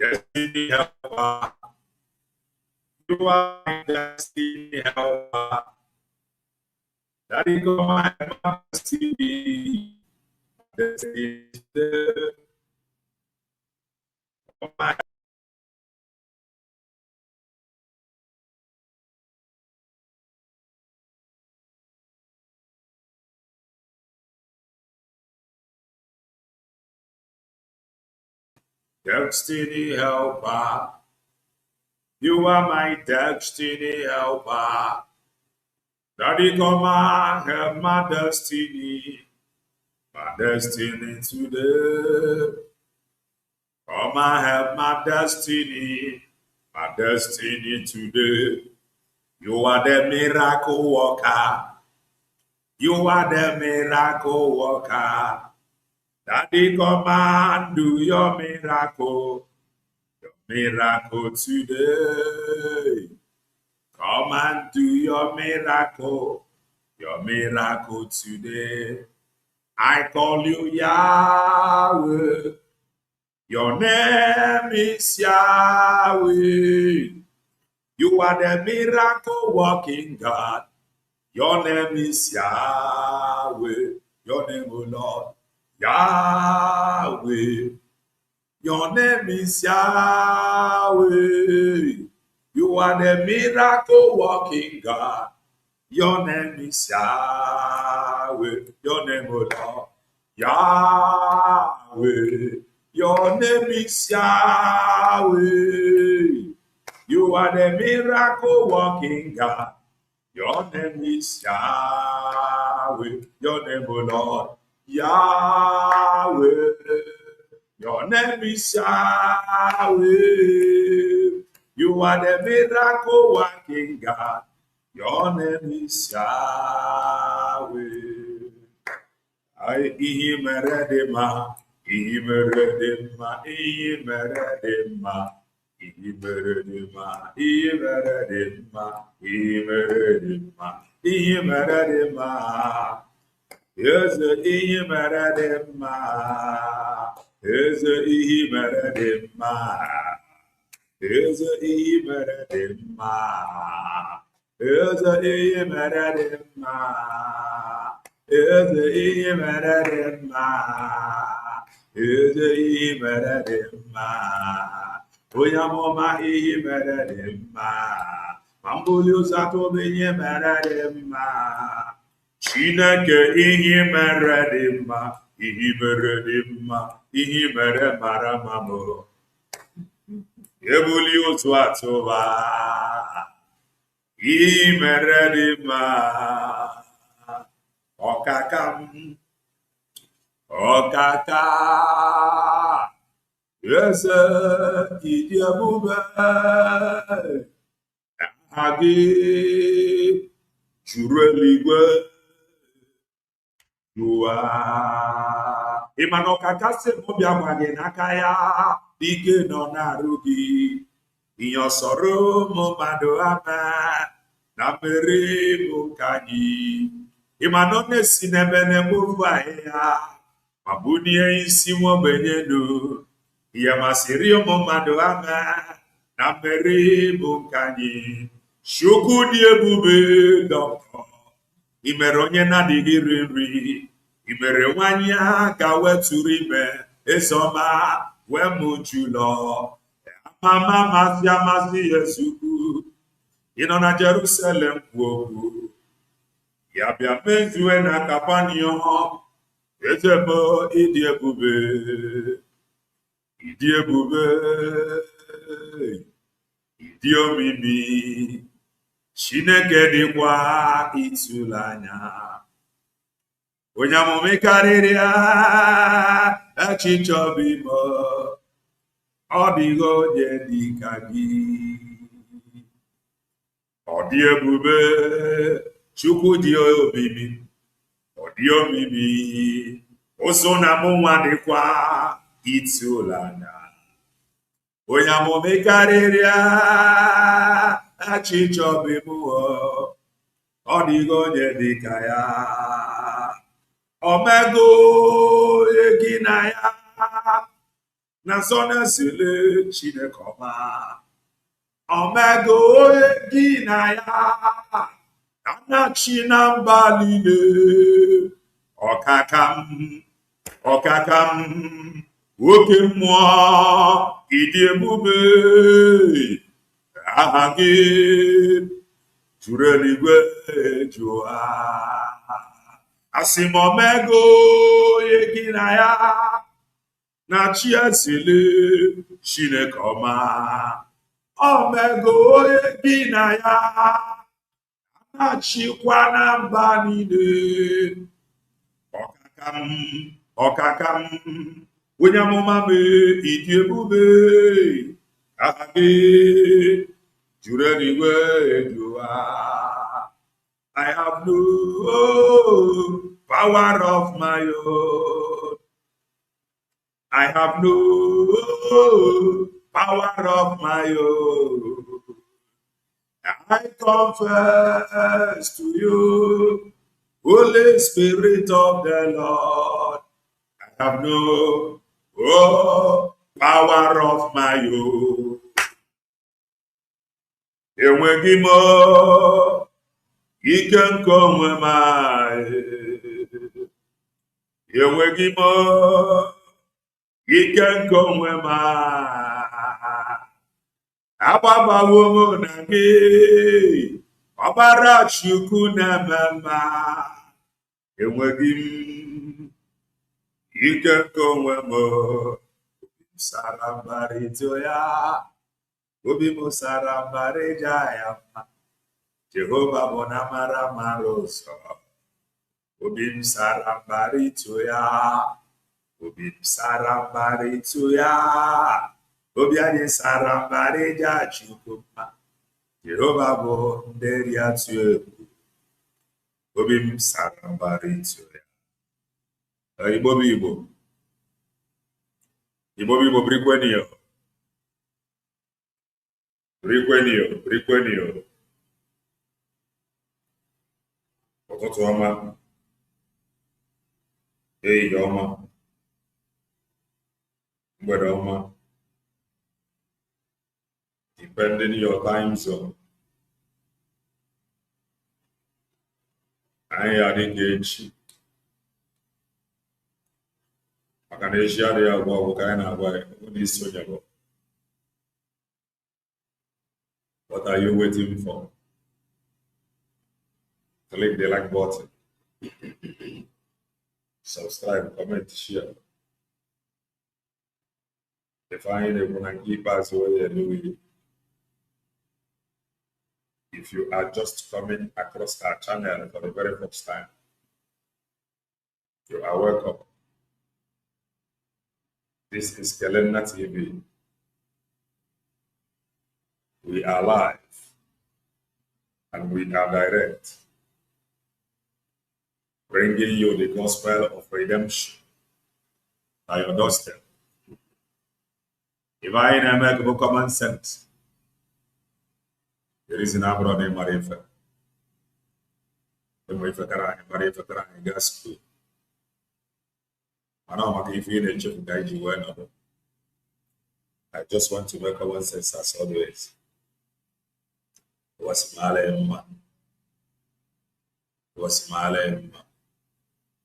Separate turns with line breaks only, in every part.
Destiny helper, you are my destiny helper. Daddy, go my destiny, destiny, my destiny helper. You are my destiny helper. Daddy, come and help my destiny today. Come and help my destiny today. You are the miracle worker. You are the miracle worker. Daddy, come and do your miracle today. Come and do your miracle today. I call you Yahweh. Your name is Yahweh. You are the miracle working God. Your name is Yahweh. Your name, O Lord, Yahweh. Your name is Yahweh. You are the miracle working God. Your name is Yahweh. Your name, O Lord, Yahweh. Your name is Yahweh. You are the miracle working God. Your name is Yahweh. Your name, O Lord, Yahweh. Your name is Yahweh. You are the miracle working God. Your name is Yahweh. I imeredema, imeredema, imeredema. Imeredema, imeredema, imeredema, imeredema. Is the imeredema, is the imeredema, is the imeredema, is the imeredema, is the imeredema, eze ihe mere dị mma, onye amụma ihe mere dị mma, ma mbuli ụzọ atụba ihe mere dị mma. Chineke ihe mere dị mma, ihe mere dị mma, ihe mere mara mma bụ ebuli ụzọ atụba ihe mere dị mma. Ọkaka m, ọkaka eze ịdị ebube, aha gị juru eluigwe n'ụwa. Ị ma na ọkaka si m bịa gwa gị n'aka ya ike nọ na-arụ gị, ihe ọsọrọ ụmụ mmadụ ama na mmeri bụ ka gị. Ị ma na ọ na-esi n'ebe na-egbofu ahịhịa ma bunie isi nwa ogbenye elu, ihe masịrị ụmụ mmadụ ama na mmeri bụ ka gị. Chukwu dị ebube dọkọ, ị mere onye na-adịghị iri nri, ị mere nwanyị a ka wetụrụ ime eze ọma wee mụju ụlọ. Ama amasị amasị Yesu, ị nọ na Jerusalem kwu okwu, ya bịa mezue na Kapanọm. Eze m ịdị ebube, ịdị ebube, ịdị omimi, Chineke dịkwa ịtụle anya. Onye amụma karịrị ya echiche obi m, ọ dịghị onye dị ka gị. Ọ dị ebube, Chukwu dị omimi, ọ dị omimi, ụzọ na mụ nwa dịkwa ịtụle anya. Onye amụma karịrị ya echiche obi m, ọ dịghị onye dị ka ya. Omego gị na ya na nsọ na-esile Chineke ọma. Omego gị na ya na-achị na mba niile. Ọkaka m, ọkaka m, oke mmụọ ịdị ebube, aha gị juru eluigwe jụa. Asị m omego gị na ya na-achị esile Chineke ọma. Omego gị na ya na-achịkwa na mba niile. Ọkaka m, ọkaka m, onye amụma m ịdị ebube, aha gị juru eluigwe jụa. I have no power of my own. I have no power of my own. I confess to you, Holy Spirit of the Lord, I have no power of my own. Enweghị m ike nke onwe m, enweghị m ike nke onwe m, agbabawo m na gị, ọbara Chukwu na-eme mma. Enweghị m ike nke onwe m, sara mbara ito ya, obi m sara mbara ịja ya mma. Jehova bụ na mara mara ụzọ, obi m sara mbara ito ya, obi m sara mbara ito ya, obi anyị sara mbara ịja Chukwu mma. Jehova bụ nderi atụ egwu, obi m sara mbara ito ya. Igbo bụ Igbo, Igbo bụ Igbo, birikwenio, birikwenio, birikwenio. Ụtụtụ ọma, ehihie ọma, mgbede ọma, depending your time zone. Anyị adịghị echi Asia they are what are you waiting for? Click the like button. Subscribe, comment, share. Define the one keep us where you if you are just coming across our channel for the very first time, you are welcome. This is Kelena TV. We are live and we are direct, bringing you the gospel of redemption by your doorstep. If I make common sense, there is an abroad in Marifa. The Marifa gas school. I know what if you need guide you well. I just want to make common sense as always. Was Malema.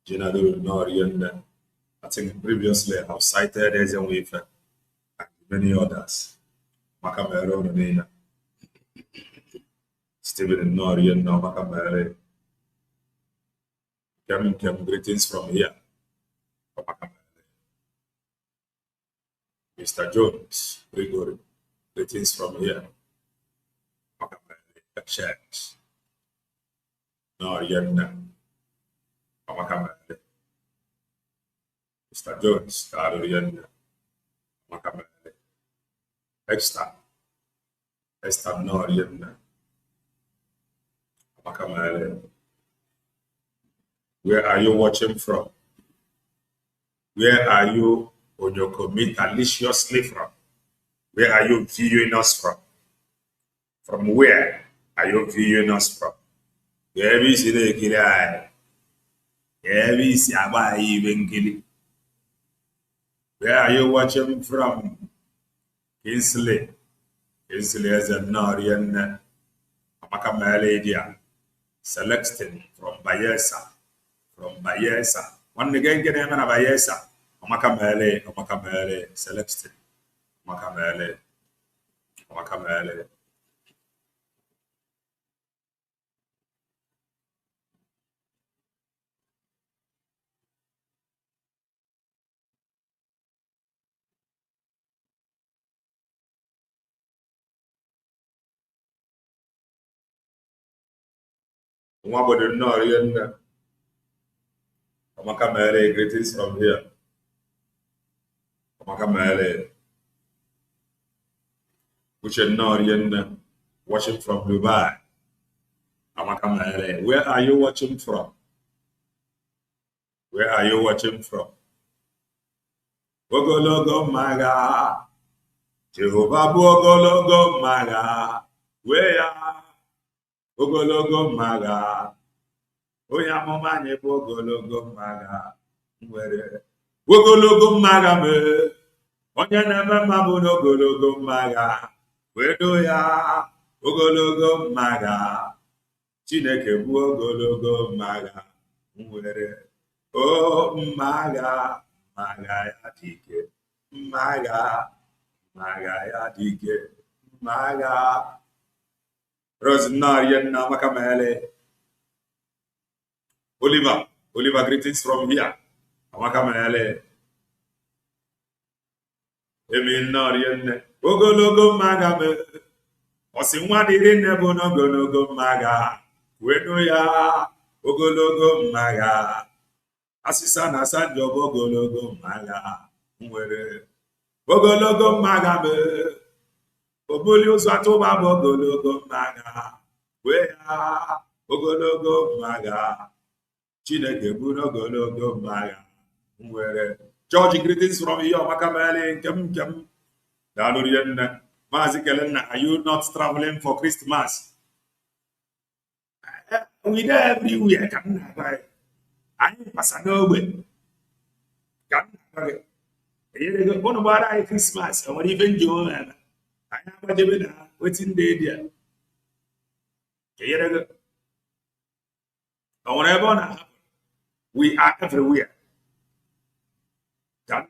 General Norian. I think previously I've cited as a wafer and many others. Macamero Nina. Stephen Norian, no Macamere. Come, greetings from here. Mr. Jones, Gregory, greetings from here. Church. Norian. Mr. Jones, Norian. Esther Norian. Where are you watching from? Where are you on your commit maliciously from? Where are you viewing us from? From where are you viewing us from? Where is the Where are you watching from? Kinsley as a Norian. Celestin from Bayelsa. One again get him in a Bayelsa. Amakamele, Celestin. Amakamele. Nobody know Amakamele, greetings from here. Amakamele. Which are Norian watching from Dubai. Amakamele. Where are you watching from? Where are you watching from? Ogologo Maga. Jehovah Ogologo Maga. Where? Ogologo Maga. Oya mama nye ogologo Maga. Where? Ogologo Maga me. Onye na-eme mma bụ n'ogologo Maga. Wedo ya ogologo Maga. Chineke bụ ogologo Maga. Where? Oh Maga. Ya dike. Maga ya dike. Rosemary na Makamele. Oliver, greetings from here. Makamele. Emin Norian. Ogologo Maga me. Osinwa diri nebo n'ogologo Maga. Wedo ya ogologo Maga. Asisa na sanjo ogologo Maga. Nwere ogologo Maga me. Obuli ụzọ atụba bụ ogologo Maga. Wee ya ogologo Maga. Chineke bụ n'ogologo Maga. Nwere George, greetings from here. Makamele nkem. Dalurian Mazi Kelena, are you not traveling for Christmas? We there everywhere. Can I pass an over? Can I go on Christmas or even Joanna? I am a Jebina waiting there. We are everywhere. Can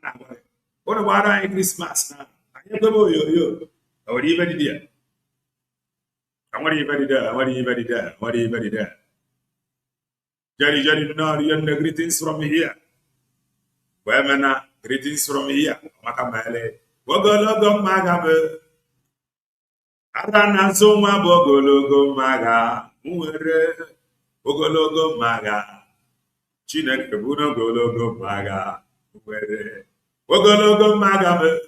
What about Christmas now? I go yo. I would even there. I want even there. Jerry, no, you greetings from here. Women, greetings from here. Makamele. Bogologo magabe. Arana soma bogologo maga. Mwere. Bogologo maga. Chineke buno gologo maga. Mwere. Bogologo magabe.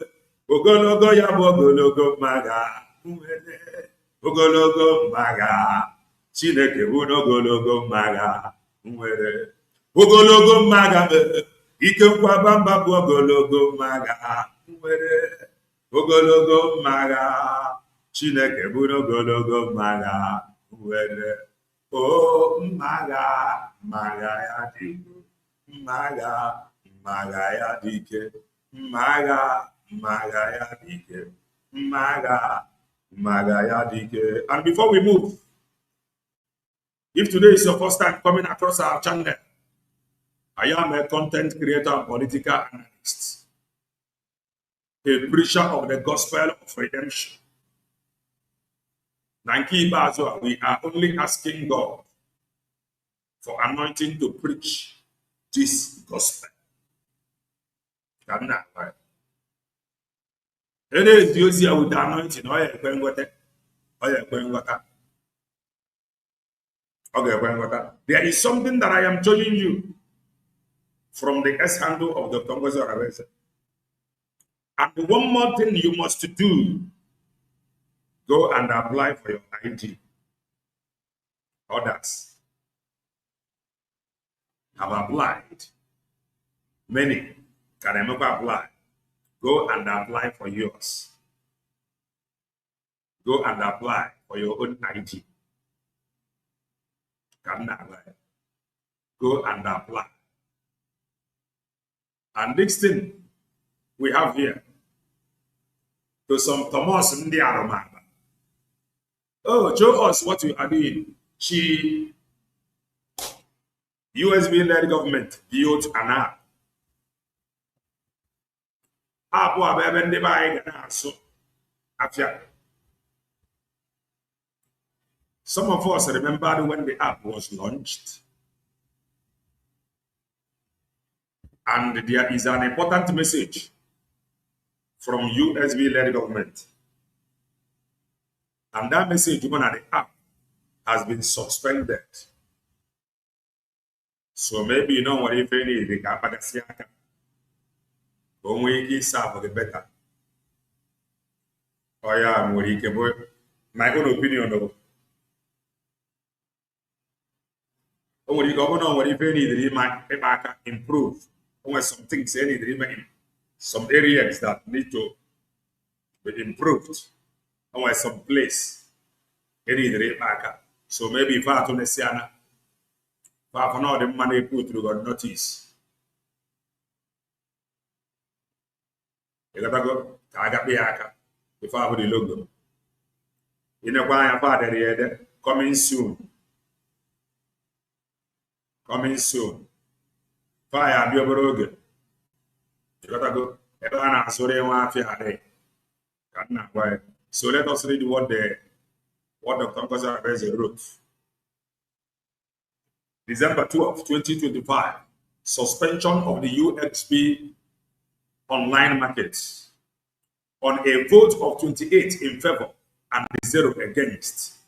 Bogologo ya bogologo maga. Mwere. Bogologo maga. Chineke buno gologo maga. Mwere. Bogologo magabe. Ike nkwa bamba bụ ogologo maga. Nwere ogologo maga. Chineke bụ ogologo maga. Nwere o maga ya dịgo. Maga ya dike. Maga ya dike. Maga ya dike. And before we move, if today is your first time coming across our channel, I am a content creator and political analyst, a preacher of the gospel of redemption. We are only asking God for anointing to preach this gospel. It is usually with the anointing. There is something that I am telling you from the S handle of Dr. Nwayi Isiocha. And one more thing you must do, go and apply for your ID. Others have applied. Many can never apply. Go and apply for yours. Go and apply for your own ID. Go and apply. And next thing we have here, to some Thomas in the Aromaba. Oh, show us what you are doing. USB-led government built an app. Some of us remember when the app was launched. And there is an important message from USB-led government. And that message, even at the app, has been suspended. So maybe you know what if any the capacity only serve for the better. Oh yeah, my own opinion though. Oh, what you know what if any the might improve. Some things in some areas that need to be improved. Some place so maybe if I don't see for now the money put through got notice. You gotta go if I have the logo. In a while father coming soon. Fire be over. You gotta go. So let us read what Dr. Nwayi wrote. December 12, 2025. Suspension of the USB online market. On a vote of 28 in favor and 0 against,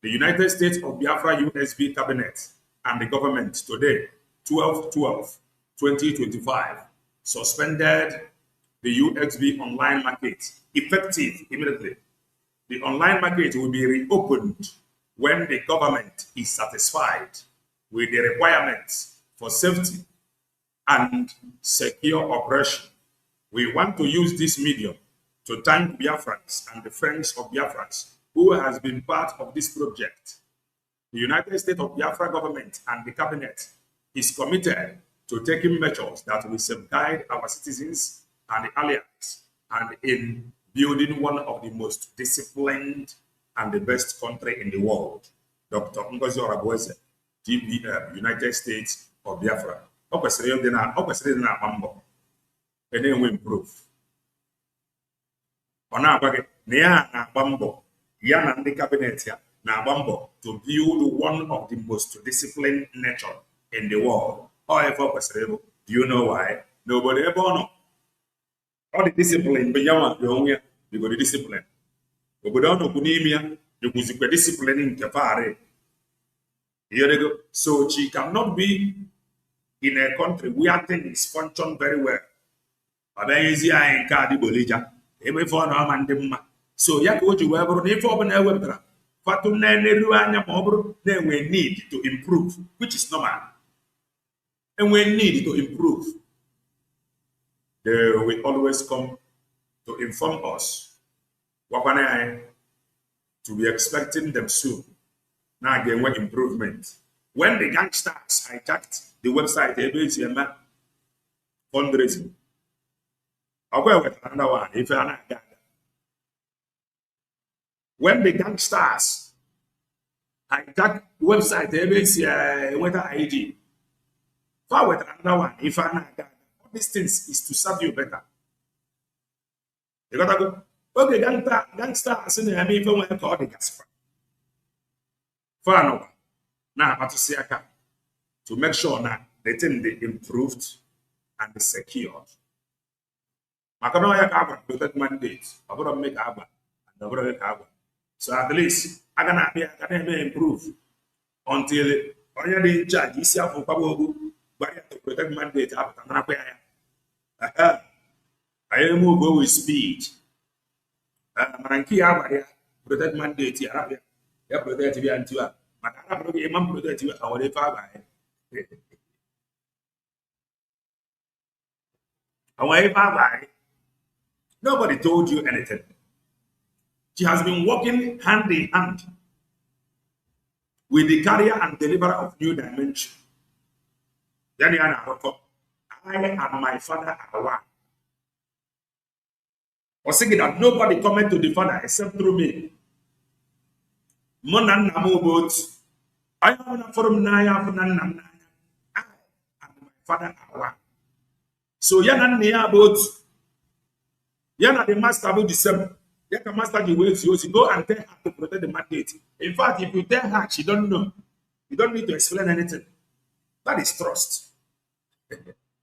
the United States of Biafra USB cabinet and the government today, 12/12/2025, suspended the USB online market effective immediately. The online market will be reopened when the government is satisfied with the requirements for safety and secure operation. We want to use this medium to thank Biafrans and the friends of Biafrans who has been part of this project. The United States of Biafra government and the cabinet is committed to taking measures that will safeguard our citizens and the allies and in building one of the most disciplined and the best country in the world. Dr. Nwayi Isiocha, GBM, United States of Biafra. And then we improve. ọ na-agwa gị na ya na-agba mbọ ya na ndị kabinet ya na-agba mbọ to build one of the most disciplined nation in the world. Ọ ebe ọ kwesịrị ịbụ. Do you know why? N'obodo ebe ọ nọ ọ dị discipline bụ ya nwa dị onwe ya bigoro discipline. Obodo ọ nọkwu n'ime ya dịkwuzikwe discipline nke fari. So she cannot be in a country where things function very well. Ọbịaghịzi anyị nke adịgbolija ebe ife ọ na-ama ndị mma. So ya ka o ji wee bụrụ na ife ọbụla ewepụtara fatu na-eneru anya ma ọ bụrụ na-enwe need to improve, which is normal. Enwe need to improve, they will always come to inform us. Wakwana anyị to be expecting them soon. Now again, what improvement? When the gangsters hijacked the website, fundraising. Another one, if when the gangsters hijacked the website, ID. Another one, if all these things is to serve you better. You gotta go. Okay, gangsters in the if you want to call the gas. Now, to make sure that the thing they improved and they secured. Protect mandate. I'm going to make Abba and I'm going to make Abba. So at least I can improve until the judge is here for to protect mandate. I am go with speed. Protect mandate. Ya protect you and you. Protect you. Nobody told you anything. She has been working hand in hand with the carrier and deliverer of New Dimension. I and my father are one. I was thinking that nobody coming to the father except through me. I am from Naya, I and my father are one. So yana near boat. Yana the master about the same. You can master the ways you go and tell her to protect the mandate. In fact, if you tell her she don't know, you don't need to explain anything. That is trust.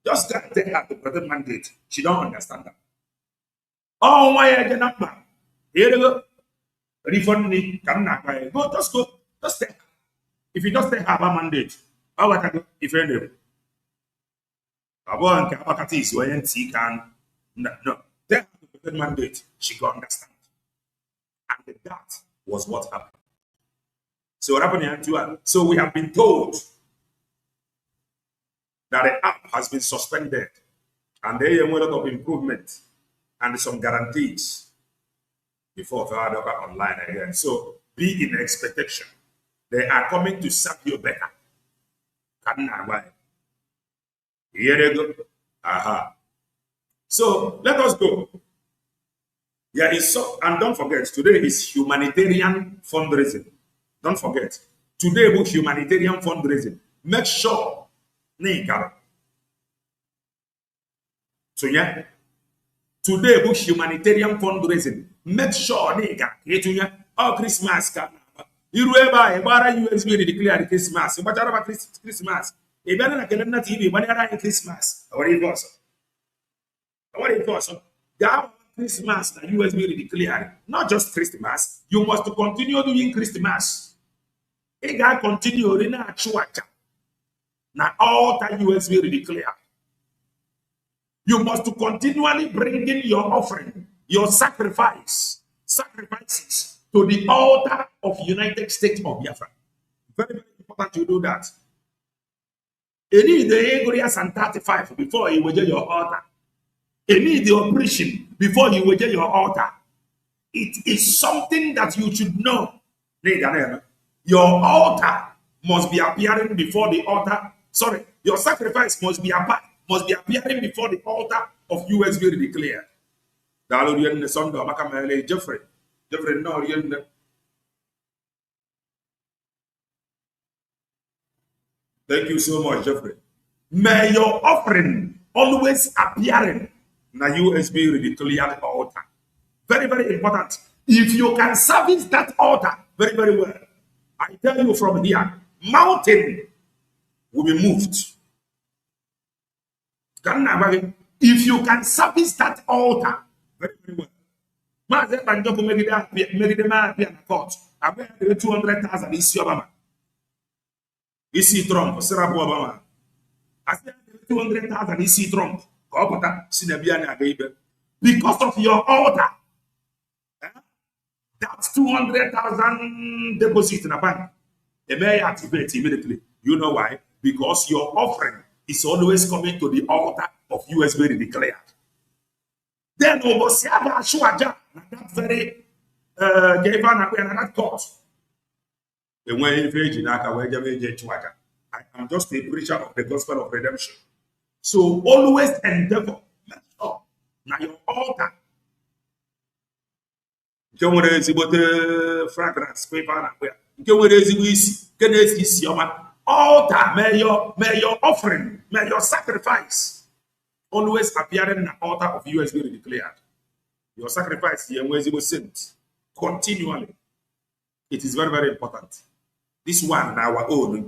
Just tell her to protect the mandate. She don't understand that. Oh my number. Here you go. Refund me. Come now. Go. Just tell her. If you just tell her about mandate, how what I do if you know? No. Tell her to protect mandate. She can understand. And that was what happened. So what happened here to her? So we have been told that the app has been suspended and there are a lot of improvement and some guarantees before further online again. So be in expectation. They are coming to serve you better. Here they go. Aha. So let us go. Yeah, and don't forget, today is humanitarian fundraising. Don't forget. Today is humanitarian fundraising. Make sure. So yeah. Today is humanitarian fundraising. Make sure oh Christmas. You remember USB declare Christmas. But about Christmas. If you're not getting TV, when you're Christmas, what it was. God Christmas that USB declare. Not just Christmas. You must continue doing Christmas. You got continue in a church. Now all that USB declare. You must continually bring in your offering, your sacrifices to the altar of United States of Biafra. Very, very important you do that. You need the Egorias and 35 before you will your altar. You need the operation before you will your altar. It is something that you should know. Your altar must be appearing before the altar. Sorry, your sacrifice must be appearing before the altar of USB declared. Jeffrey, no, thank you so much, Jeffrey. May your offering always appearing na USB declared altar. Very, very important. If you can service that altar very, very well, I tell you from here, mountain will be moved. If you can service that altar very, very well, Maazị Banjoko megide ma appear na court. Abịa 200,000 isi Obama. Isi Trump sịra bụ Obama. Asị 200,000 isi Trump ka ọ pụta si na bịa na-aga ibe. Because of your altar, that 200,000 deposit in a bank, it may activate immediately. You know why? Because your offering is always coming to the altar of USB declared. Then over that very that court. I am just a preacher of the gospel of redemption. So always endeavor, make sure now your altar. Fragrance, altar, may your offering, may your sacrifice always appearing in the altar of USB declared. Your sacrifice here was sent continually. It is very, very important. This one, our own,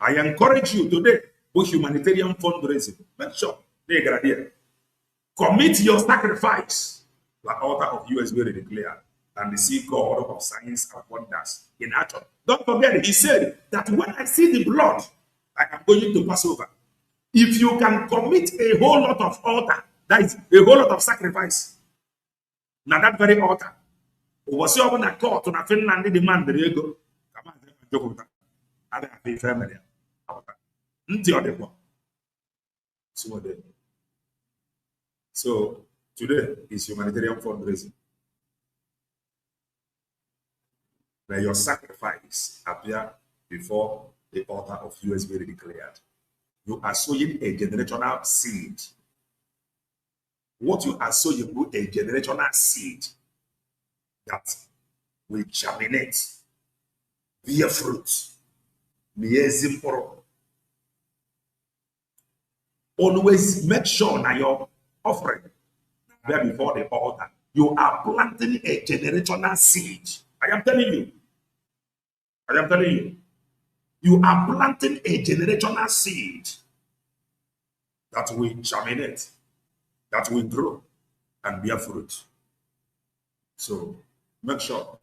I encourage you today with humanitarian fundraising. Make sure they get there. Commit your sacrifice to the altar of USB declared and see God of signs and wonders in action. Don't forget, he said that when I see the blood, I am going to pass over. If you can commit a whole lot of altar, that is a whole lot of sacrifice, now that very altar, was your own court to Finland demand the ego. Come on, I don't have family. So today is humanitarian fundraising. May your sacrifice appear before the altar of USB declared. You are sowing a generational seed. What you are sowing is a generational seed that will germinate, bear fruit, always make sure that your offering there before the altar, you are planting a generational seed. I am telling you. You are planting a generational seed that will germinate, that will grow and bear fruit. So make sure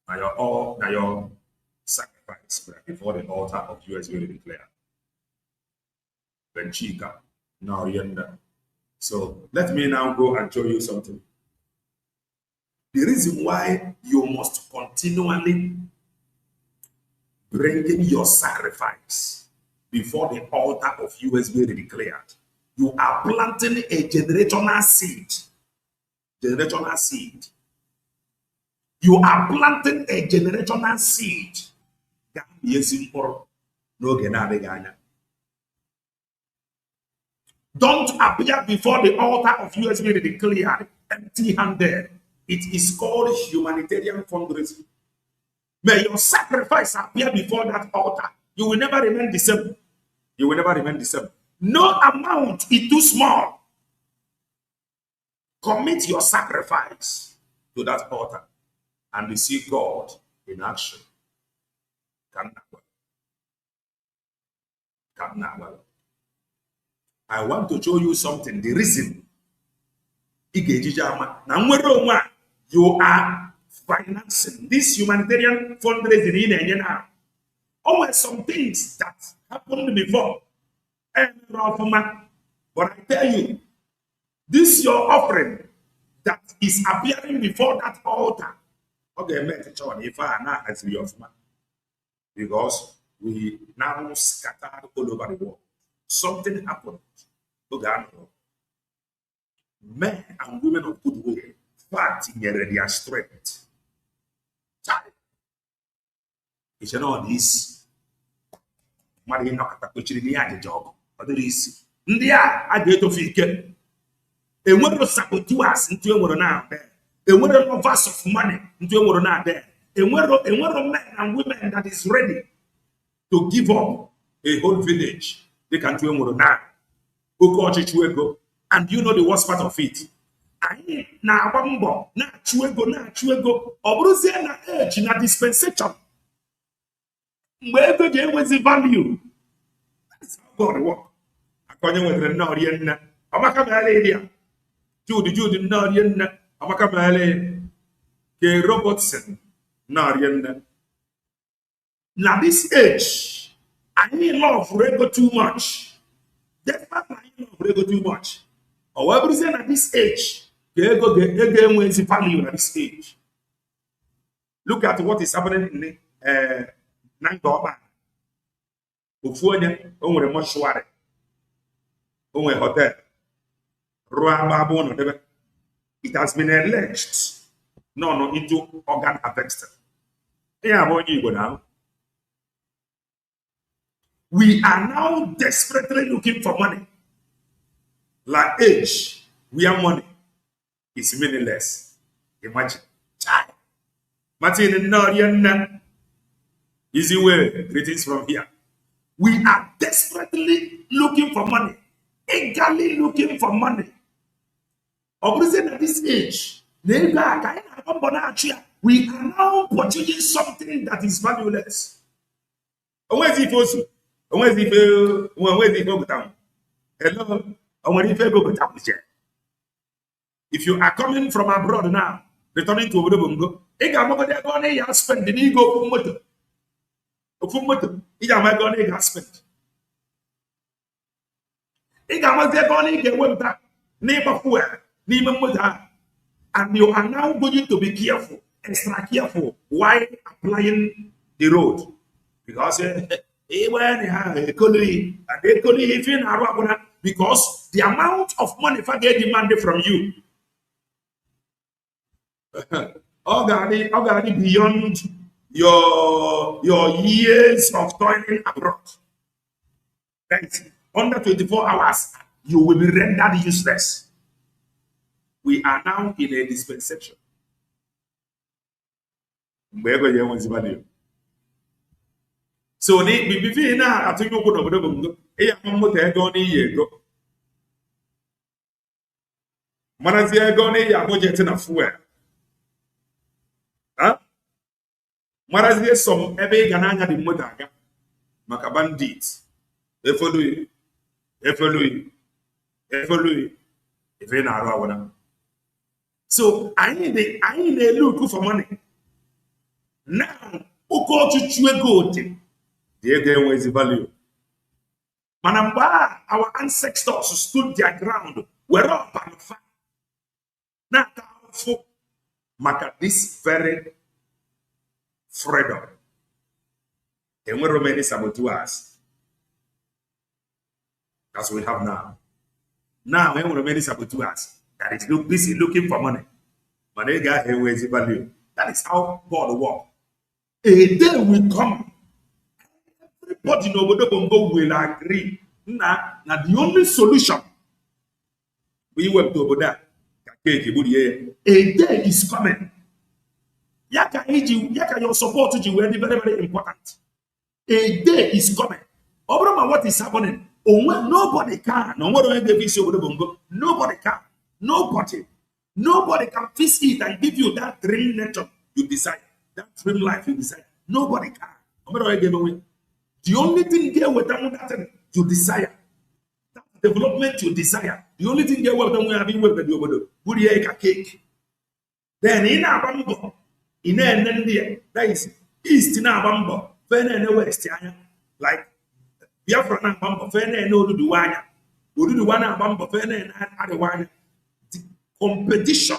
that your sacrifice before the altar of USB declare. Benchika, now yonder. So let me now go and show you something. The reason why you must continually bring in your sacrifice before the altar of USB declared. You are planting a generational seed. Generational seed. You are planting a generational seed. Don't appear before the altar of USB declared empty-handed. It is called humanitarian fundraising. May your sacrifice appear before that altar. You will never remain the same. You will never remain the same. No amount is too small. Commit your sacrifice to that altar and see God in action. I want to show you something. The reason you are financing this humanitarian fundraising in now. Always some things that happened before. But I tell you, this your offering that is appearing before that altar. Okay, because we now scattered all over the world. Something happened. Men and women of good will fighting their strength. It's not this. Marina Katakuchi the job. Other is India, I get to figure. A word of sabotuas into a word now there. A word of vast of money into a word now there. A word of men and women that is ready to give up a whole village. They can do a word now. Who caught it to go? And you know the worst part of it? Anyị na-agba mbọ na-achụ ego ọ bụrụzie na age na dispensation mgbe ego ga-enwezi value. That's how God work. Akonye nwetara nne orie nne ọmaka meela iri a Jude nne orie nne ọmaka meela ke Robertson nne orie nne. Na this age anyị love ego too much. Despite na anyị love ego too much. Ọ wee bụrụzie na this age ego enwezi value at this age. Look at what is happening in na nke ọba. Ofu onye o nwere mortuary, o nwere hotel, rụọ agbaba ụlọ debe. It has been alleged no into organ harvesting. Ihe abụ onye Igbo na. We are now desperately looking for money. Like age, we have money. It's meaningless. Imagine. Martin Norian. Easy way. Greetings from here. We are desperately looking for money. Eagerly looking for money. At this age, we are now purchasing something that is valueless. Hello? If you are coming from abroad now, returning to Obodo, you spend the ego motor. Spend. And you are now going to be careful, extra careful, while applying the road. Because because the amount of money get demanded from you already beyond your years of toiling abroad. That's under 24 hours, you will be rendered useless. We are now in a dispensation. So before now, I think you could have go. Manazia gone ya budget na fuel. Manazia some ebe gananya di modaga. Maka bandits. Efolui. Even around. So I need a look for money. Now, who go to chue gold? The again is the value. Manamba, our ancestors stood their ground. We're up and fire. Now, maka this very freedom. And we're many saboteurs. That's what we have now. Now, when we're many saboteurs, that is busy looking for money. Money got a way value. That is how God works. A day will come. Everybody will agree. Now, the only solution we went to Oboda. A day is coming. Your support is very, very important. A day is coming. What is happening? Nobody can. Nobody can. Nobody can fix it and give you that dream nature you desire, that dream life you desire. Nobody can. The only thing there with that you desire, that development you desire, the only thing there with them we have been with the cake. Then in Abambo, in India, that is east in Abambo, Fena and West, like Biafra and Bambo, Fena and Oduduana, Ududuana, Bambo, Fena and Adawana. Competition.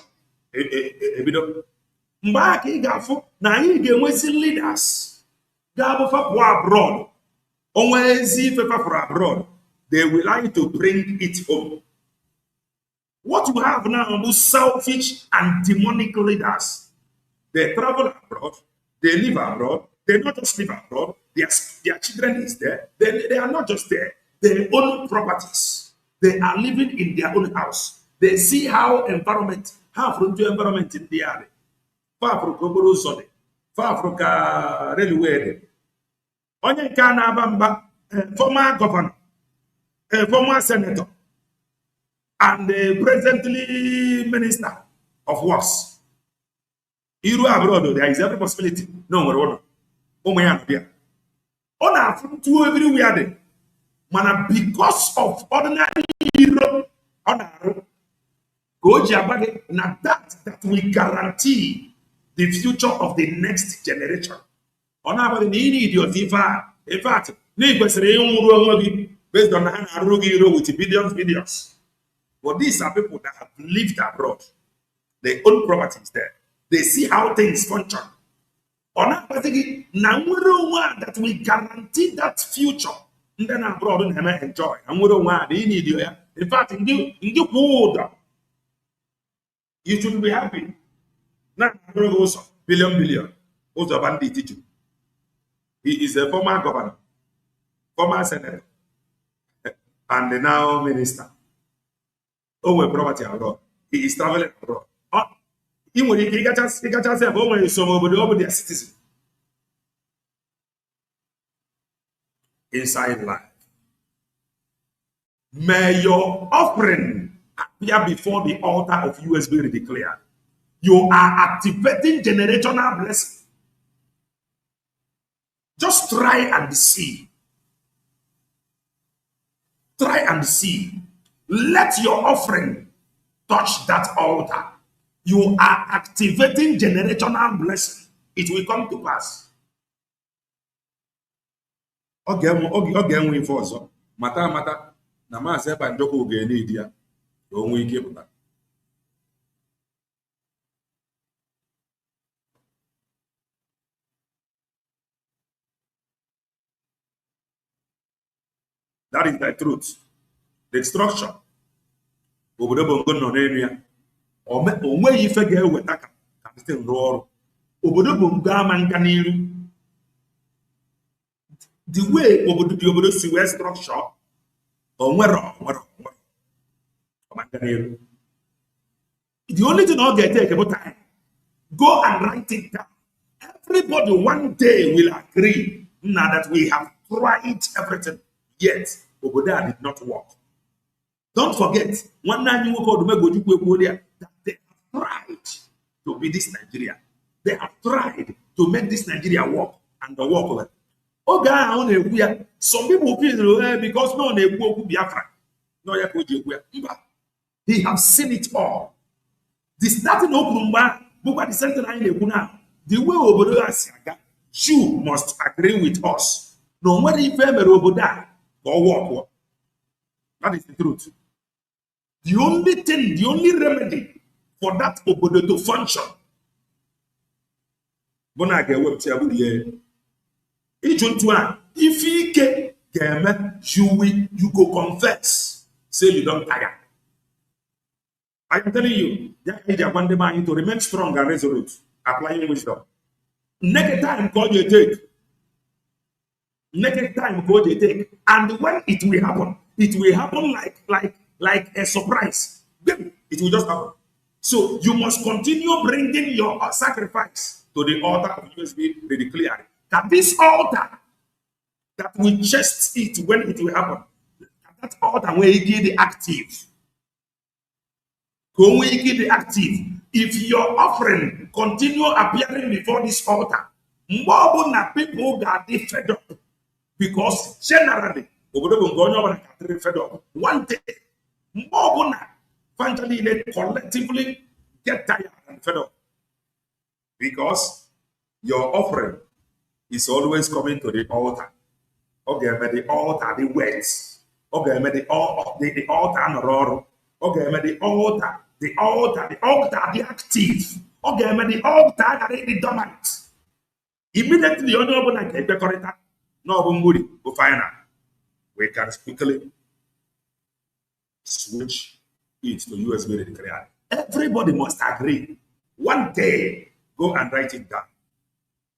Mbaki gafo na anyị ga-enwezi leaders ga-abụ fapụ abroad. Onwezi fapụ abroad. They will like to bring it home. What you have now is selfish and demonic leaders. They travel abroad. They live abroad. They not just live abroad. Their children is there. They are not just there. They own properties. They are living in their own house. They see how environment, how from the environment in the area. Far from Koboro Sode, far from railway. Onye Kana Bamba, former governor, former senator, and the presently Minister of Works. Iru abroad, there is every possibility. No, everywhere there. Mana because of ordinary hero, now that will guarantee the future of the next generation. In fact, based on with billions. But these are people that have lived abroad. They own properties there. They see how things function. Now that we guarantee that future. Then abroad don't enjoy. In fact, you should be happy. Now, billion. He is a former governor, former senator, and now minister. Oh, property abroad. He is traveling abroad. He got just some over their citizen. Inside life. May your offering appear before the altar of USB declared. You are activating generational blessing. Just try and see. Try and see. Let your offering touch that altar. You are activating generational blessing. It will come to pass. Mata. Na maazị ebe njọkọ oge n'idi ya ka o nwee ike pụta. That is the truth. The structure. Obodo bongo nọ n'elu ya. O nweghị ife ga-eweta ka kapịtịn rụọ ọrụ. Obodo bongo ama nka n'iru. The way the obodo si wee structure. The only thing I'll get take about time. Go and write it down. Everybody one day will agree now that we have tried everything, yet Oboda did not work. Don't forget, one night you that they have tried to be this Nigeria. They have tried to make this Nigeria work and the work of it. Some people feel because no one Biafra. No, he have seen it all. The starting open but the center now. The way Obodo Asiaga, you must agree with us. No matter if Oboda or work. That is the truth. The only remedy for that Obodo to function. If he can, you go confess. Say you don't tire. I am telling you, to remain strong and resolute, applying wisdom. Next time, call you take. Next time, call you take. And when it will happen like a surprise. It will just happen. So you must continue bringing your sacrifice to the altar of USB declared. That this altar that will chest it when it will happen. That altar where he give the active. Go where he give the active. If your offering continue appearing before this altar, more people that are fed up. Because generally, fed up. One day, more finally collectively get tired and fed up. Because your offering is always coming to the altar. Okay, but the altar, the words. Okay, but the altar, the altar, the active. Okay, but the altar, the dormant. Immediately, you know, when I get the correct, we can quickly switch it to USB declared. Everybody must agree. One day, go and write it down.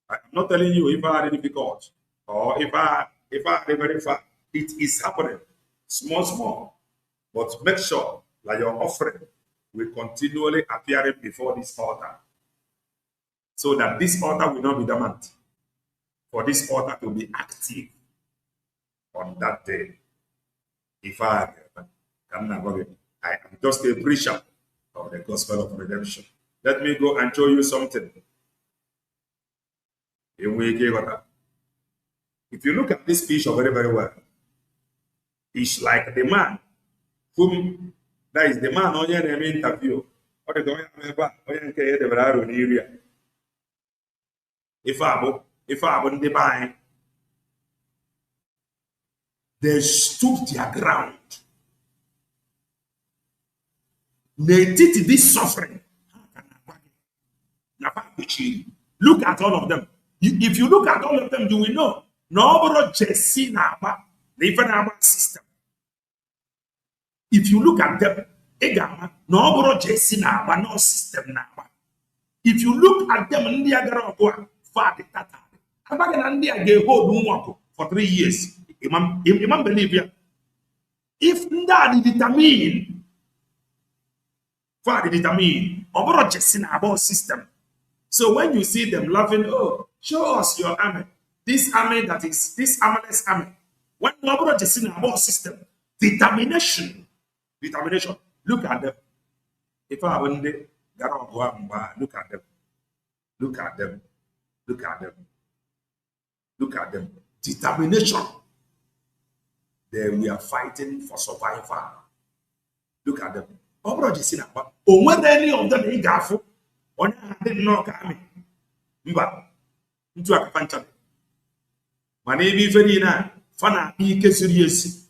I'm not telling you if I are difficult or if I are very far. It is happening, small, but make sure that your offering will continually appear before this altar, so that this altar will not be dormant. For this altar to be active on that day. If I can never get I am just a preacher of the gospel of redemption. Let me go and show you something. If you look at this picture very, very well, it's like the man whom, that is the man on your interview. Or the going to area. If I wouldn't divine, they stoop their ground. They did this suffering. Look at all of them. If you look at all of them, you will know. No Jesse Naba, the even system. If you look at them, no Jesse Naba, no system Naba. If you look at them, India Garagua, Father Tata, I'm India gave hold for 3 years. Imam believe you. If that determine, Father determine, or Jesse Naba system. So when you see them laughing, oh, show us your army. This army that is this armless army. When Nobro just in our system, determination. Look at them. If I wouldn't look at them. Look at them. Look at them. Look at them. Determination. They we are fighting for survival. Look at them. Nobro just in our. Or whether any of them in Gafu. On didn't know coming. But into a panther. My name is Verina. Fana serious.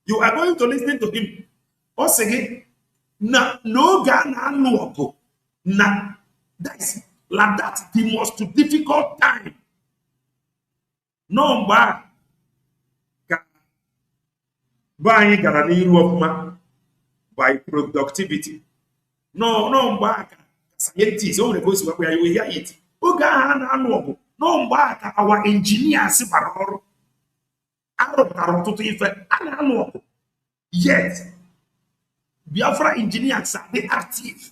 You are going to listen to him. Once again, no gun and no that's like that the most difficult time. No bad. Buying by productivity. No bad. Scientists, all the voice where you hear it. No back our engineers yet Biafra engineers are they active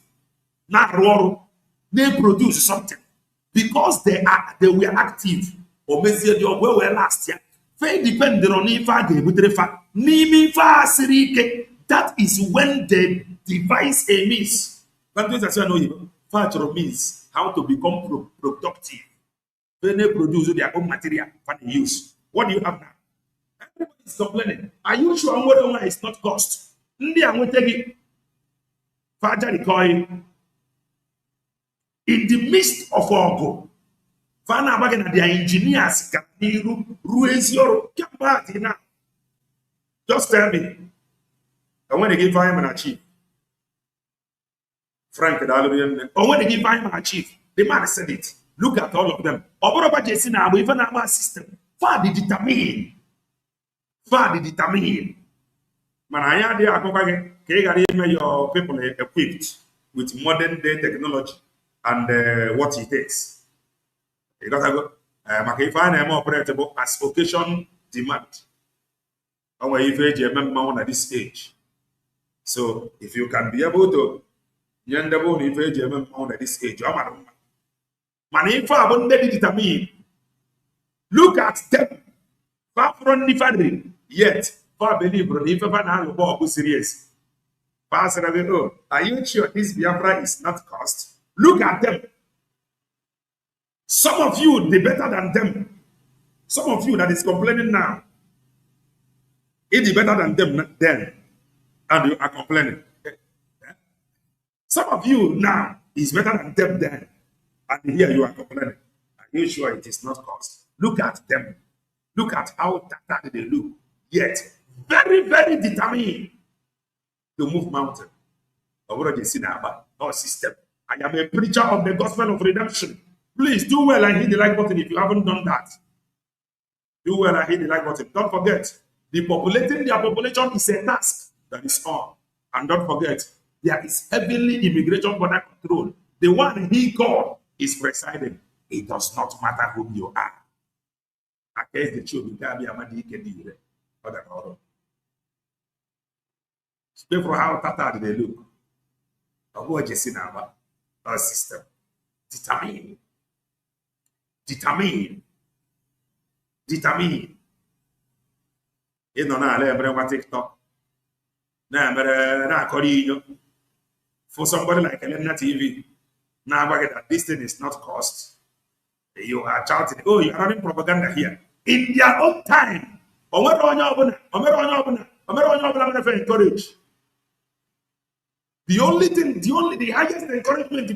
now they produce something because they were active or maybe they were last year. Very depending on if I that is when they devise a means. But means how to become productive. When they produce their own material for the use. What do you have now? Everybody is complaining. Are you sure whether it's not cost? India will take it. In the midst of our goal, their engineers just tell me. I want to give him an achieve. Frank, I want to give him an achieve. The man said it. Look at all of them. Even our system. Far determine. Man, your people equipped with modern day technology and what it takes. Because I find more operable as occasion demand. Our age at this stage. So if you can be able to at this age, determine. Look at them. Far from the yet far believe if ever now serious. Are you sure this Biafra is not cost? Look at them. Some of you they better than them. Some of you that is complaining now. It is better than them then. And you are complaining. Some of you now is better than them then. And here you are complaining. Are you sure it is not cost? Look at them. Look at how tattered they look. Yet, very, very determined to move mountain. Our system. I am a preacher of the gospel of redemption. Please do well and hit the like button if you haven't done that. Do well and hit the like button. Don't forget, depopulating their population is a task that is on. And don't forget, there is heavily immigration border control. The one he called is presiding. It does not matter who you are. Against the children, speak for how tattered they look. Our system. Determine. You know, now TikTok. For somebody like Elena TV, now that this thing is not cost, you are shouting, oh, you are running propaganda here. In their own time, encourage. The highest encouragement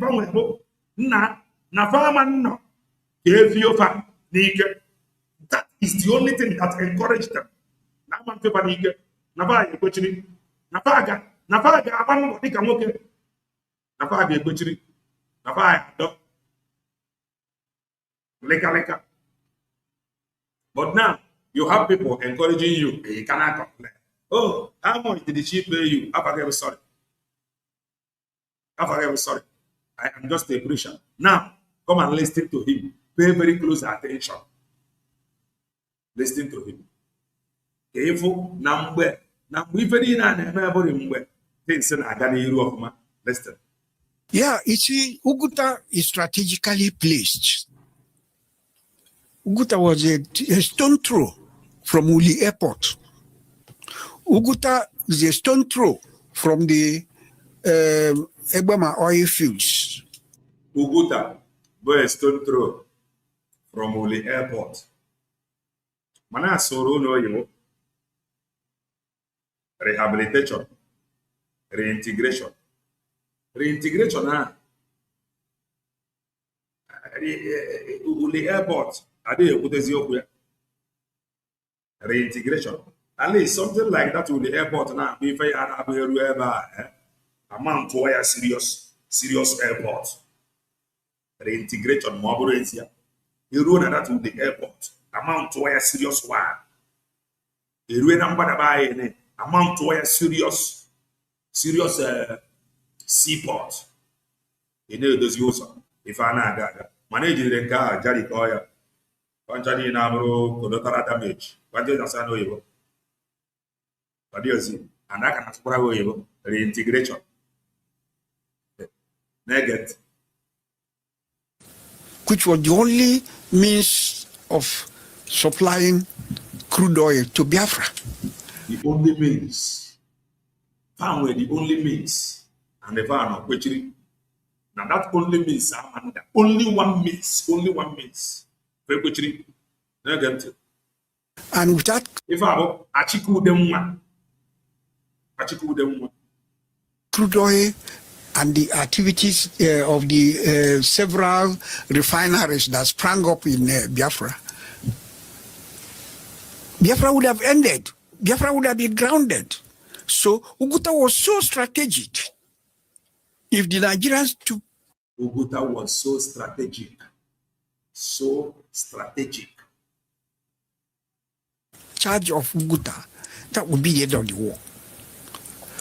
that is the only thing that encouraged them. But now you have people encouraging you, you cannot complain. Oh, how much did she pay you? I'm sorry. Sorry. I am just a Christian. Now, come and listen to him. Pay very close attention. Listen to him. Listen.
Yeah, you see, Uguta is strategically placed. Uguta was a stone throw from Uli Airport. Uguta is a stone throw from the Ebama oil fields.
Uguta was a stone throw from Uli Airport. Mana soro no you rehabilitation, reintegration. Reintegration, Uli Airport, reintegration. At least something like that with the airport now, if I have amount to a serious airport. Reintegration, more here. You run that with the airport, amount to a serious one. You run amount to a serious seaport. You know those use if I know managing the car, Jari Koya, Panchani Nabro, collateral damage. What do you know? What do you see? And I can explain reintegration. Negative.
Which was the only means of supplying crude oil to Biafra.
The only means. Found were the only means. And the van of which now that only means only one means. And
with that,
if I achiku them
crude oil and the activities of the several refineries that sprang up in Biafra, Biafra would have ended. Biafra would have been grounded. So Uguta was so strategic. If the Nigerians took
Uguta was so strategic.
Charge of Uguta, that would be the end of the war.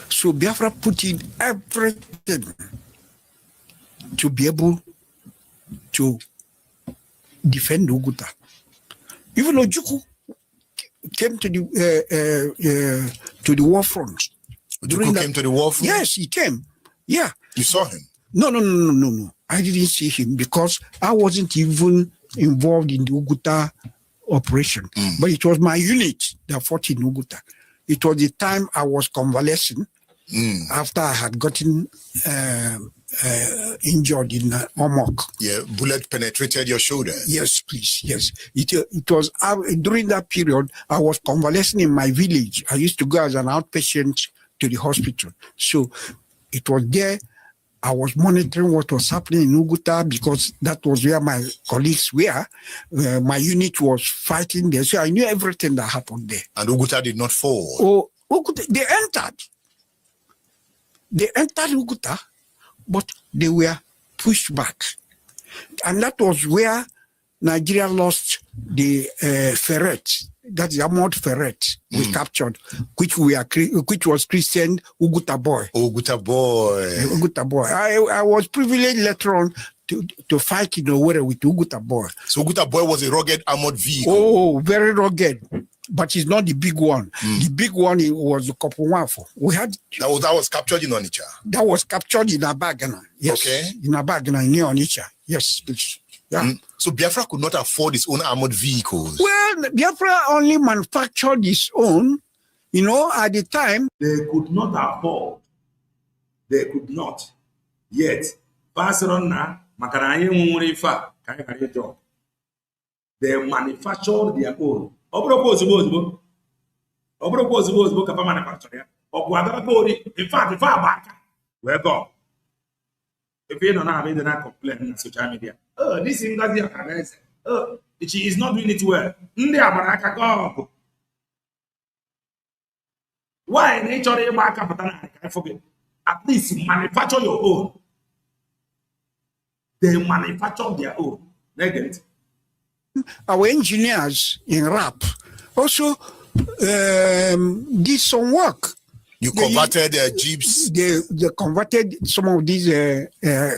So Biafra put in everything to be able to defend Uguta. Even Ojukwu came to the war front.
Ojukwu came to the war front?
Yes, he came. Yeah.
You saw him?
No. I didn't see him because I wasn't even involved in the Uguta operation. But it was my unit that fought in Uguta. It was the time I was convalescing after I had gotten injured in Omok.
Yeah, bullet penetrated your shoulder.
Yes, please. Yes. It was during that period, I was convalescing in my village. I used to go as an outpatient to the hospital. So it was there. I was monitoring what was happening in Uguta because that was where my colleagues were. My unit was fighting there. So I knew everything that happened there.
And Uguta did not fall?
Oh, Uguta, they entered. They entered Uguta, but they were pushed back. And that was where Nigeria lost the ferret. That's the Ahmad ferret we captured, which was Christian Uguta boy.
Uguta boy.
Uguta boy. I was privileged later on to fight in Owerri with Uguta boy.
So Uguta boy was a rugged armored vehicle.
Oh, very rugged. But it's not the big one. The big one was the Kopuwafo. We had
that was captured in Onitsha.
That was captured in Abagana. Yes. Okay. In Abagana near Onitsha. Yes, please. Yeah.
So Biafra could not afford its own armored vehicles.
Well, Biafra only manufactured its own You know, at the time,
They could not afford. They could not. Yet, Barcelona, Makarani Munifa, job. They manufactured their own. Kapa manufacturer. In fact, if I back, where go? If you don't have it, then I complain on social media. Oh, this thing does the oh, she is not doing it well. Why nature back up? I forget. At least manufacture your own. They manufacture their own. Negative.
our engineers in rap also did some work.
You converted jeeps.
They converted some of these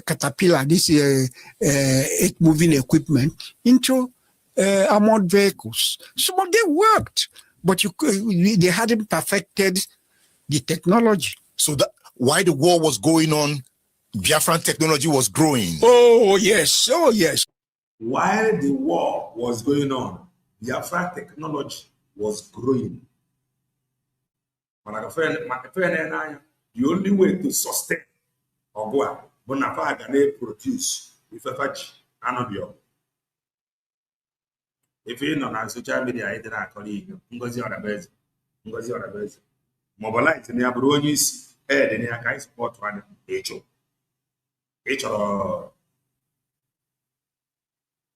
Caterpillar, this earth moving equipment into armored vehicles. Some of them worked, but they hadn't perfected the technology.
So that while the war was going on, Biafran technology was growing.
Oh yes, oh yes.
While the war was going on, Biafra technology was growing. The only way to sustain or go out, produce if if you know on social media, I didn't call you Ngozi Orabezi, mobilize in the Abronis, head in the Akai support one HO.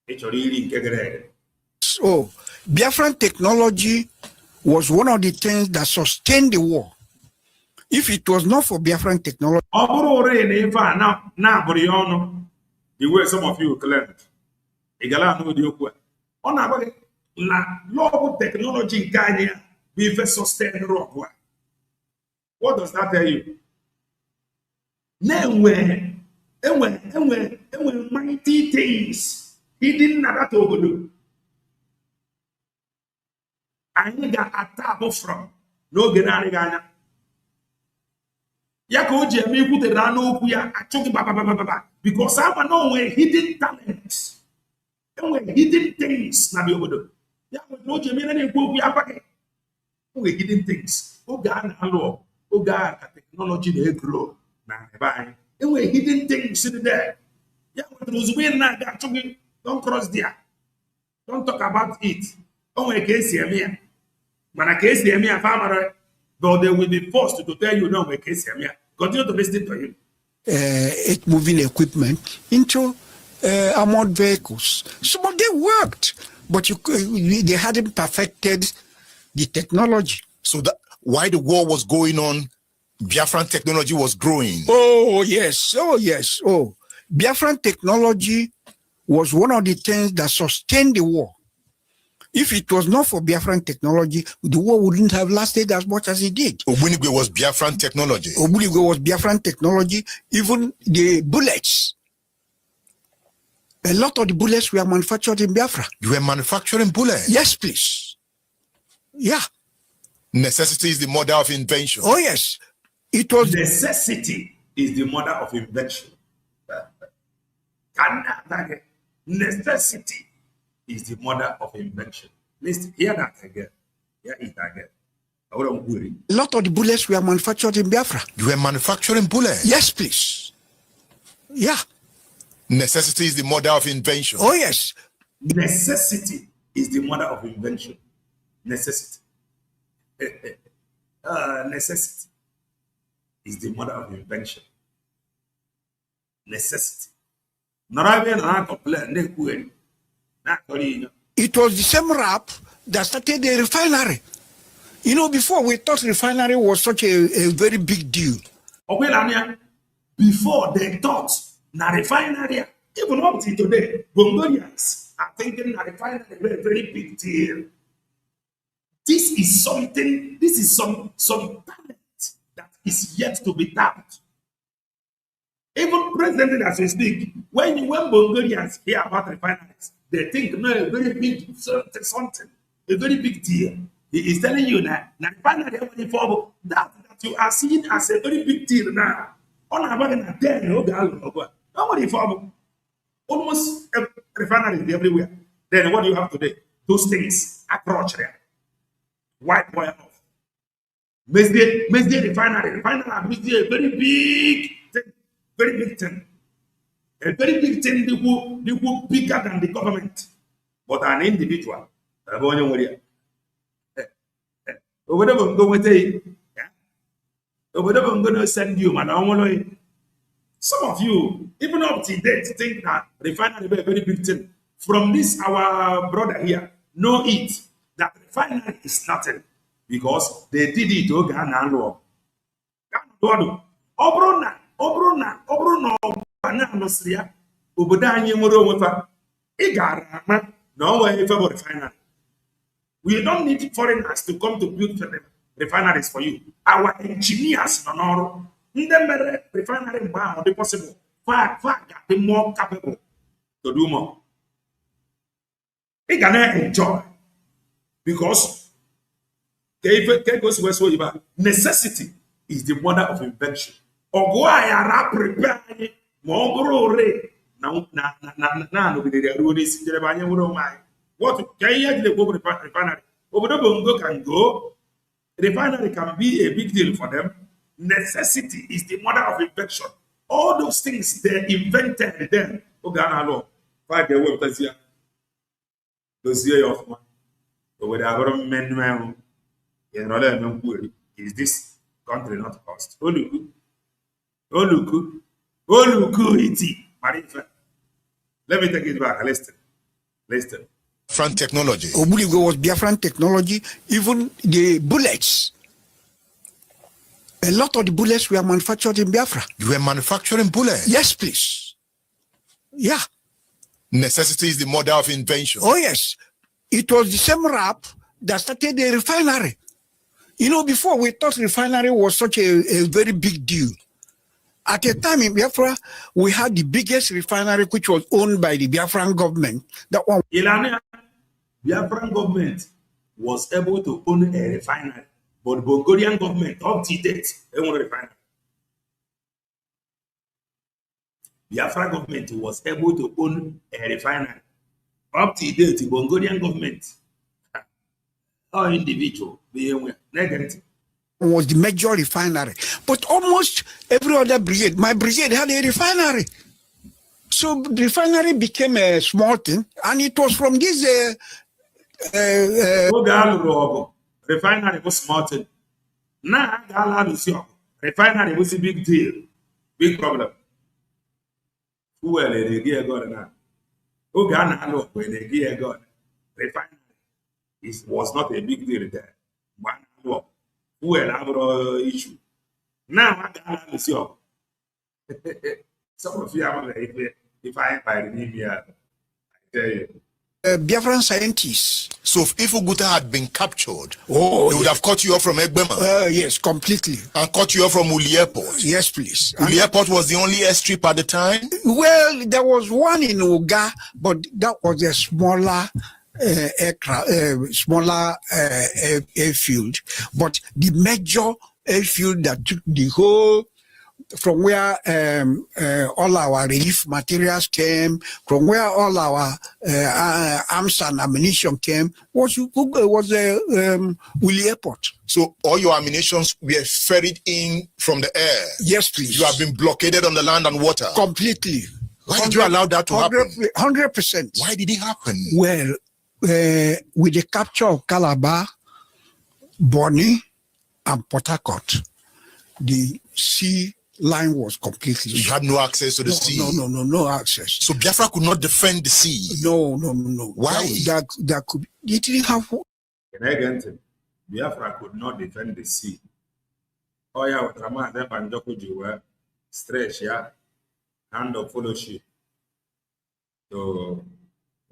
Really integrated.
So, Biafran technology was one of the things that sustained the war. If it was not for Biafran technology,
the way some of you claimed, law technology be sustain rock. What does that tell you? Mighty things hidden that obodo. Anyị ga-atapụ from n'oge na-adịghị anya. Ya ka o ji eme ikwutere n'okwu ya achọghị bababababa because ama na onwe hidden talent. Enwe hidden things na bi obodo. Ya nwere o ji eme na-ekwu okwu ya apaghị. Onwe hidden things. Oge a na-alụ oge a ka technology na-egro na ebe anyị. Enwe hidden things in there. Ya nwere ozugbo ị na-aga achọghị don't cross there. Don't talk about it. Onwe ka esi eme ya. Mana ka esi eme ya famara, but they will be forced to tell you no onwe ka esi eme ya. Continue to listen to him.
It moving equipment into armored vehicles. Some of them worked, but they hadn't perfected the technology.
So that while the war was going on, Biafran technology was growing.
Oh yes, oh yes, oh. Biafran technology was one of the things that sustained the war. If it was not for Biafran technology, the war wouldn't have lasted as much as it did.
Ogbunigwe was Biafran technology.
Ogbunigwe was Biafran technology. Even the bullets. A lot of the bullets were manufactured in Biafra.
You were manufacturing bullets?
Yes, please. Yeah.
Necessity is the mother of invention.
Oh, yes. It was
necessity is the mother of invention. Necessity is the mother of invention. Listen, hear that again. Hear it again.
A lot of the bullets were manufactured in Biafra.
You were manufacturing bullets?
Yes, please. Yeah.
Necessity is the mother of invention.
Oh, yes.
Necessity is the mother of invention. Necessity. Necessity is the mother of invention. Necessity.
It was the same rap that started the refinery. You know, before we thought refinery was such a very big deal.
Before they thought na refinery, even up to today, Bongolians are thinking na refinery is a very, very big deal. This is something, this is some talent that is yet to be tapped. Even presently as we speak, when Bongolians hear about refineries, they think no, a very big something, a very big deal. He is telling you now, refinery that you are seeing as a very big deal now. Almost refinery everywhere. Then what do you have today? Those things approach there. White boy off. Mesde refinery. Refinery is a very big thing. Very big thing. A very big thing, they will bigger than the government. But an individual. Whatever I'm going to send you, man. Some of you, even up to date, think that refinery is a very big thing. From this, our brother here, know it, that refinery is nothing. Because they did it to Ghana law. Obrona, Austria, Ubudani Muro, Igara, no way for refinery. We don't need foreigners to come to build refineries for you. Our engineers, no, the refinery bomb the possible, far the more capable to do more. They can enjoy because necessity is the mother of invention. Now what can you go refinery? Obodo can go. Refinery can be a big deal for them. Necessity is the mother of invention. All those things they invented then. Five the way this year. Those year of man. Over the government is this country not cost? Oluku iti. Let me take it back. Listen.
Biafran technology.
Obuligo was Biafran technology. Even the bullets. A lot of the bullets were manufactured in Biafra.
You were manufacturing bullets?
Yes, please. Yeah.
Necessity is the mother of invention.
Oh, yes. It was the same rap that started the refinery. You know, before we thought refinery was such a very big deal. At a time in Biafra, we had the biggest refinery, which was owned by the Biafran government. That one.
Biafran government was able to own a refinery, but the Bongolian government, up to date, they own a refinery. Biafran government was able to own a refinery. Up to date, the Bongolian government, or individual, negative.
Was the major refinery, but almost every other brigade, my brigade had a refinery. So the refinery became a small thing, and it was from this
refinery was small thing. Now refinery was a big deal, big problem. Who are they gear God now? Who got when they gear God? Refinery was not a big deal there. One who are issue. Now I got to see some of you are if I buy the name here, I tell you.
Biafran scientists.
So if Uguta had been captured, they
yes.
would have cut you off from Egbema.
Yes, completely.
And cut you off from Uli Airport.
Yes, please.
Uli Airport was the only airstrip at the time?
Well, there was one in Oga, but that was a smaller airfield. But the major airfield that took the whole, from where all our relief materials came, from where all our arms and ammunition came, was Uli Airport.
So all your ammunitions were ferried in from the air?
Yes, please.
You have been blockaded on the land and water?
Completely.
Why did you allow that to happen?
100%.
Why did it happen?
Well, with the capture of Calabar, Bonny, and Port Harcourt, the sea line was completely.
So you had no access to the sea?
No access.
So Biafra could not defend the sea?
No.
Why?
That could. It didn't have.
Biafra could not defend the sea. Oh yeah, what Rama then Banjoko Jiwa stretch yeah, hand of fellowship. So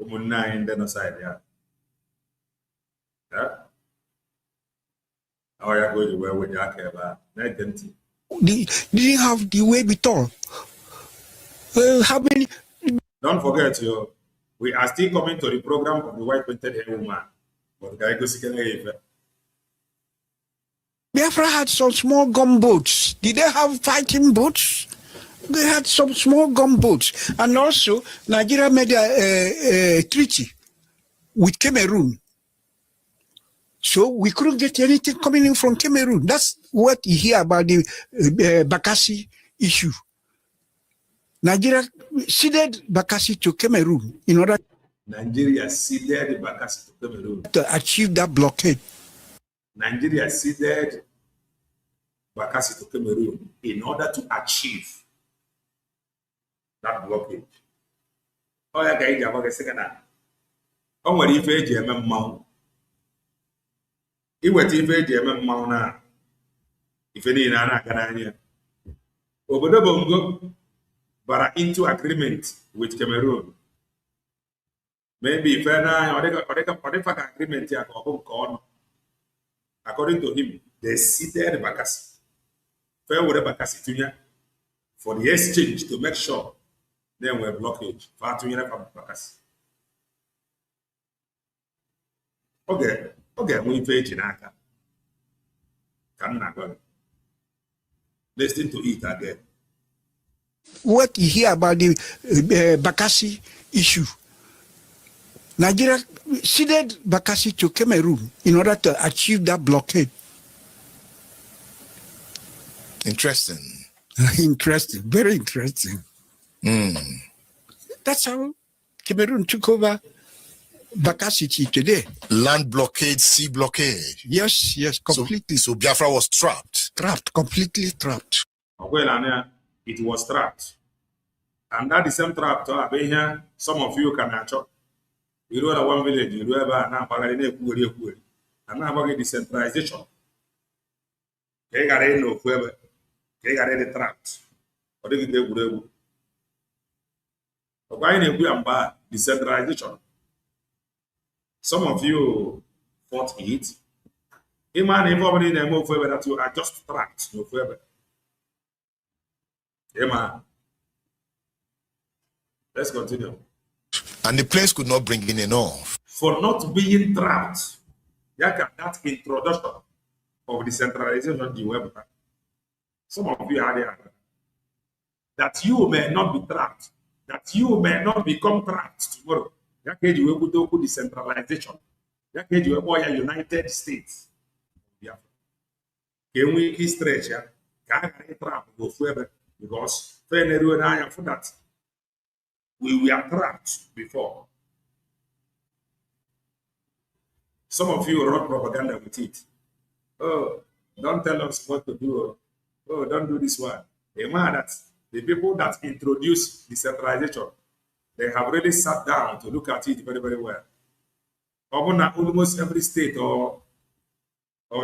Umunna in the side yeah. Yeah. Oh yeah, go to where we are about negative.
They didn't have the way at all. How many?
Don't forget, we are still coming to the program of the white painted hair woman. But
Biafra had some small gunboats. Did they have fighting boats? They had some small gunboats. And also, Nigeria made a treaty with Cameroon. So we couldn't get anything coming in from Cameroon. That's what you hear about the Bakassi issue. Nigeria ceded Bakassi to Cameroon in order
Nigeria ceded Bakassi to Cameroon
to achieve that blockade.
Nigeria ceded Bakassi to Cameroon in order to achieve that blockade. Oh, yeah, guy, I'm going to say that. Oh, what if I am a mount? If what if I am a mount now? If any in Anna Obodo Bongo but into agreement with Cameroon. Maybe if I agreement here, according to him, they ceded Bakassi. Fair with Bakassi for the exchange to make sure there were blockage. Far to Bakassi. Okay, we page in Aka. Listen to it again.
What you hear about the Bakassi issue. Nigeria ceded Bakassi to Cameroon in order to achieve that blockade.
Interesting.
Interesting, very interesting. That's how Cameroon took over Bakassi today.
Land blockade, sea blockade.
Yes, completely.
So Biafra was trapped.
Completely trapped.
Well, it was trapped. And that is same trap to have here. Some of you can actually. You know, one village, you know, and now about decentralization. They got no whoever. They got any trapped. Or they get good. But why in a decentralization? Some of you fought it. Even in a move that you are just trapped, no whoever. Emma. Let's continue.
And the planes could not bring in enough.
For not being trapped, that introduction of decentralization of the web. Some of you are there. That you may not be trapped, that you may not become trapped tomorrow. You will go to decentralization. You will go to United States. Can we stretch? Can I trap go forever? Because for that. We were trapped before. Some of you wrote propaganda with it. Oh, don't tell us what to do. Oh, don't do this one. That the people that introduce decentralization, they have really sat down to look at it very, very well. Almost every state or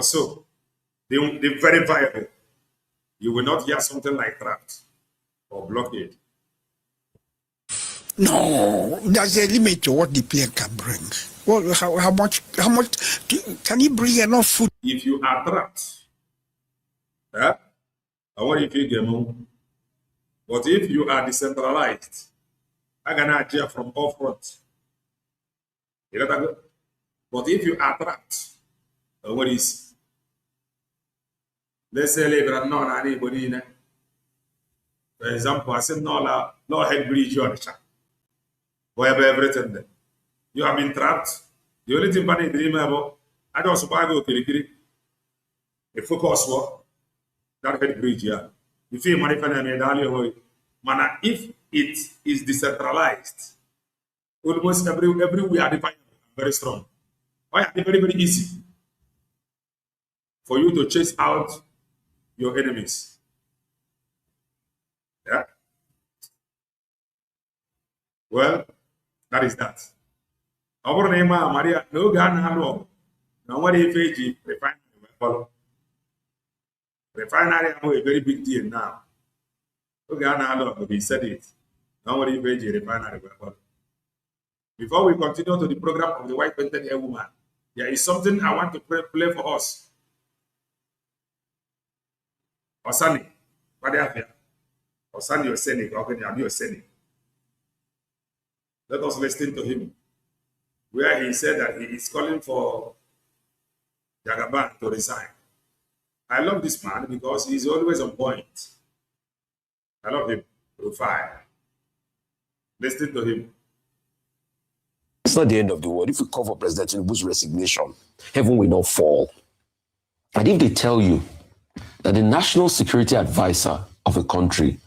so, they're very viable. You will not hear something like trapped or blockade.
No, there's a limit to what the plane can bring. Well, how much can you bring enough food?
If you are trapped, I want you to get more. But if you are decentralized, I can adjust from all fronts. But if you are trapped, what is? Let's say anybody. For example, I said no head bridge on the chat. Whatever everything there. You have been trapped. The only thing I dream about, I don't suppose go Kirikiri. A focus work. That head bridge, yeah. If you if it is decentralized, almost everywhere defined very strong. Why very, very easy for you to chase out your enemies. Yeah. Well, that is that. Our name Maria no Ghana. Now what if AG refinery? Refinery is a very big deal now. No Ghana, we said it. Now what if AG refinery? Before we continue to the program of the white painted hair woman, there is something I want to play for us. Osani, what do you have? Osani, you're saying, okay, you're saying. Let us listen to him, where he said that he is calling for Jagaban to resign. I love this man because he's always on point. I love him. Profile. Listen to him.
It's not the end of the world. If we call for President Tinubu's resignation, heaven will not fall. And if they tell you that the national security advisor of a country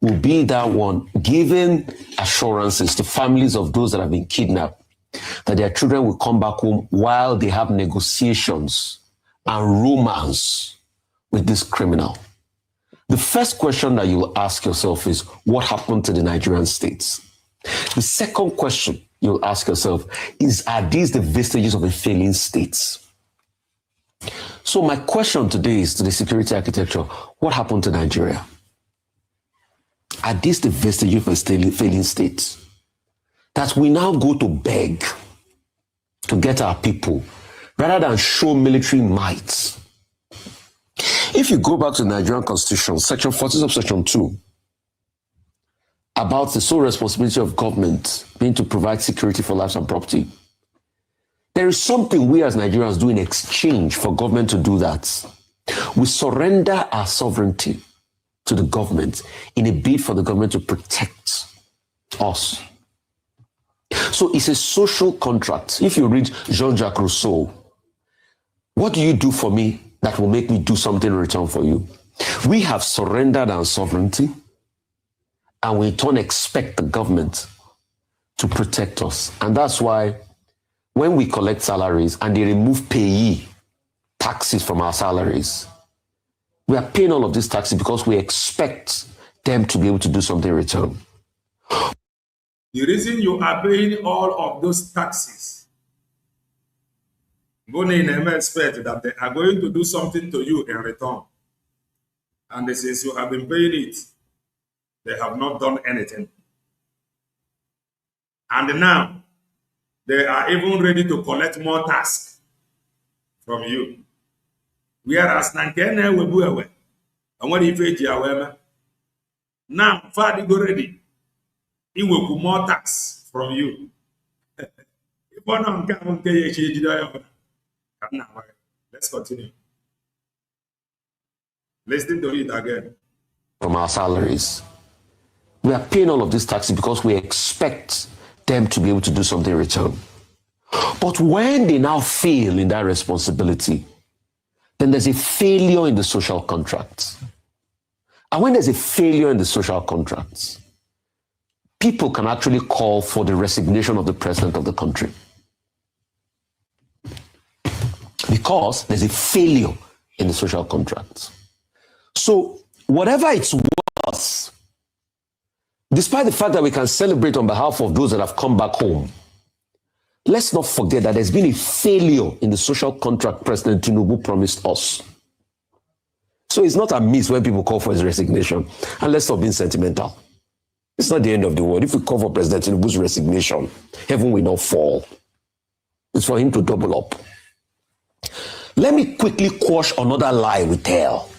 will be that one giving assurances to families of those that have been kidnapped, that their children will come back home while they have negotiations and romance with this criminal, the first question that you will ask yourself is, what happened to the Nigerian states? The second question you'll ask yourself is, are these the vestiges of a failing state? So my question today is to the security architecture, what happened to Nigeria? Are these the vestiges of a failing state? That we now go to beg to get our people, rather than show military might. If you go back to the Nigerian Constitution, Section 40 of Section 2, about the sole responsibility of government being to provide security for lives and property, there is something we as Nigerians do in exchange for government to do that. We surrender our sovereignty to the government in a bid for the government to protect us. So it's a social contract. If you read Jean-Jacques Rousseau, what do you do for me that will make me do something in return for you? We have surrendered our sovereignty, and we don't expect the government to protect us. And that's why when we collect salaries and they remove payee taxes from our salaries, we are paying all of these taxes because we expect them to be able to do something in return.
The reason you are paying all of those taxes, Bonnie and expect that they are going to do something to you in return. And since you have been paying it, they have not done anything. And now, they are even ready to collect more tasks from you. Whereas Nankene Webuewe, and what if it is now, Fadi go ready. He will put more tax from you. Let's continue. Listen to it again.
From our salaries, we are paying all of these taxes because we expect them to be able to do something in return. But when they now fail in that responsibility, then there's a failure in the social contract. And when there's a failure in the social contracts, people can actually call for the resignation of the president of the country. Because there's a failure in the social contracts. So whatever it's worth, despite the fact that we can celebrate on behalf of those that have come back home, let's not forget that there's been a failure in the social contract President Tinubu promised us. So it's not amiss when people call for his resignation. And let's stop being sentimental. It's not the end of the world. If we call for President Tinubu's resignation, heaven will not fall. It's for him to double up. Let me quickly quash another lie we tell.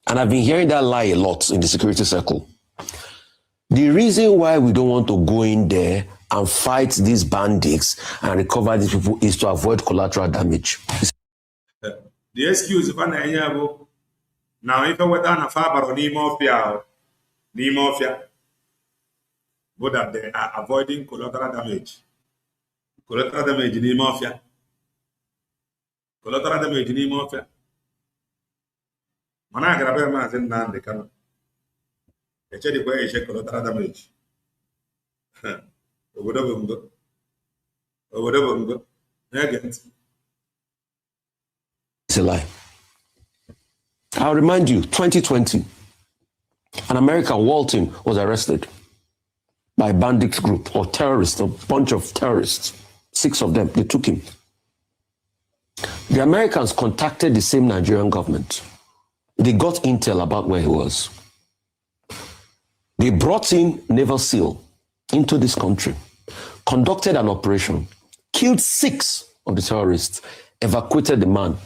And I've been hearing that lie a lot in the security circle. The reason why we don't want to go in there and fight these bandits and recover these people is to avoid collateral damage.
The excuse if now if I were done a fiber or Nimofia, but that they are avoiding collateral damage. Collateral damage in Nimofia. Collateral damage in Nimofia. Mana grabe ma zin nan de kanu. Eche di kwa eche collateral damage. Obodo bongo. It's
a lie. I'll remind you, 2020, an American, Walton, was arrested by a bandit group or terrorists, a bunch of terrorists. 6 of them, they took him. The Americans contacted the same Nigerian government. They got intel about where he was. They brought in Naval SEAL into this country, conducted an operation, killed 6 of the terrorists, evacuated the man,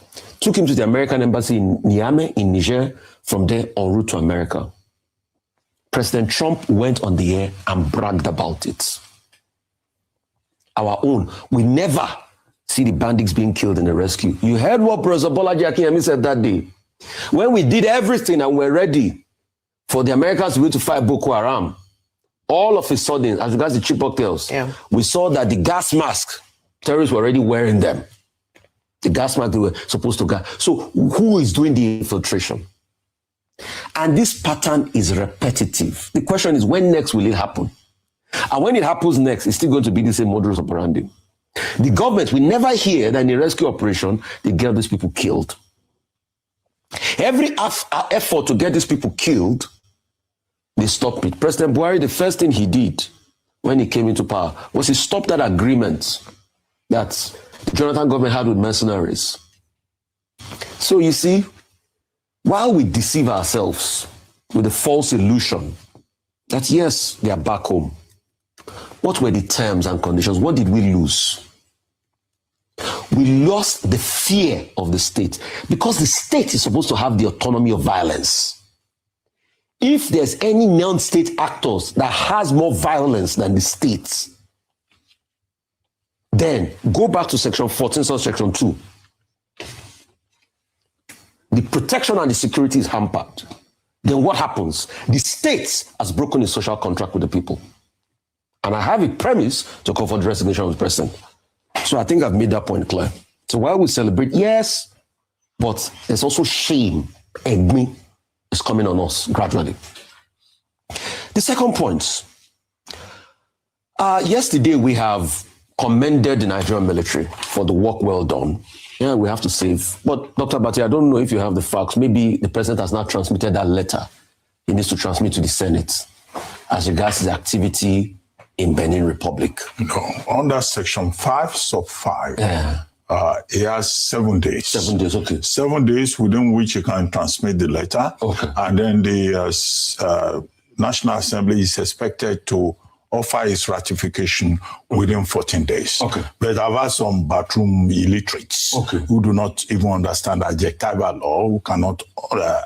took him to the American embassy in Niamey in Niger, from there en route to America. President Trump went on the air and bragged about it. Our own, we never see the bandits being killed in the rescue. You heard what Professor Bolaji Akinyemi said that day. When we did everything and we're ready for the Americans to be able to fight Boko Haram, all of a sudden, as regards the Chibok girls, we saw that the gas mask, terrorists were already wearing them. The gas mask they were supposed to gas. So who is doing the infiltration? And this pattern is repetitive. The question is, when next will it happen? And when it happens next, it's still going to be the same modus operandi. The government will never hear that in a rescue operation, they get these people killed. Every effort to get these people killed, they stopped it. President Buhari, the first thing he did when he came into power was he stopped that agreement that the Jonathan government had with mercenaries. So you see, while we deceive ourselves with the false illusion that yes, they are back home, what were the terms and conditions? What did we lose? We lost the fear of the state because the state is supposed to have the autonomy of violence. If there's any non-state actors that has more violence than the state, then go back to section 14, section 2. The protection and the security is hampered. Then what happens? The state has broken its social contract with the people. And I have a premise to call for the resignation of the president. So I think I've made that point clear. So while we celebrate, yes, but there's also shame. Egg is coming on us gradually. The second point. Yesterday we have commended the Nigerian military for the work well done. Yeah, we have to save. But Dr. Bati, I don't know if you have the facts. Maybe the president has not transmitted that letter. He needs to transmit to the Senate as regards his activity in Benin Republic.
No, under section 5, sub 5, he has 7 days.
7 days, okay.
7 days within which he can transmit the letter. Okay. And then the National Assembly is expected to offer its ratification within 14 days. Okay. But I've had some bathroom illiterates who do not even understand adjectival law, who cannot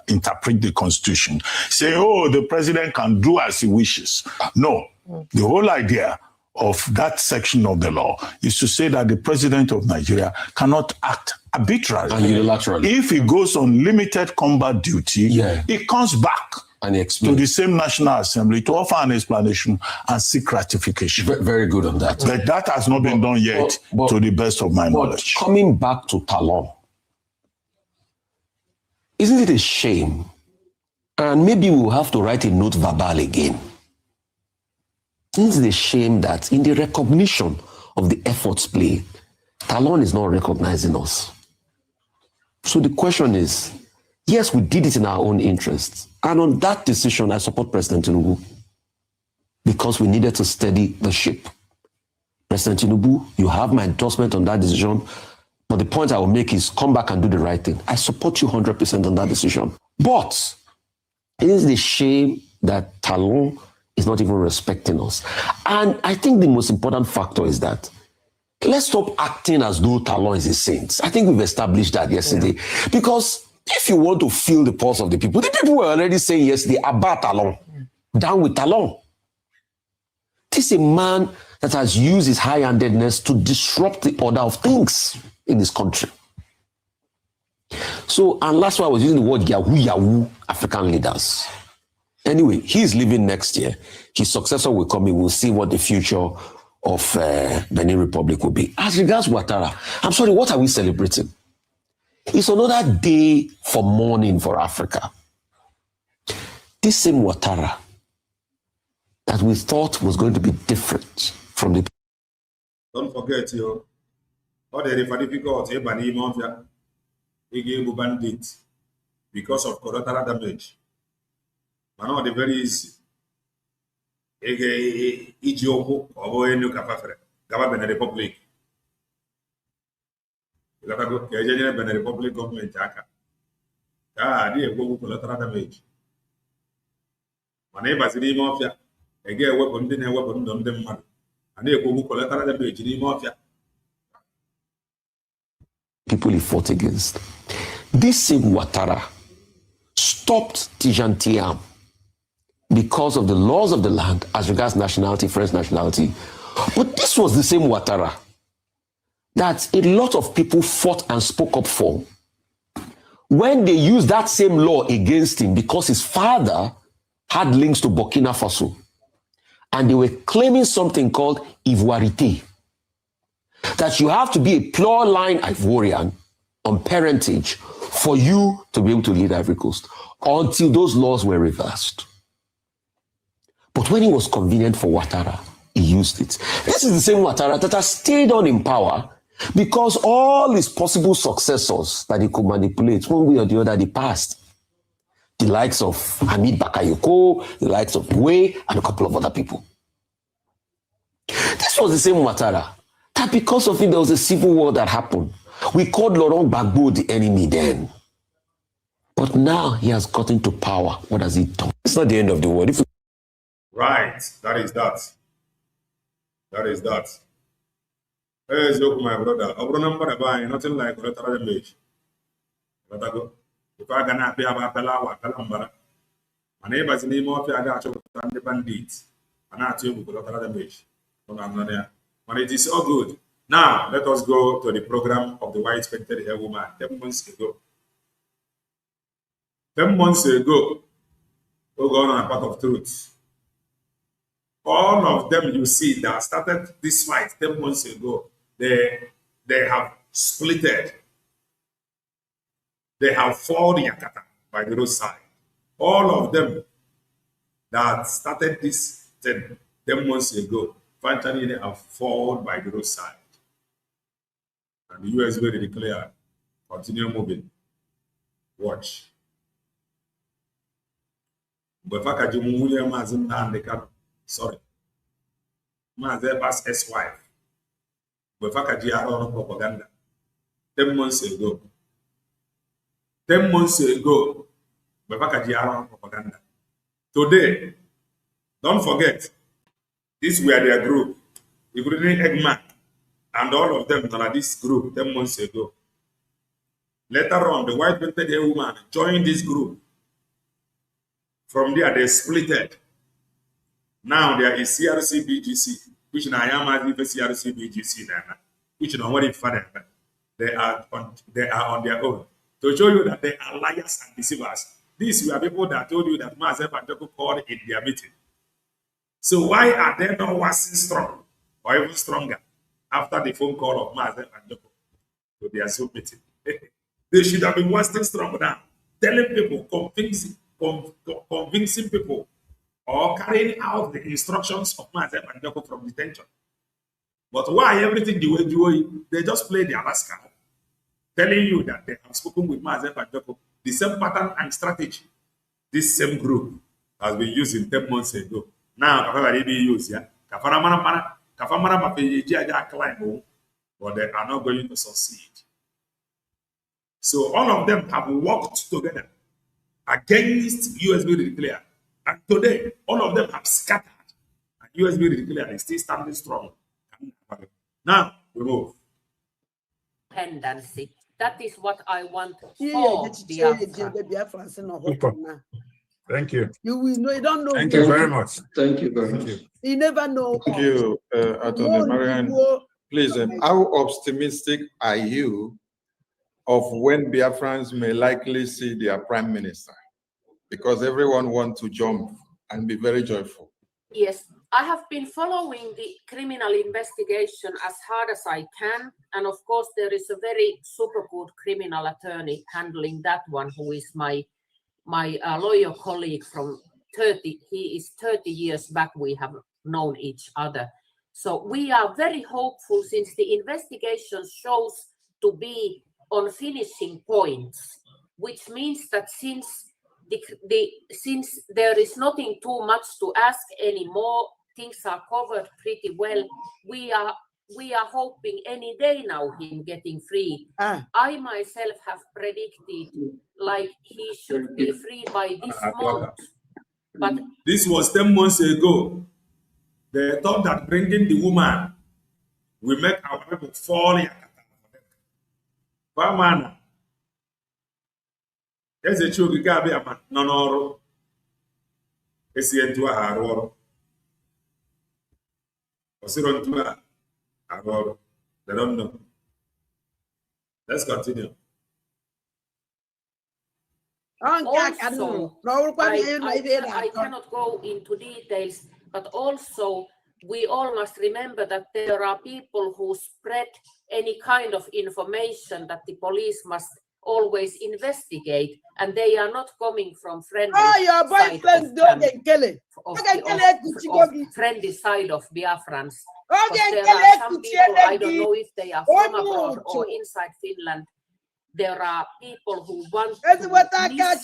interpret the Constitution, say, oh, the president can do as he wishes. No. The whole idea of that section of the law is to say that the president of Nigeria cannot act arbitrarily.
And unilaterally.
If he goes on limited combat duty, he comes back
and
to the same National Assembly to offer an explanation and seek ratification.
Very good on that.
But that has not been done yet, to the best of my knowledge.
Coming back to Talon, isn't it a shame? And maybe we'll have to write a note verbal again. Isn't it a shame that in the recognition of the efforts played, Talon is not recognizing us? So the question is, yes, we did it in our own interests. And on that decision, I support President Tinubu because we needed to steady the ship. President Tinubu, you have my endorsement on that decision. But the point I will make is come back and do the right thing. I support you 100% on that decision. But it is the shame that Talon is not even respecting us. And I think the most important factor is that let's stop acting as though Talon is a saint. I think we've established that yesterday. Because if you want to feel the pulse of the people were already saying yesterday about Talon. Down with Talon. This is a man that has used his high-handedness to disrupt the order of things in this country. So, and that's why I was using the word Yahoo African leaders. Anyway, he's leaving next year. His successor will come in. We'll see what the future of Benin Republic will be. As regards Ouattara, I'm sorry, what are we celebrating? It's another day for mourning for Africa. This same Ouattara that we thought was going to be different from the...
Don't forget, all the difficult Benin Mafia, they gave bandit because of collateral damage. But now the very easy. Ijioko or New Capafre, Government Republic. You got to go to the Republic government. They go collateral damage. My neighbors in the mafia, they get a weapon, then a weapon on them, and they go collateral damage in the mafia.
People he fought against. This same Ouattara stopped Tijan Tiam because of the laws of the land as regards nationality, French nationality. But this was the same Ouattara that a lot of people fought and spoke up for when they used that same law against him because his father had links to Burkina Faso. and they were claiming something called ivoirité, that you have to be a pure line Ivorian on parentage for you to be able to lead Ivory Coast, until those laws were reversed. But when it was convenient for Ouattara, he used it. This is the same Ouattara that has stayed on in power because all his possible successors that he could manipulate, one way or the other, they passed. The likes of Hamid Bakayoko, the likes of Nwayi, and a couple of other people. This was the same Ouattara that because of it, there was a civil war that happened. We called Laurent Gbagbo the enemy then. But now he has gotten to power. What has he done? It's not the end of the world.
Right. That is that. That is that. Hey, Zoku, my brother. I wouldn't number about nothing like collateral damage. Let go. If I cannot be about Pella, Pelambara, my neighbors in the more I got to the bandits. And I tell you, collateral damage. But it is all good. Now, let us go to the program of the white painted hair woman 10 months ago. 10 months ago, we go on a path of truth. All of them you see that started this fight 10 months ago, they have splitted. They have fallen Yakata by the roadside. All of them that started this 10 months ago, finally they have fallen by the roadside. And the US will declare, continue moving. Watch. But sorry. Mazepa's ex-wife. But propaganda. 10 months ago. 10 months ago. Propaganda. Today, don't forget, these were their group, including Eggman, and all of them are this group 10 months ago. Later on, the white painted hair woman joined this group. From there, they splitted. Now there is CRC BGC, which I am as even CRC BGC, which is not father. They are on their own. To show you that they are liars and deceivers. These were people that told you that Mazep and Joko called in their meeting. So why are they not waxing strong or even stronger after the phone call of Mazep and Joko to their Zoom meeting? They should have been waxing strong now, telling people, convincing people, or carrying out the instructions of Mazep and Joko from detention. But why everything they just play the Alaska, telling you that they have spoken with Mazep and Joko, the same pattern and strategy. This same group has been used 10 months ago. Now, they be used, yeah. But they are not going to succeed. So all of them have worked together against USB declare. And today, all of them have scattered. And USB declare is still standing strong. Now, we move.
Tendency. That is what I want for Biafra.
Thank you.
You will know. You don't know.
Thank you very much.
Thank you very much.
You never know.
Thank you, Attorney Marian. Please, how optimistic are you of when Biafrans may likely see their prime minister? Because everyone wants to jump and be very joyful.
Yes, I have been following the criminal investigation as hard as I can. And of course, there is a very super good criminal attorney handling that one, who is my lawyer colleague from 30. He is 30 years back. We have known each other. So we are very hopeful, since the investigation shows to be on finishing points, which means that since there is nothing too much to ask anymore, things are covered pretty well. We are hoping any day now him getting free. I myself have predicted like he should be free by this month. But
this was 10 months ago. They thought that bringing the woman will make our people fall in. Bamana. There's a children gabi ama nonoro. Esientua haroro. Osirontua haroro. They don't know. Let's continue.
Also, I cannot go into details, but also we all must remember that there are people who spread any kind of information that the police must always investigate, and they are not coming from friendly
your boyfriend
friendly side of Biafrans. There are some people, I don't know if they are from abroad or inside Finland, there are people who want to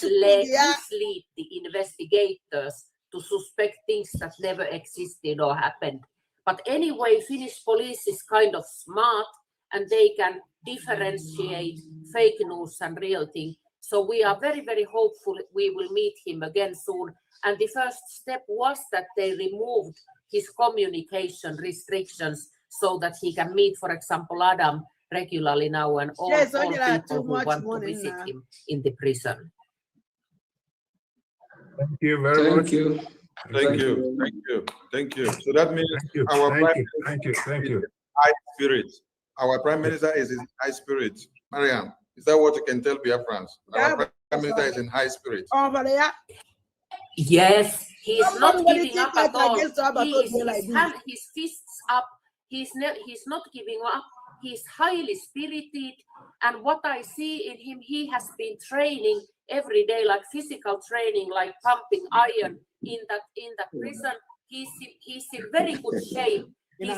mislead the investigators to suspect things that never existed or happened. But anyway, Finnish police is kind of smart, and they can differentiate fake news and real thing. So we are very, very hopeful we will meet him again soon. And the first step was that they removed his communication restrictions so that he can meet, for example, Adam regularly now, and all people who want to visit him in the prison.
Thank you very much.
Thank you. So that means our
thank you.
High spirit. Our prime minister is in high spirit. Mariam, is that what you can tell Biafrans? Our prime minister is in high spirit.
Yes, he's not giving up at all. His fists up. He's not giving up. He's highly spirited, and what I see in him, he has been training every day, like physical training, like pumping iron in that prison. He's in very good shape. He's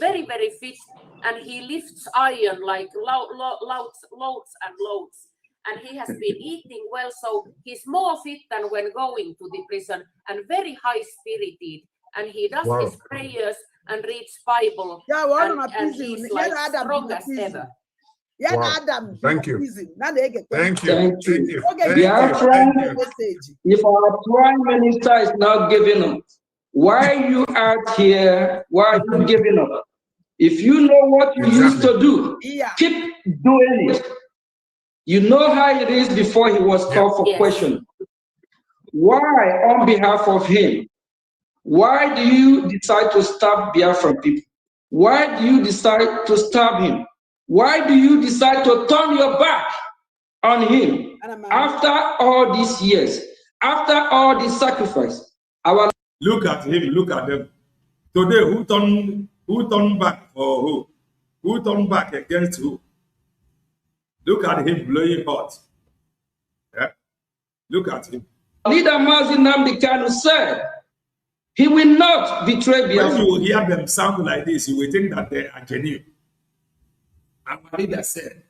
very, very fit, and he lifts iron like loads and loads. And he has been eating well, so he's more fit than when going to the prison, and very high spirited. And he does his prayers and reads Bible, and he's like strong as ever.
Thank you.
If our prime minister is not giving up, why you out here? Why are you giving up? If you know what you used to do, keep doing it. You know how it is before he was called for question. Why, on behalf of him, why do you decide to stab Biafran people? Why do you decide to stab him? Why do you decide to turn your back on him after all these years, after all this sacrifice?
Look at him, look at them. Today, who turned back for who? Who turned back against who? Look at him blowing hot. Yeah? Look at him.
Leader Mazi Nnamdi Kanu said he will not betray Biafra.
When you hear them sound like this, you will think that they are genuine. And my leader said,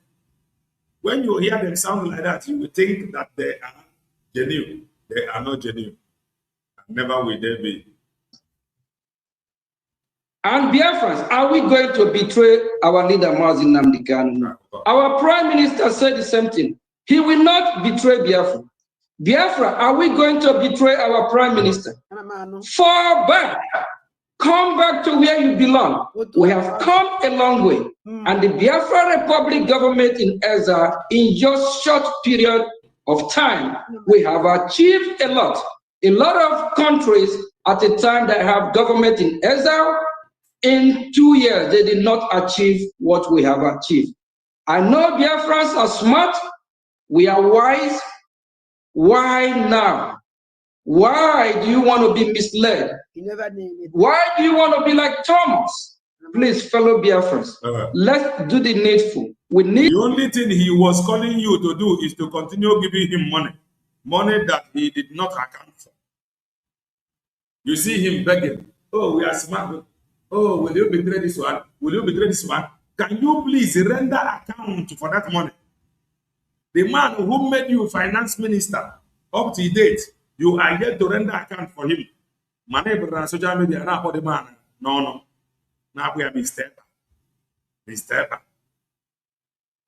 when you hear them sound like that, you will think that they are genuine. They are not genuine. Never will they be.
And Biafrans, are we going to betray our leader Mazi Nnamdi Kanu? Our prime minister said the same thing. He will not betray Biafra. Biafra, are we going to betray our prime minister? Fall back. Come back to where you belong. We have come a long way. And the Biafra Republic government in Ezra, in just short period of time, we have achieved a lot. A lot of countries at the time that have government in Ezra, in 2 years, they did not achieve what we have achieved. I know Biafrans are smart. We are wise. Why now? Why do you want to be misled? Why do you want to be like Thomas? Please, fellow Biafrans, let's do the needful. We need.
The only thing he was calling you to do is to continue giving him money. Money that he did not account for. You see him begging. Oh, we are smart. Oh, will you betray this one? Will you betray this one? Can you please render account for that money? The man who made you finance minister up to date, you are yet to render account for him. Money, but social media, not for the man. No. Now we are Mr.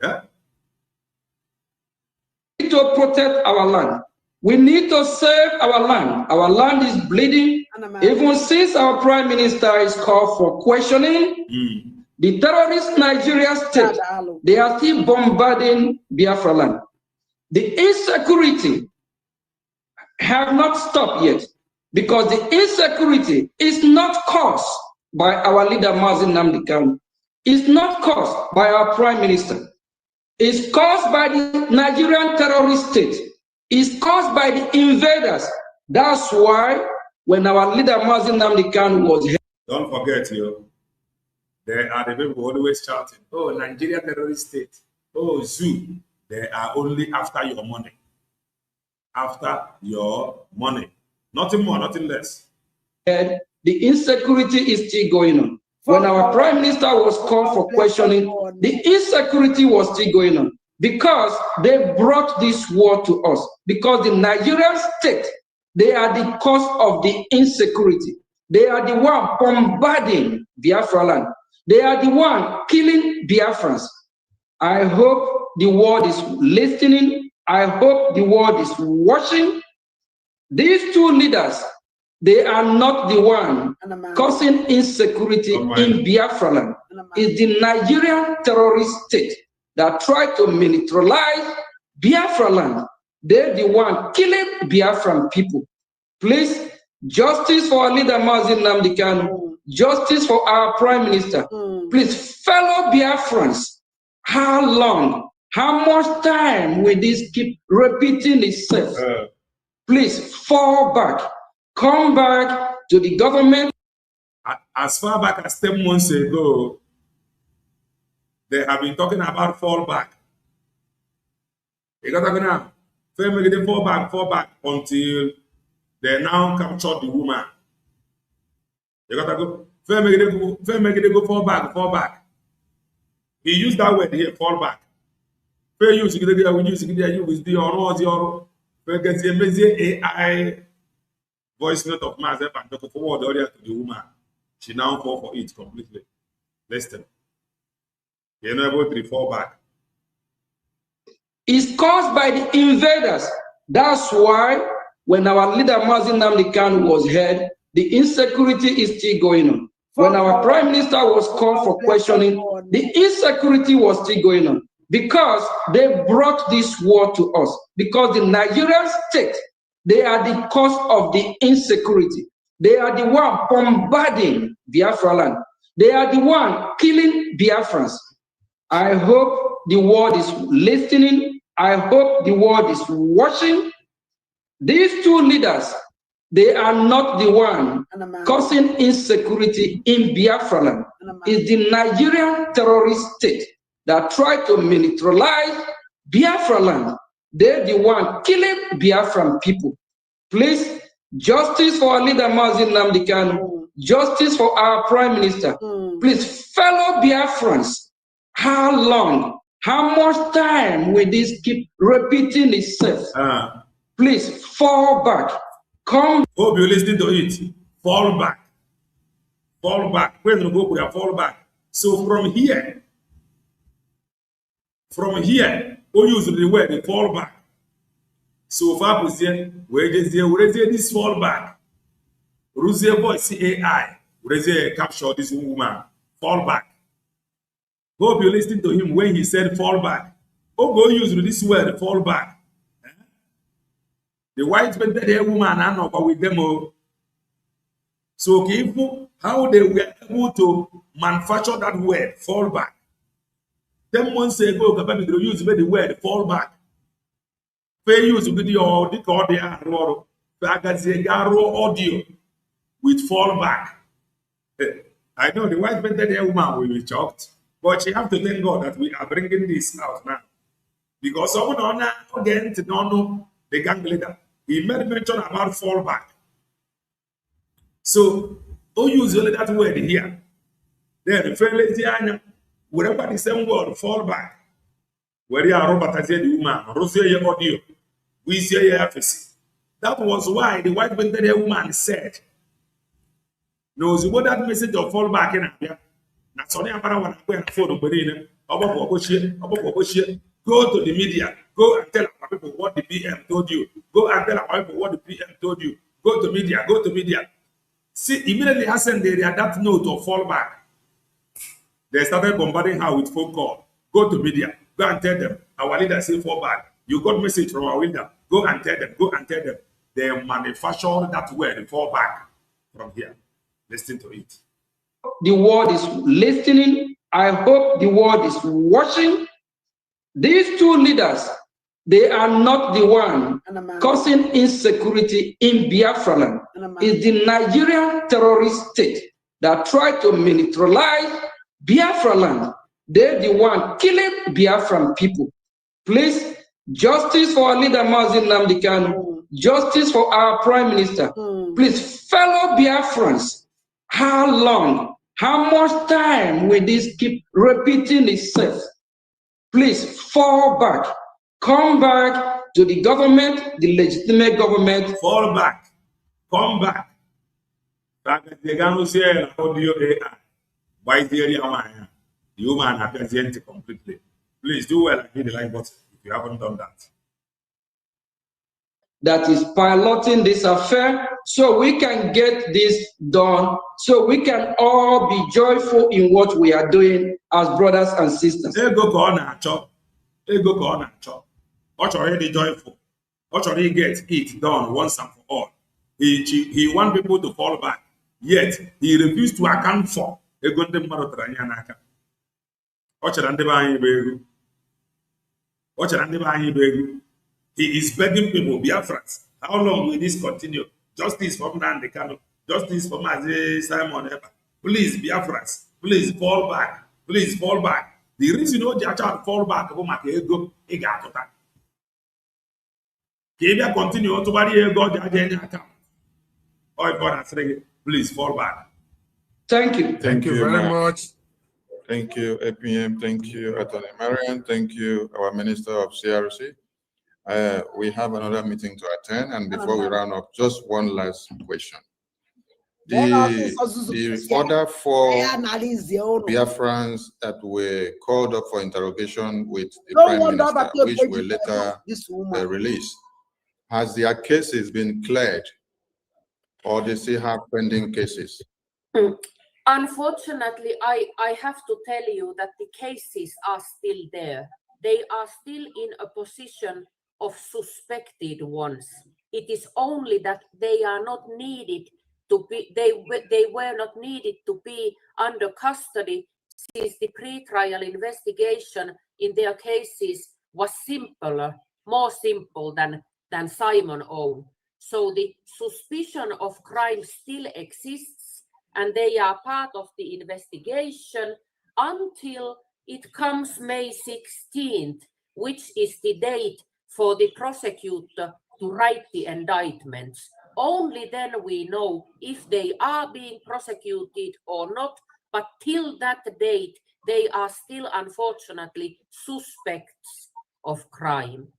Yeah?
We need to protect our land. We need to save our land. Our land is bleeding. Even since our prime minister is called for questioning, the terrorist Nigeria state, they are still bombarding Biafra land. The insecurity have not stopped yet, because the insecurity is not caused by our leader Mazi Nnamdi Kanu. It's not caused by our prime minister. It's caused by the Nigerian terrorist state. It's caused by the invaders. That's why when our leader Mazi Nnamdi Kanu was.
Don't forget, you. There are the people always shouting, "Oh, Nigeria terrorist state! Oh, zoo!" They are only after your money. After your money, nothing more, nothing less.
The insecurity is still going on. When our prime minister was called for questioning, the insecurity was still going on because they brought this war to us. Because the Nigerian state, they are the cause of the insecurity. They are the one bombarding Biafra land. They are the one killing Biafrans. I hope the world is listening. I hope the world is watching. These two leaders, they are not the one causing insecurity in Biafra land. It's the Nigerian terrorist state that tried to militarize Biafra land. They're the one killing Biafran people. Please, justice for our leader Mazi Nnamdi Kanu, justice for our prime minister. Please, fellow Biafrans, how long, how much time will this keep repeating itself? Please fall back. Come back to the government.
As far back as 10 months ago, they have been talking about fall back. They got to now. They fall back until they now captured the woman. They got to go. They go fall back. He used that word here, fall back. Fair use it there, we use it there, you with the or because the AI voice note of myself and talk forward the audio to the woman. She now fall for it completely. Listen. You're not able to fall back.
It's caused by the invaders. That's why when our leader Mazi Nnamdi Kanu was heard, the insecurity is still going on. When our prime minister was called for questioning, the insecurity was still going on because they brought this war to us. Because the Nigerian state, they are the cause of the insecurity. They are the one bombarding Biafra land. They are the one killing Biafrans. I hope the world is listening. I hope the world is watching. These two leaders, they are not the one causing insecurity in Biafra land. It's the Nigerian terrorist state that tried to militarize Biafra land. They're the one killing Biafran people. Please, justice for our leader Mazi Nnamdi Kanu, justice for our prime minister. Please, fellow Biafrans, how long, how much time will this keep repeating itself? Please, fall back. Come.
Hope you listening to it. Fall back. Fall back. Where's the go? We are fall back. So from here, we use the word fall back. So far, we say this fall back. Rusia voice AI. We say capture this woman. Fall back. Hope you listening to him when he said fall back. Oh, go use this word fall back. The white men, woman, and not with them. So, how they were able to manufacture that word, fall back. 10 months ago, they use the word fall back. They use video audio with fall back. I know the white men, woman will be shocked, but you have to thank God that we are bringing this out now. Because someone again to know the gang leader. He made mention about fall back. So, usually that word here. Then, wherever the same word, fall back. Where you are Robert the woman, Rosia audio, we see your face. That was why the white woman said, no, so what that message of fall back in Abia. That's only about one phone, go to the media. Go and tell our people what the PM told you. Go and tell our people what the PM told you. Go to media. Go to media. See, immediately Hassan, they had that note of fall back. They started bombarding her with phone call. Go to media. Go and tell them. Our leader say fall back. You got message from our leader. Go and tell them. Go and tell them. They manufactured that word, fall back, from here. Listen to it.
The world is listening. I hope the world is watching. These two leaders, They are not the one causing insecurity in Biafra land. It's the Nigerian terrorist state that tried to militarize Biafra land. They're the one killing Biafran people. Please, justice for our leader Mazin Nnamdi Kanu, justice for our prime minister. Please, fellow Biafrans, how long, how much time will this keep repeating itself? Please fall back. Come back to the government, the legitimate government.
Fall back. Come back. The human appears completely. Please do well and hit the like button if you haven't done that.
That is piloting this affair so we can get this done, so we can all be joyful in what we are doing as brothers and sisters.
Ego corner chop. Ego corner chop. What's already joyful? What's already get it done once and for all? He wants people to fall back, yet he refused to account for ego ndị mmadụ tara anya n'aka. Ọ chere ndị be anyị bụ ego. Ọ chere ndị be anyị bụ ego. He is begging people, Biafrans, how long will this continue? Justice for Nnamdi Kanu, justice for Mazi Simon Eba. Please, Biafrans, please fall back. Please fall back. The reason you don't fall back is because ego igatuta. Kibia continue to buy ego jaje account. Please fall back.
Thank you.
Thank you very much.
Thank you, APM. Thank you, Attorney Marian. Thank you, our Minister of CRC. We have another meeting to attend, and before we round up, just one last question. The order for Biafrans that were called up for interrogation with the Prime Minister, which were later released, has their cases been cleared, or they still have pending cases?
Unfortunately, I have to tell you that the cases are still there. They are still in a position of suspected ones. It is only that they are not needed to be, they were not needed to be under custody, since the pre-trial investigation in their cases was simpler, more simple than Simon own. So the suspicion of crime still exists, and they are part of the investigation until it comes May 16th, which is the date for the prosecutor to write the indictments. Only then we know if they are being prosecuted or not, but till that date, they are still unfortunately suspects of crime.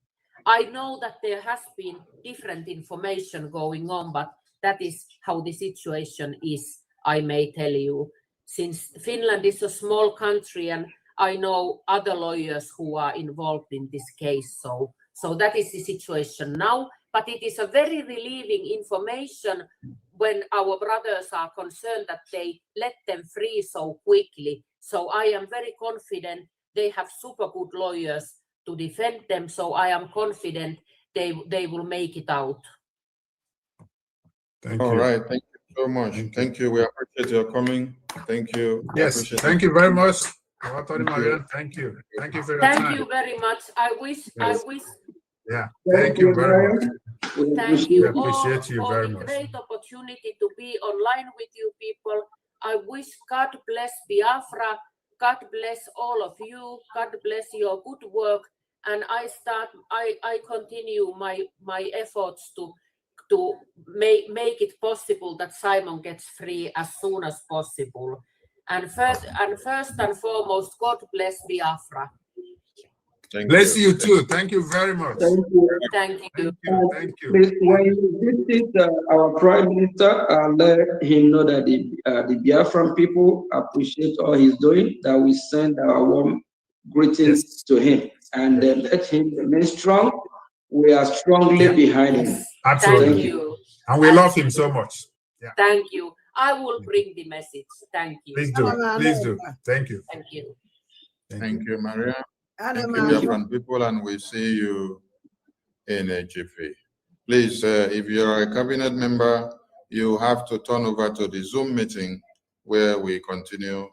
I know that there has been different information going on, but that is how the situation is, I may tell you. Since Finland is a small country, and I know other lawyers who are involved in this case, so that is the situation now, but it is a very relieving information when our brothers are concerned that they let them free so quickly. So I am very confident they have super good lawyers to defend them. So I am confident they will make it out.
Thank you.
All right. Thank you so much. Thank you. We appreciate your coming. Thank you.
Yes. Thank you very much. Thank you. Thank you for your time.
Thank you very much. I wish.
Yeah. Thank you very much.
Thank you.
We appreciate you very much.
Great opportunity to be online with you people. I wish God bless Biafra. God bless all of you. God bless your good work. And I continue my efforts to make it possible that Simon gets free as soon as possible. And first and foremost, God bless Biafra.
Bless you too. Thank you very much.
Thank you.
Thank you.
Thank you.
Please, when you visit our Prime Minister, let him know that the Biafran people appreciate all he's doing, that we send our warm greetings to him, and let him remain strong. We are strongly behind him.
Absolutely.
Thank you.
And we love him so much. Yeah.
Thank you. I will bring the message. Thank you.
Please do. Please do. Thank you.
Thank you.
Thank you, Maria. Thank you, Biafran people, and we see you in a jiffy. Please, if you're a cabinet member, you have to turn over to the Zoom meeting where we continue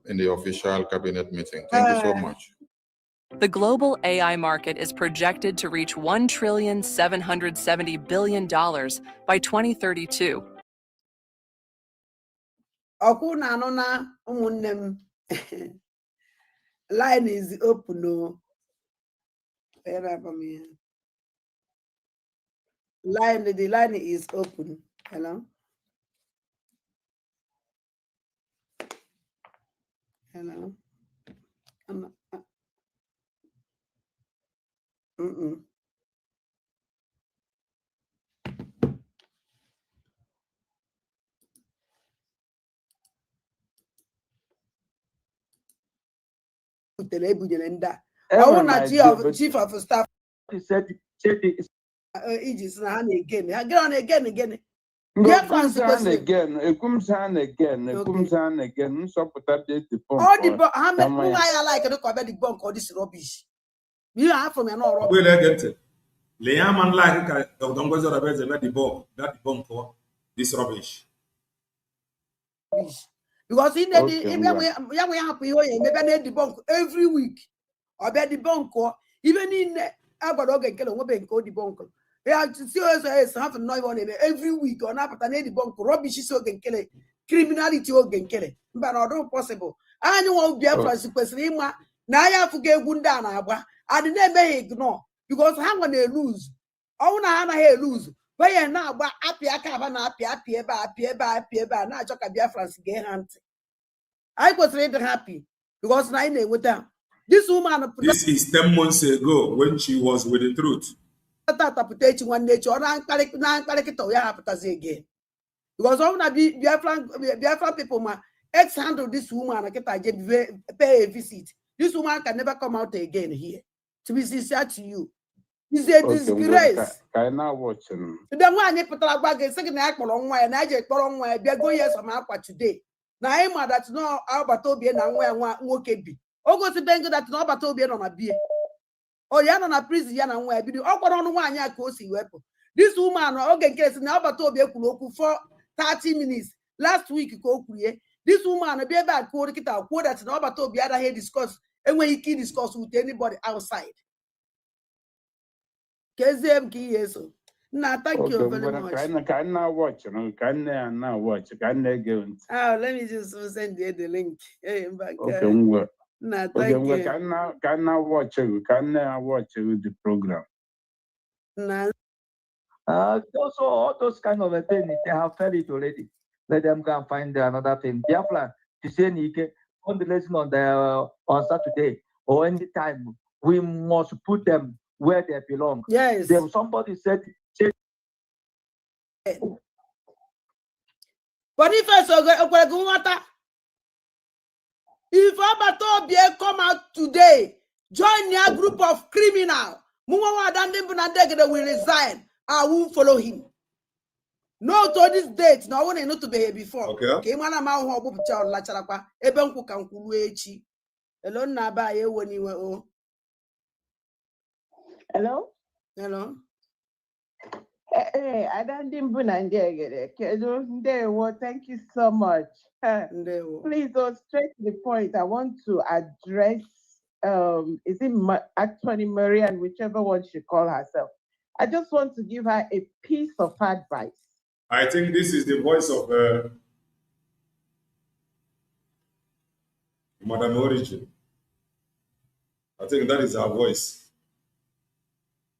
in the official cabinet meeting. Thank you so much.
The global AI market is projected to reach $1,770 billion by 2032.
Line is open. No. The line is open. Hello? Hello? Chief of staff.
He said
Aegis again. Get on again.
again.
All the how many I like the bunk or this rubbish. You have from an oral.
Wait, I get it. Leaman like don't go to the bunk for this rubbish.
Because in the we happy maybe the bunk every week. Or bet the bunk even in Abadog and Kello the bunk. Yeah, seriously, half an hour every week on up at the bunk, rubbish is so can kill it, criminality or can kill it, but not possible. I know be a person. Now I have to get Gundana, I didn't may ignore because how when they lose, oh, now I lose. But now, but happy, I can't appear by now. I talk about France get hunting. I was really happy because I know with them. This woman,
this is 10 months ago when she was with the truth.
One nature, again. Because all the Biafran people, my ex handle this woman, I pay a visit. This woman can never come out again here. To be sincere to you, it's a disgrace.
I now watch him.
The one you put a bag and second act long way, and I just put on way. Be a go yes on my today. Now I'm that's no Albatobi and where one be. Oh, go to Bengal that no Albatobi on my beer. Oh, yeah, on a prison, and where be the upper on one year cozy weapon. This woman, okay, guess now Albatobi for 30 minutes. Last week, go create. This woman, a baby quote it out, quote that's not about to be other here discuss, and when he can discuss with anybody outside. KZM Kiyeso. Nah, thank you very much.
Can now watch, can now watch, can they go?
Oh, let me just send you the link. Hey, back.
Okay,
nah, thank you.
Can now watch the program.
Nah.
Also, all those kind of things, they have felt it already. Let them go and find another thing. Biafra, to say Nike, on the lesson on Saturday or any time, we must put them where they belong.
Yes.
Then somebody said.
But if I saw if Abatobie come out today, join your group of criminals, Muawa will resign. I won't follow him. No, to this date, no one not to be here before.
Okay.
Came on a man who will tell Lacharapa, Ebanku can Kuechi. Hello, Naba, when you were.
Hello?
Hello?
Hey, I don't think well, thank you so much. Please go straight to the point. I want to address is it actually Marianne, whichever one she call herself. I just want to give her a piece of advice.
I think this is the voice of Madam Origin. I think that is her voice.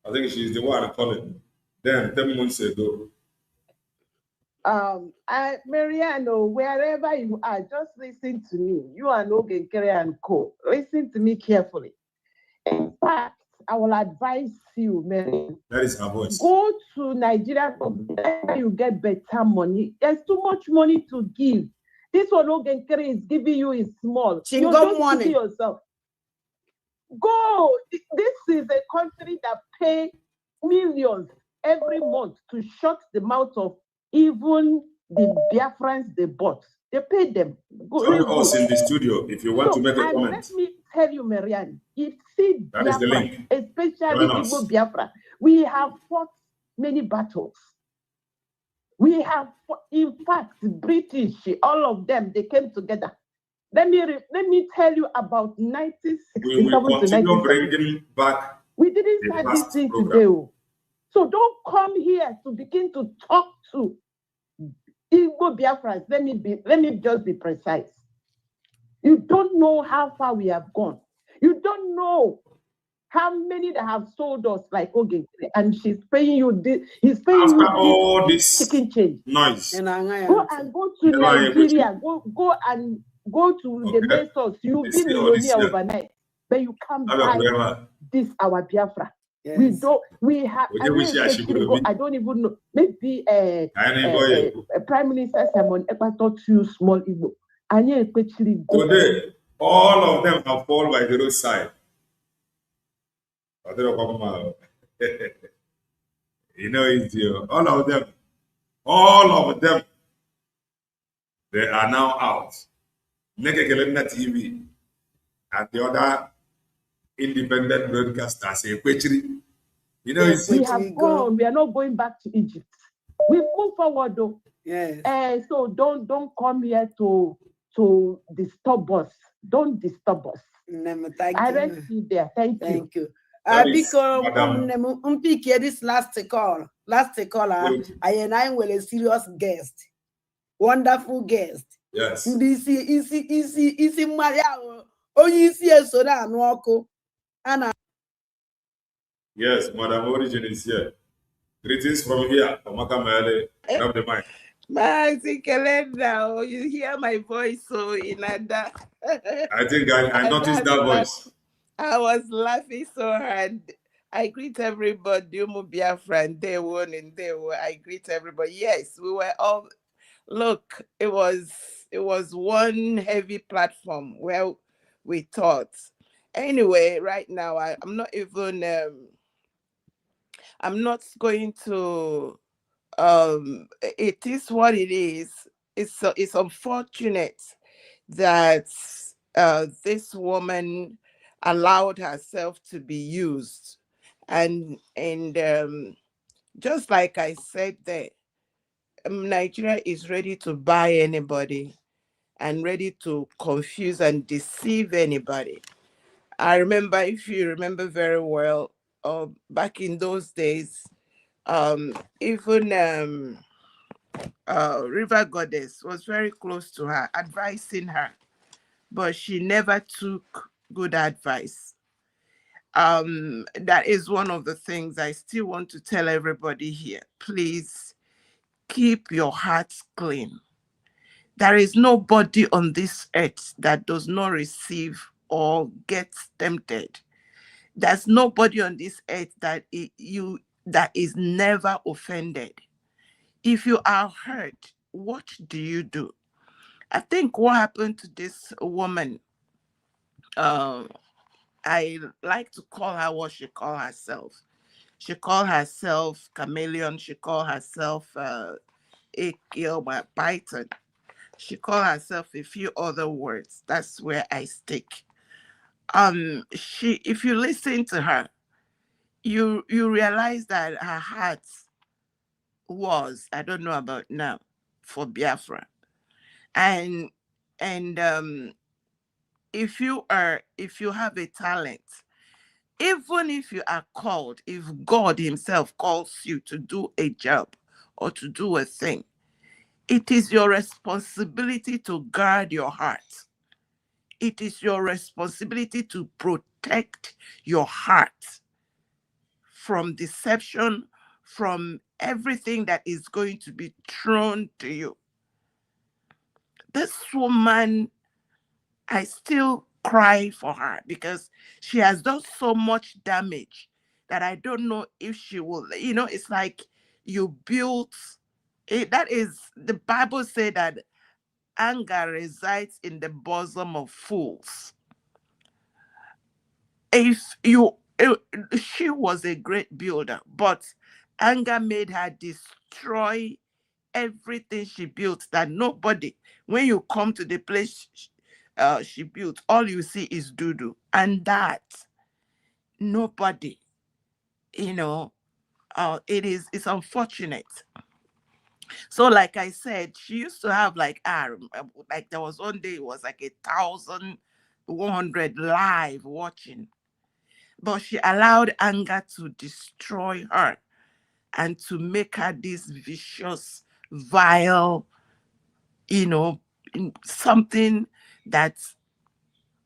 I think she's the one calling. Then 10 months ago.
Mariano, wherever you are, just listen to me. You and Ogenkere and Co. Listen to me carefully. In fact, I will advise you, Mary.
That is her voice.
Go to Nigeria, you get better money. There's too much money to give. This one Ogenkere is giving you is small. You don't money yourself. Go. This is a country that pay millions every month to shut the mouth of even the Biafrans they bought. They paid them.
Join us in the studio if you want to make a comment.
Let me tell you, Marianne, if see
that
Biafra,
is the link.
Especially Igbo Biafra, we have fought many battles. We have, in fact, British, all of them, they came together. Let me tell you about 1967
We will
to
continue
1970.
bringing back
We didn't
the
start this
past
thing
program.
today. Oh. So don't come here to begin to talk to Igbo Biafrans. Let me just be precise. You don't know how far we have gone. You don't know how many that have sold us like Oge, and she's paying you this. He's paying
After
you
all
this chicken change.
Noise.
Go and go to Nigeria. Go and go to the main source. You'll be millionaire overnight. But you can't buy this our Biafra. Yes. We have. I don't even know. Maybe a Prime Minister Simon Ekpa taught you small Igbo.
Today, all of them have fallen by the roadside. You know, it's all of them, they are now out. Nekekelena TV and the other independent broadcasters, you know,
yes, we have gone. We are not going back to Egypt. We move forward, though.
Yes.
So don't come here to disturb us. Don't disturb us.
Thank
I
you.
rest you there. Thank you.
Thank you. Because this last call, I will a serious guest, wonderful guest.
Yes.
Isi Maria, onye isi eso na anụ ọkụ.
Yes, Madam Origin is here. Greetings from here, Omaka Maele. Grab the mic.
Maxi Calenda, you hear my voice so Inada.
I think I noticed that voice.
I was laughing so hard. I greet everybody. Umu Biafran, day one and day one. I greet everybody. Yes, we were all. Look, it was one heavy platform where we taught. Anyway, right now I'm not even. I'm not going to. It is what it is. It's unfortunate that this woman allowed herself to be used, and just like I said there, Nigeria is ready to buy anybody and ready to confuse and deceive anybody. I remember, if you remember very well, back in those days, even River Goddess was very close to her, advising her, but she never took good advice. That is one of the things I still want to tell everybody here. Please keep your hearts clean. There is nobody on this earth that does not receive or gets tempted. There's nobody on this earth that is never offended. If you are hurt, what do you do? I think what happened to this woman, I like to call her what she called herself. She called herself chameleon. She called herself Python. She called herself a few other words. That's where I stick. If you listen to her, you realize that her heart was, I don't know about now, for Biafra. And if you have a talent, even if you are called, if God himself calls you to do a job or to do a thing, it is your responsibility to guard your heart. It is your responsibility to protect your heart from deception, from everything that is going to be thrown to you. This woman, I still cry for her because she has done so much damage that I don't know if she will, it's like you built it. That is, the Bible said that anger resides in the bosom of fools. She was a great builder, but anger made her destroy everything she built, that nobody, when you come to the place she built, all you see is doo-doo. And that nobody, it's unfortunate. So, like I said, she used to have like there was one day it was like 1,100 live watching, but she allowed anger to destroy her and to make her this vicious, vile, something that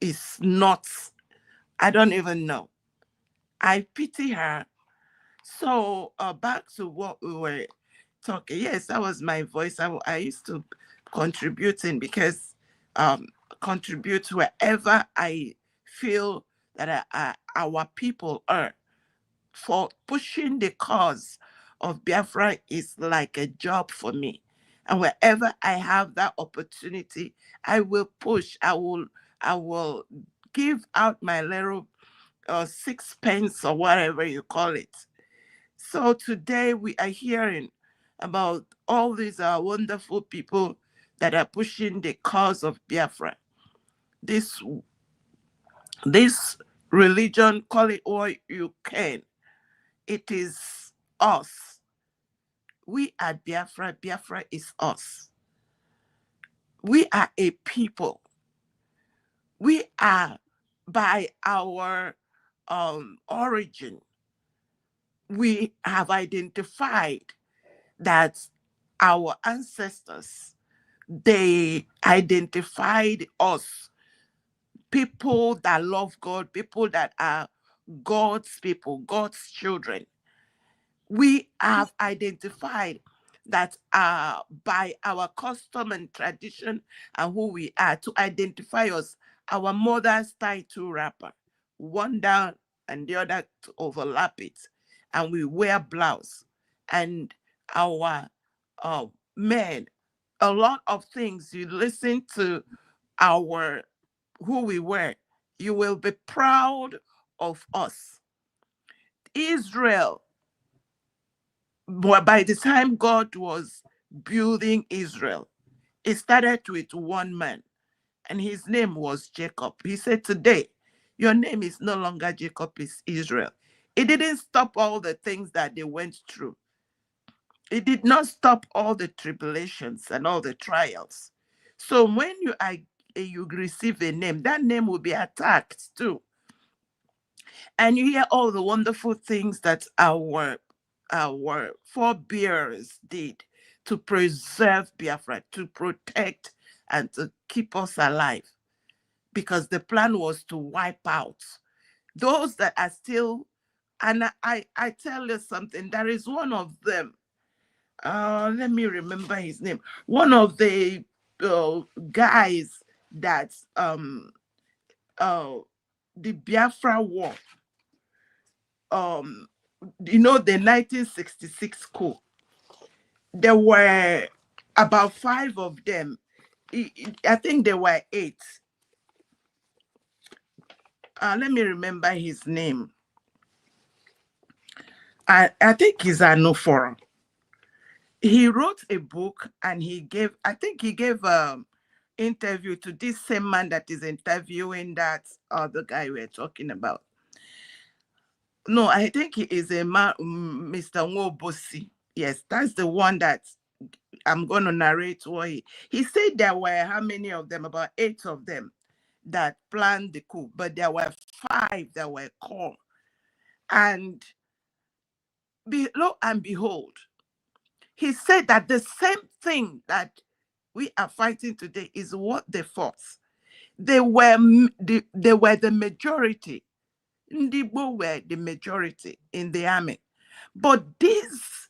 is not. I don't even know. I pity her. So back to what we were talking. Yes, that was my voice. I used to contributing because contribute wherever I feel that our people are, for pushing the cause of Biafra is like a job for me. And wherever I have that opportunity, I will push. I will give out my little 6 pence or whatever you call it. So today we are hearing about all these wonderful people that are pushing the cause of Biafra. This religion, call it what you can. It is us. We are Biafra. Biafra is us. We are a people. We are, by our origin, we have identified that our ancestors, they identified us, people that love God, people that are God's people, God's children. We have identified that by our custom and tradition and who we are, to identify us, our mothers tie 2 wrappers, one down and the other to overlap it, and we wear blouse. And our men, a lot of things, you listen to who we were, you will be proud of us. Israel, but by the time God was building Israel, it started with one man, and his name was Jacob. He said, today, your name is no longer Jacob, it's Israel. It didn't stop all the things that they went through. It did not stop all the tribulations and all the trials. So when you receive a name, that name will be attacked too. And you hear all the wonderful things that our forebears did to preserve Biafra, to protect and to keep us alive. Because the plan was to wipe out those that are still, and I tell you something, there is one of them, let me remember his name, one of the guys that the Biafra War, the 1966 coup, there were about 5 of them. I think there were 8. Let me remember his name. I think he's Anufora. He wrote a book and he gave interview to this same man that is interviewing that other guy we're talking about. No, I think he is a man, Mr. Nwobosi. Yes, that's the one that I'm going to narrate what he said. There were how many of them? About 8 of them that planned the coup, but there were 5 that were caught. And lo and behold, he said that the same thing that we are fighting today is what they fought. They were the majority. Ndibo were the majority in the army. But this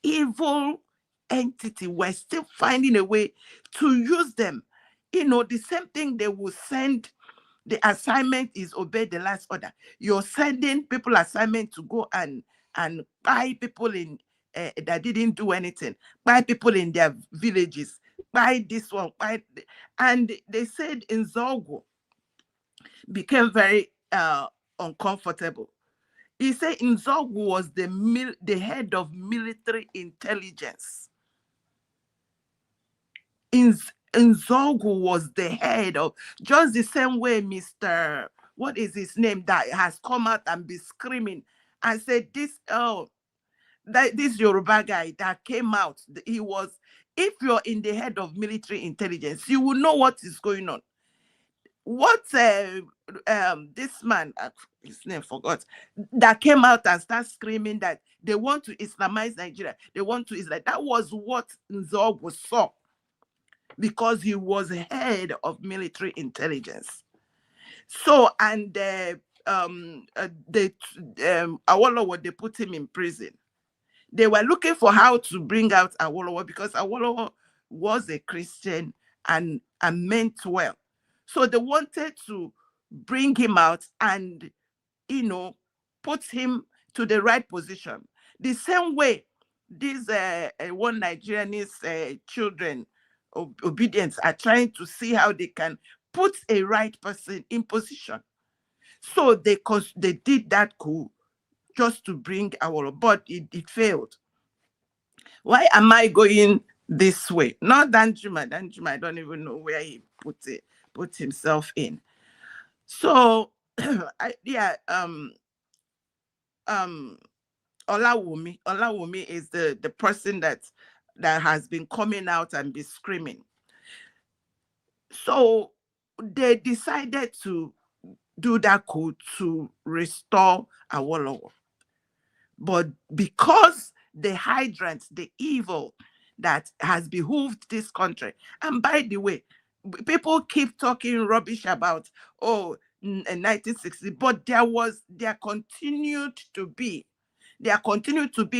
evil entity were still finding a way to use them. The same thing they will send. The assignment is obey the last order. You're sending people assignment to go and buy people in that didn't do anything, buy people in their villages, buy this one, and they said Nzogu became very uncomfortable. He said Nzogu was the head of military intelligence. Nzogu was the head of, just the same way Mr. What is his name that has come out and be screaming and said this, this Yoruba guy that came out, he was, if you're in the head of military intelligence, you will know what is going on. What this man, his name forgot, that came out and started screaming that they want to Islamize Nigeria. They want to Islam. That was what Nzogu saw, because he was head of military intelligence. So, and Awolowo, they put him in prison. They were looking for how to bring out Awolowo, because Awolowo was a Christian and meant well. So they wanted to bring him out and, put him to the right position. The same way these one Nigerianese children, obedience, are trying to see how they can put a right person in position. So they did that coup just to bring Awolowo, but it failed. Why am I going this way? Not Danjuma. Danjuma, I don't even know where he put himself in. So Olawumi is the person that has been coming out and be screaming. So they decided to do that coup to restore Awolowo. But because the hydrant, the evil that has behooved this country, and by the way, people keep talking rubbish about 1960, but there continued to be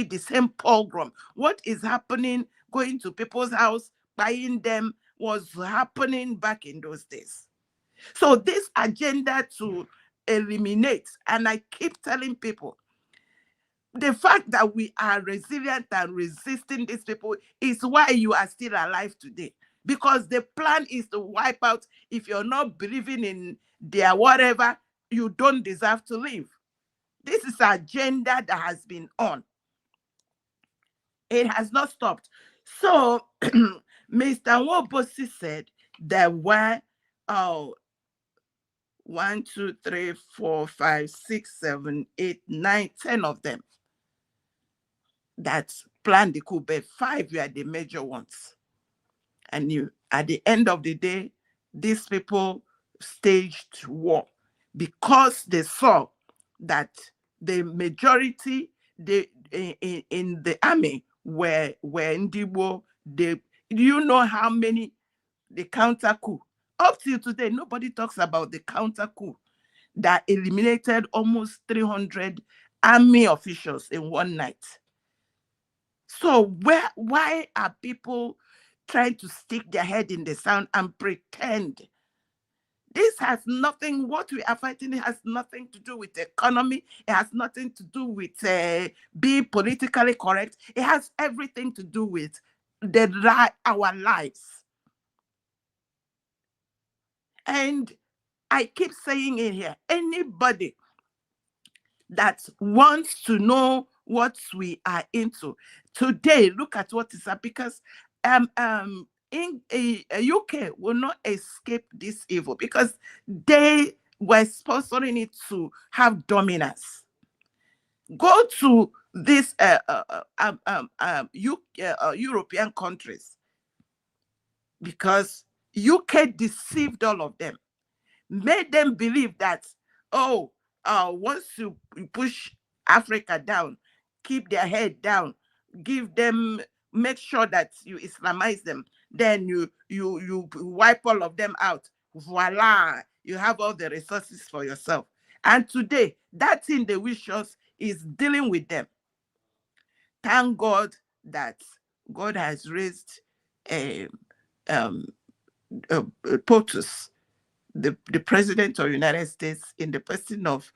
the same pogrom. What is happening, going to people's house, buying them, was happening back in those days. So this agenda to eliminate, and I keep telling people, the fact that we are resilient and resisting these people is why you are still alive today. Because the plan is to wipe out. If you're not believing in their whatever, you don't deserve to live. This is an agenda that has been on. It has not stopped. So Mr. Nwobosi said there were 1, 2, 3, 4, 5, 6, 7, 8, 9, 10 of them that planned the coup, but 5 were the major ones. And at the end of the day, these people staged war because they saw that the majority in the army were Ndibo. You know how many the counter coup. Up till today, nobody talks about the counter coup that eliminated almost 300 army officials in one night. So why are people trying to stick their head in the sand and pretend? This has nothing, what we are fighting, it has nothing to do with the economy. It has nothing to do with being politically correct. It has everything to do with our lives. And I keep saying in here, anybody that wants to know what we are into today, look at what is up, because in UK will not escape this evil because they were sponsoring it to have dominance. Go to these European countries, because UK deceived all of them, made them believe that, once you push Africa down, keep their head down, give them, make sure that you Islamize them, then you wipe all of them out. Voila, you have all the resources for yourself. And today, that thing they wish us is dealing with them. Thank God that God has raised POTUS, the president of the United States, in the person of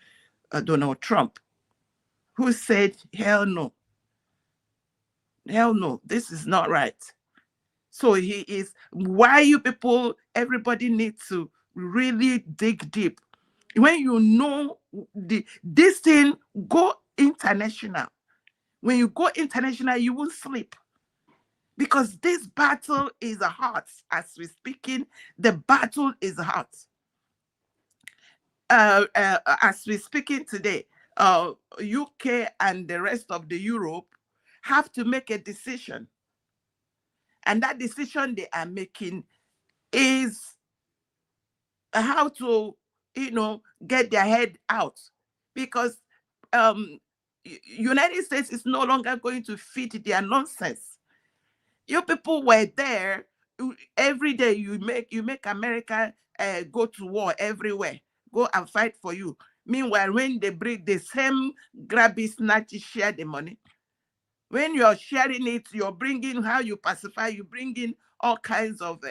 Donald Trump, who said, hell no, this is not right. So he is, why you people, everybody needs to really dig deep. When you know this thing, go international. When you go international, you won't sleep. Because this battle is hot. As we're speaking, the battle is hot. As we're speaking today, UK and the rest of the Europe have to make a decision. And that decision they are making is how to, get their head out. Because United States is no longer going to fit their nonsense. You people were there. Every day you make America go to war everywhere, go and fight for you. Meanwhile, when they bring the same grabby snatchy share the money, when you're sharing it, you're bringing how you pacify, you bring in all kinds of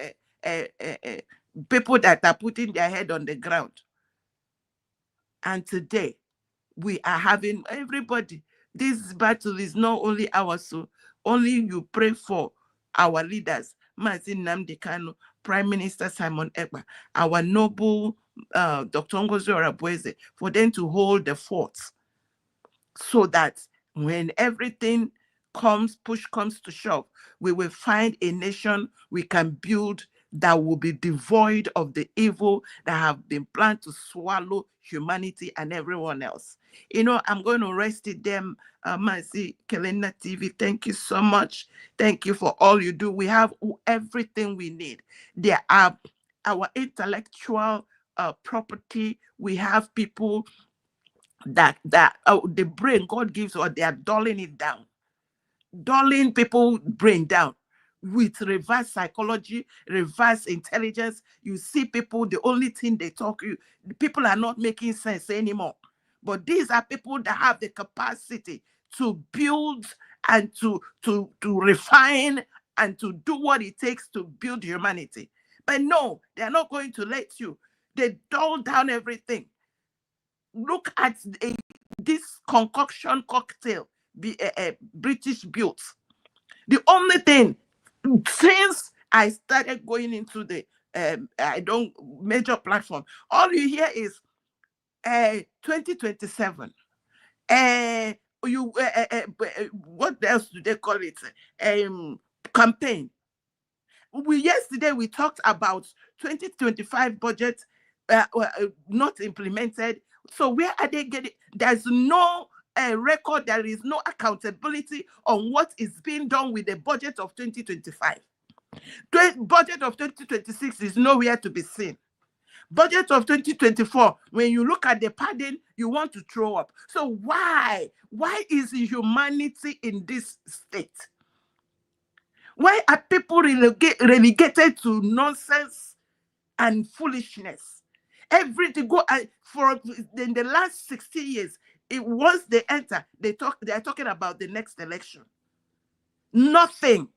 people that are putting their head on the ground. And today, we are having everybody. This battle is not only ours, so only you pray for our leaders, Mazin Nnamdi Kanu, Prime Minister Simon Ekpa, our noble Dr. Ngozi Orabueze, for them to hold the fort, so that when everything push comes to shove, we will find a nation we can build that will be devoid of the evil that have been planned to swallow humanity and everyone else. I'm going to rest it there. Mazi Kelena TV, thank you so much. Thank you for all you do. We have everything we need. There are our intellectual property. We have people that the brain God gives, or they are dulling it down. Dulling people's brain down with reverse psychology, reverse intelligence. You see people, the only thing they talk, people are not making sense anymore. But these are people that have the capacity to build and to refine and to do what it takes to build humanity. But no, they're not going to let you. They dull down everything. Look at this concoction cocktail, British built. The only thing, since I started going into the major platform, all you hear is 2027. What else do they call it? Campaign. Yesterday we talked about 2025 budget not implemented. So where are they getting? There's no record. There is no accountability on what is being done with the budget of 2025. Budget of 2026 is nowhere to be seen. Budget of 2024, when you look at the padding, you want to throw up. So why is humanity in this state? Why are people relegated to nonsense and foolishness? Everything go for in the last 60 years. Once they enter, they are talking about the next election. Nothing.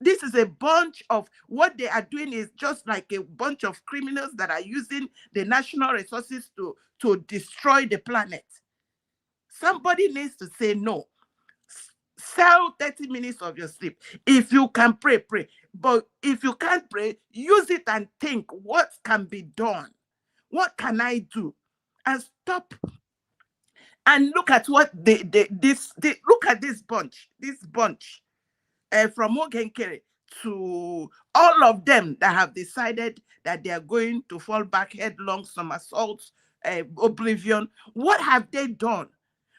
This is a bunch of, what they are doing is just like a bunch of criminals that are using the national resources to destroy the planet. Somebody needs to say no. Sell 30 minutes of your sleep. If you can pray, pray. But if you can't pray, use it and think, what can be done? What can I do? And stop. And look at what look at this bunch from Ogenkere to all of them that have decided that they are going to fall back headlong, somersaults, oblivion. What have they done?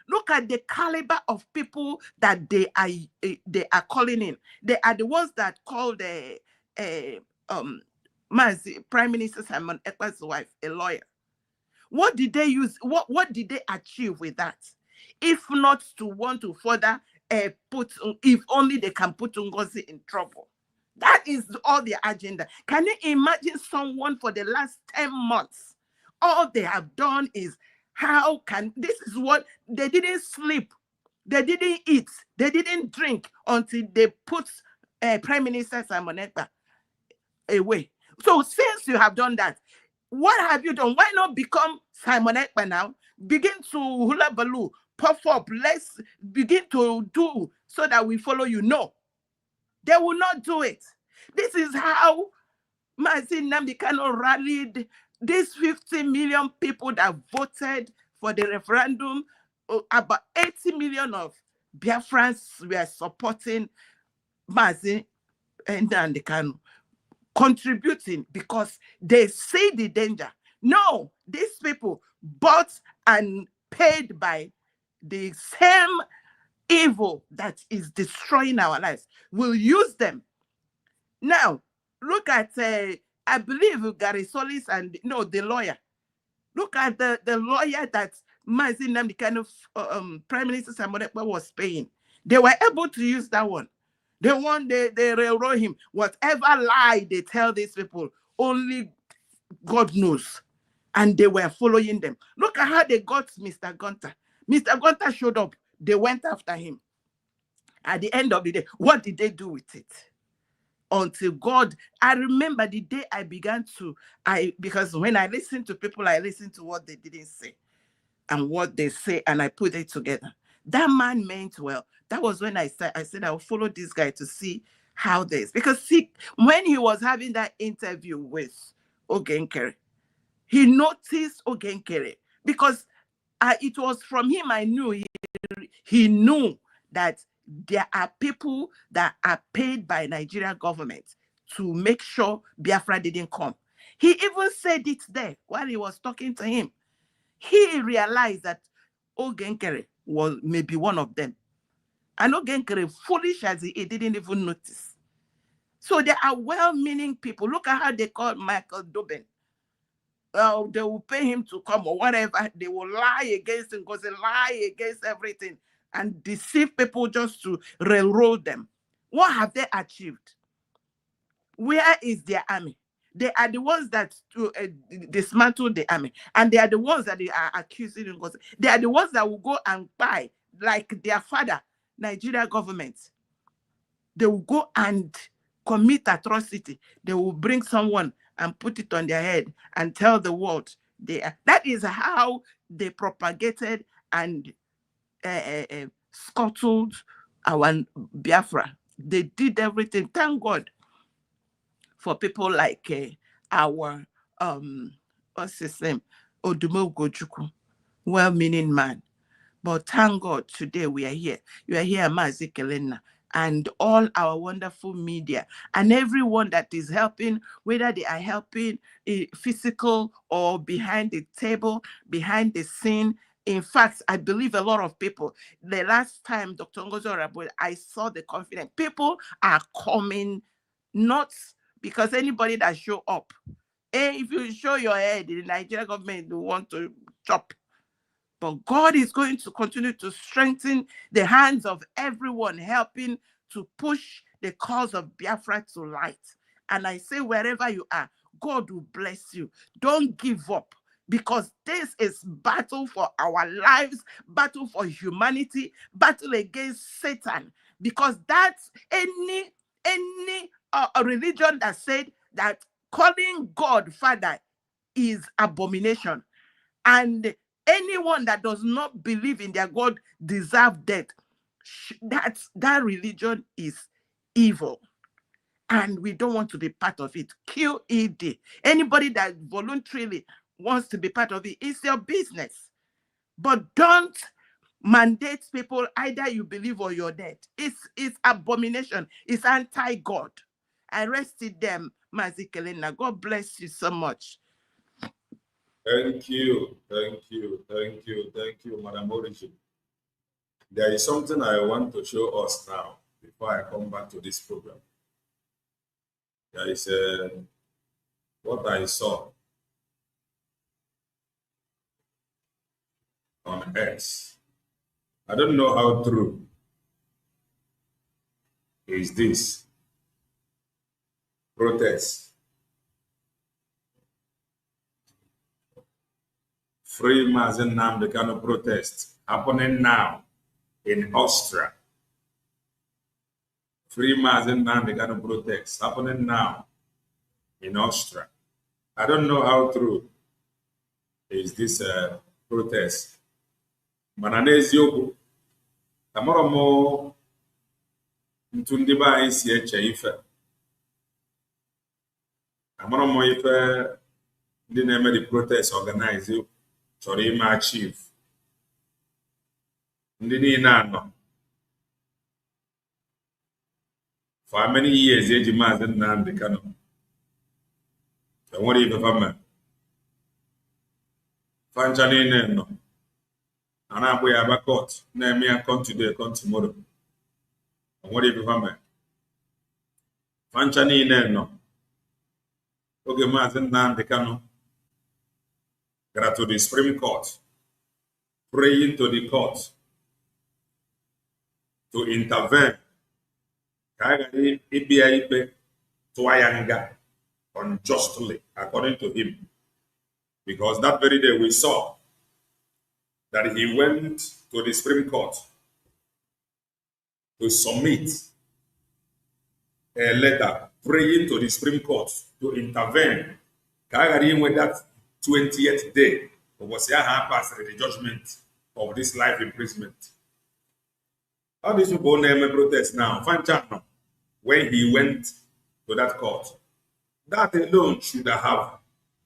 Look at the caliber of people that they are calling in. They are the ones that called Prime Minister Simon Ekpa's wife a lawyer. What did they use? What did they achieve with that? If not to want to further if only they can put Ngozi in trouble. That is all their agenda. Can you imagine someone for the last 10 months? All they have done is, this is what, they didn't sleep, they didn't eat, they didn't drink until they put Prime Minister Simon Ekpa away. So since you have done that, what have you done? Why not become Simon Ekpa now? Begin to hula baloo, puff up, let's begin to do so that we follow you. No, they will not do it. This is how Mazin Nnamdi Kanu rallied these 50 million people that voted for the referendum. About 80 million of Biafrans were supporting Mazin Nnamdi Kanu, contributing because they see the danger. No, these people bought and paid by the same evil that is destroying our lives. We'll use them. Now, look at, I believe Gary Solis and, no, the lawyer. Look at the lawyer that Mazinam, the kind of Prime Minister Samonepa was paying. They were able to use that one. They railroad him. Whatever lie they tell these people, only God knows. And they were following them. Look at how they got Mr. Gunter. Mr. Gunter showed up. They went after him. At the end of the day, what did they do with it? Until God, I remember the day I began to, because when I listen to people, I listen to what they didn't say and what they say, and I put it together. That man meant well. That was when I said I'll follow this guy to see how this, because see, when he was having that interview with Ogenkere, he noticed Ogenkere, because it was from him I knew he knew that there are people that are paid by Nigerian government to make sure Biafra didn't come. He even said it there while he was talking to him. He realized that Ogenkere was maybe one of them. And Ogenkere, foolish as he didn't even notice. So there are well-meaning people. Look at how they call Michael Doben. They will pay him to come or whatever. They will lie against him because they lie against everything and deceive people just to railroad them. What have they achieved? Where is their army? They are the ones that dismantle the army, and they are the ones that they are accusing him. They are the ones that will go and buy, like their father, Nigeria government. They will go and commit atrocity. They will bring someone and put it on their head and tell the world they are. That is how they propagated and scuttled our Biafra. They did everything. Thank God for people like our what's his name, Odumo Gojuku, well-meaning man. But thank God today we are here. You are here, Mazi Kelena, and all our wonderful media and everyone that is helping, whether they are helping physical or behind the table, behind the scene. In fact, I believe a lot of people, the last time Dr. Ngozi Orabwe, I saw the confidence. People are coming, not because anybody that show up. If you show your head, the Nigerian government will want to chop. But God is going to continue to strengthen the hands of everyone helping to push the cause of Biafra to light. And I say, wherever you are, God will bless you. Don't give up, because this is battle for our lives, battle for humanity, battle against Satan. Because that's any religion that said that calling God Father is abomination. And anyone that does not believe in their God deserves death. That religion is evil. And we don't want to be part of it. QED. Anybody that voluntarily wants to be part of it, it's your business. But don't mandate people, either you believe or you're dead. It's abomination. It's anti-God. I rested them, Mazi Kelena. God bless you so much.
Thank you, Madam Origin. There is something I want to show us now before I come back to this program. There is what I saw on X. I don't know how true is this protest. Free Mazi Nnamdi Kanu protest happening now in Austria. Free Mazi Nnamdi Kanu protest happening now in Austria. I don't know how true is this protest. Mana n'eziokwu, amara m ntu ndị be anyị si eche ife. Amara m ife ndị na-eme the protest organize chọrọ ime achieve. Ndị niile anọ for how many years eji Mazi Nnamdi Kanu enwere ife fama fancha niile nọ And I'm way about court. Now me come today, come tomorrow. And what if you come back? Fanchani no. Okay, Martin Nan the Kano. Got to the Supreme Court. Praying to the court to intervene. Kagari Ibiaipe Twayanga unjustly, according to him. Because that very day we saw that he went to the Supreme Court to submit a letter praying to the Supreme Court to intervene. Kagari went that 20th day was passed the judgment of this life imprisonment. How these people name a protest now? Fanchano, when he went to that court, that alone should have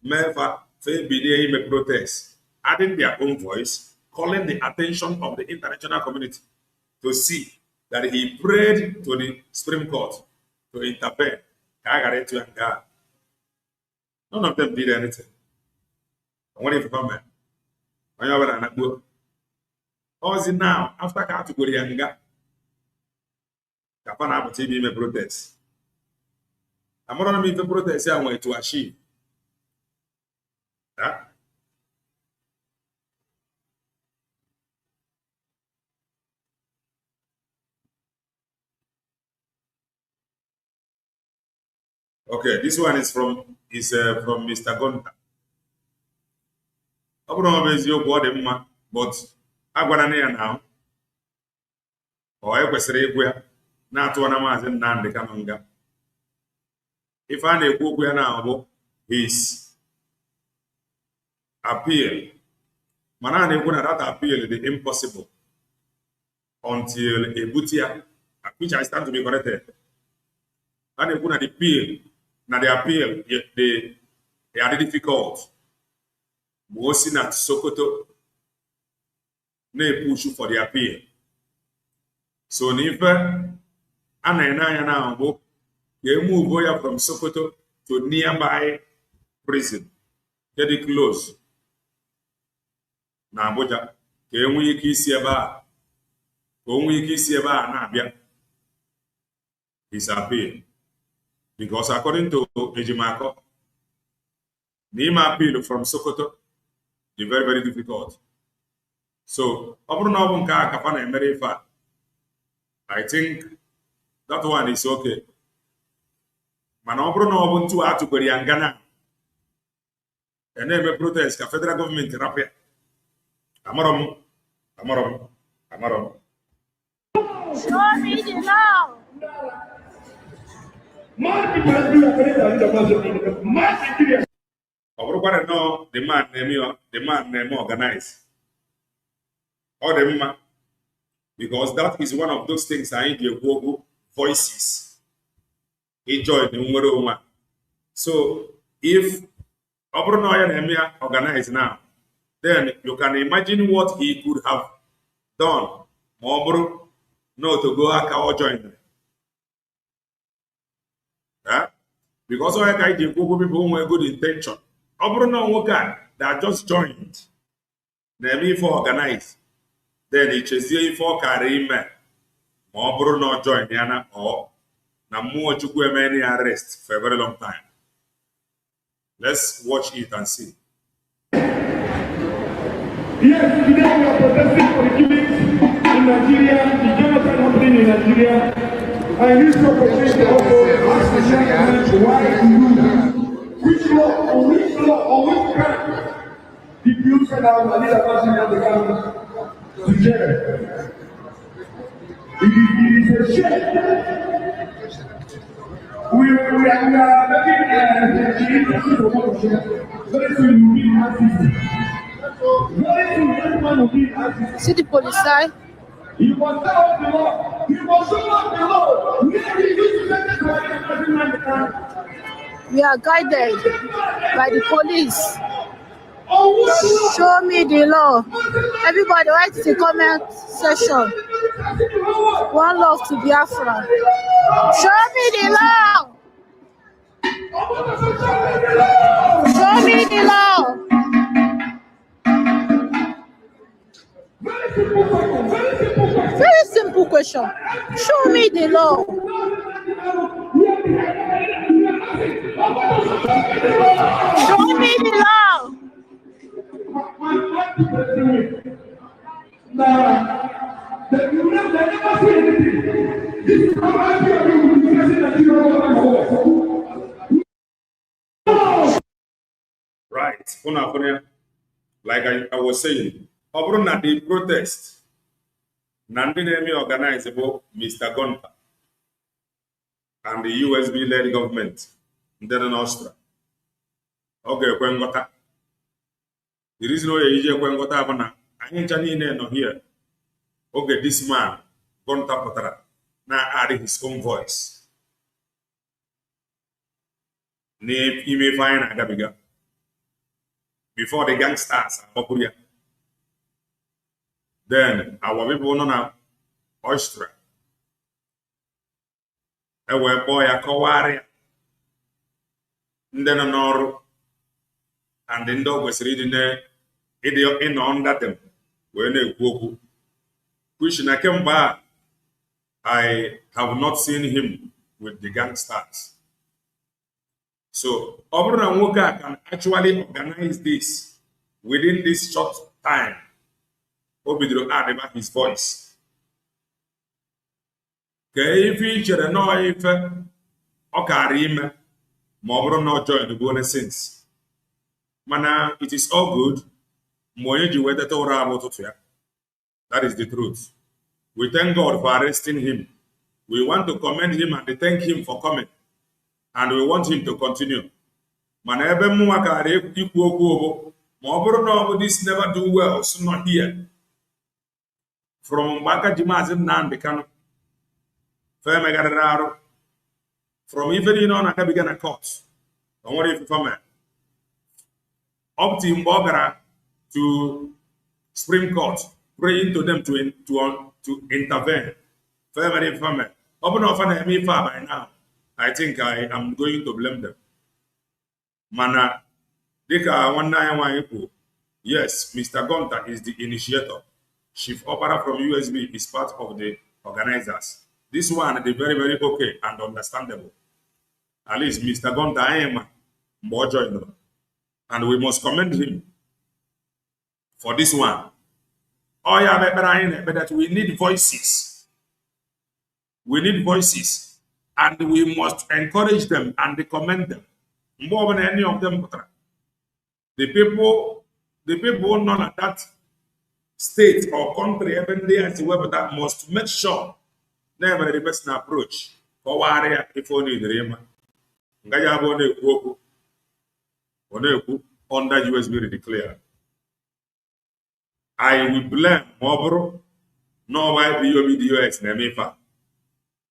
made a protest, adding their own voice, calling the attention of the international community to see that he prayed to the Supreme Court to intervene. None of them did anything. What if you come back? When you're an abu, how's it now? After category yanga, Kapana TV me protest. I'm not going to protest. I want to achieve. Okay, this one is from Mr. Gunter. I don't know if you got him, but I got an ear now. Or I was where not one of us in Nandi Kamanga. If I need to go now, his appeal. Manani gonna that appeal the impossible until a butia, which I stand to be corrected. And they gonna appeal. Now the appeal, they are difficult. Mosina Sokoto, they push you for the appeal. So Nifa, and I now they move from Sokoto to nearby prison. Get it close. Na Abuja, ke enwe ike isi ebe a, na-abịa his appeal. Because according to Ejimako, Nima appeal from Sokoto is very, very difficult. So, I think that one is okay. And then we protest the federal government rapia. Amarom.
Show me the law.
No, the man name organize. Or the man, because that is one of those things I need your Google voices. Enjoy the numero one. So if Obrono organize now, then you can imagine what he could have done. Mobro, no to go or join them. Because all I did Google people with good intention. Obrono guy that just joined. Name for organize. Then it is here for carry man. Mobro join Yana or Namu to many arrest for a very long time. Let's watch it and see.
Yes, today we are protesting for the killings in Nigeria, the genocide happening in Nigeria. And this opportunity also asks why which law or which crime did you send out Manila person of the government to jail? It is a shame. We are making very soon we will be
See the police side?
You must tell the law. You must show up the law.
We are guided by the police. Show me the law. Everybody write in the comment section. One love to Biafra. Show me the law. Show me the law. simple question. Show me the law. Show me the law.
Right. Like I was saying, na the protest, Nandi Nemi organized Mr. Gunter and the USB-led government, then in Austria. Okay, Kwengota. The reason why you Kwengota, I ain't no here. Okay, this man, Gunter Potara, now adding his own voice. He may find Agabiga before the gangsters are popular. Then our people know Austria. Ewe boy a kọwarịa ndị nọ n'ọrụ and ndị o kwesịrị ịnọ under them wee na-ekwu okwu which na kemgbe I have not seen him with the gangsters. So ọ bụrụ na nwoke a can actually organize this within this short time, o bidoro add his voice. Ka ife i chere nọọ ife ọ kara ime ma ọ bụrụ na ọ join the since. Mana it is all good ma onye ji wetata ụra abụ ụtụtụ ya. That is the truth. We thank God for arresting him. We want to commend him and thank him for coming. And we want him to continue. Mana ebe mụnwa kara ikwu okwu obo ma ọ bụrụ na ọ bụ this never do well so not here. From Mbaka ji Maazị Nnamdi Kanu from even on a began a court. Don't worry if you up to Mbogara to Supreme Court, praying to them to intervene. Family family. Open off an enemy far by now. I think I am going to blame them. Mana Dika 191. Yes, Mr. Gunter is the initiator. Chief Opera from USB is part of the organizers. This one is very, very okay and understandable. At least Mr. Gunter, I am more joined. And we must commend him for this one. Oh yeah, but we need voices. We need voices. And we must encourage them and commend them. More than any of them. The people not at that state or country, even there, that must make sure never the best approach for warrior if only the Rema. Under USB declared. I will blame Mobro, no why BOBDOX Nemifa.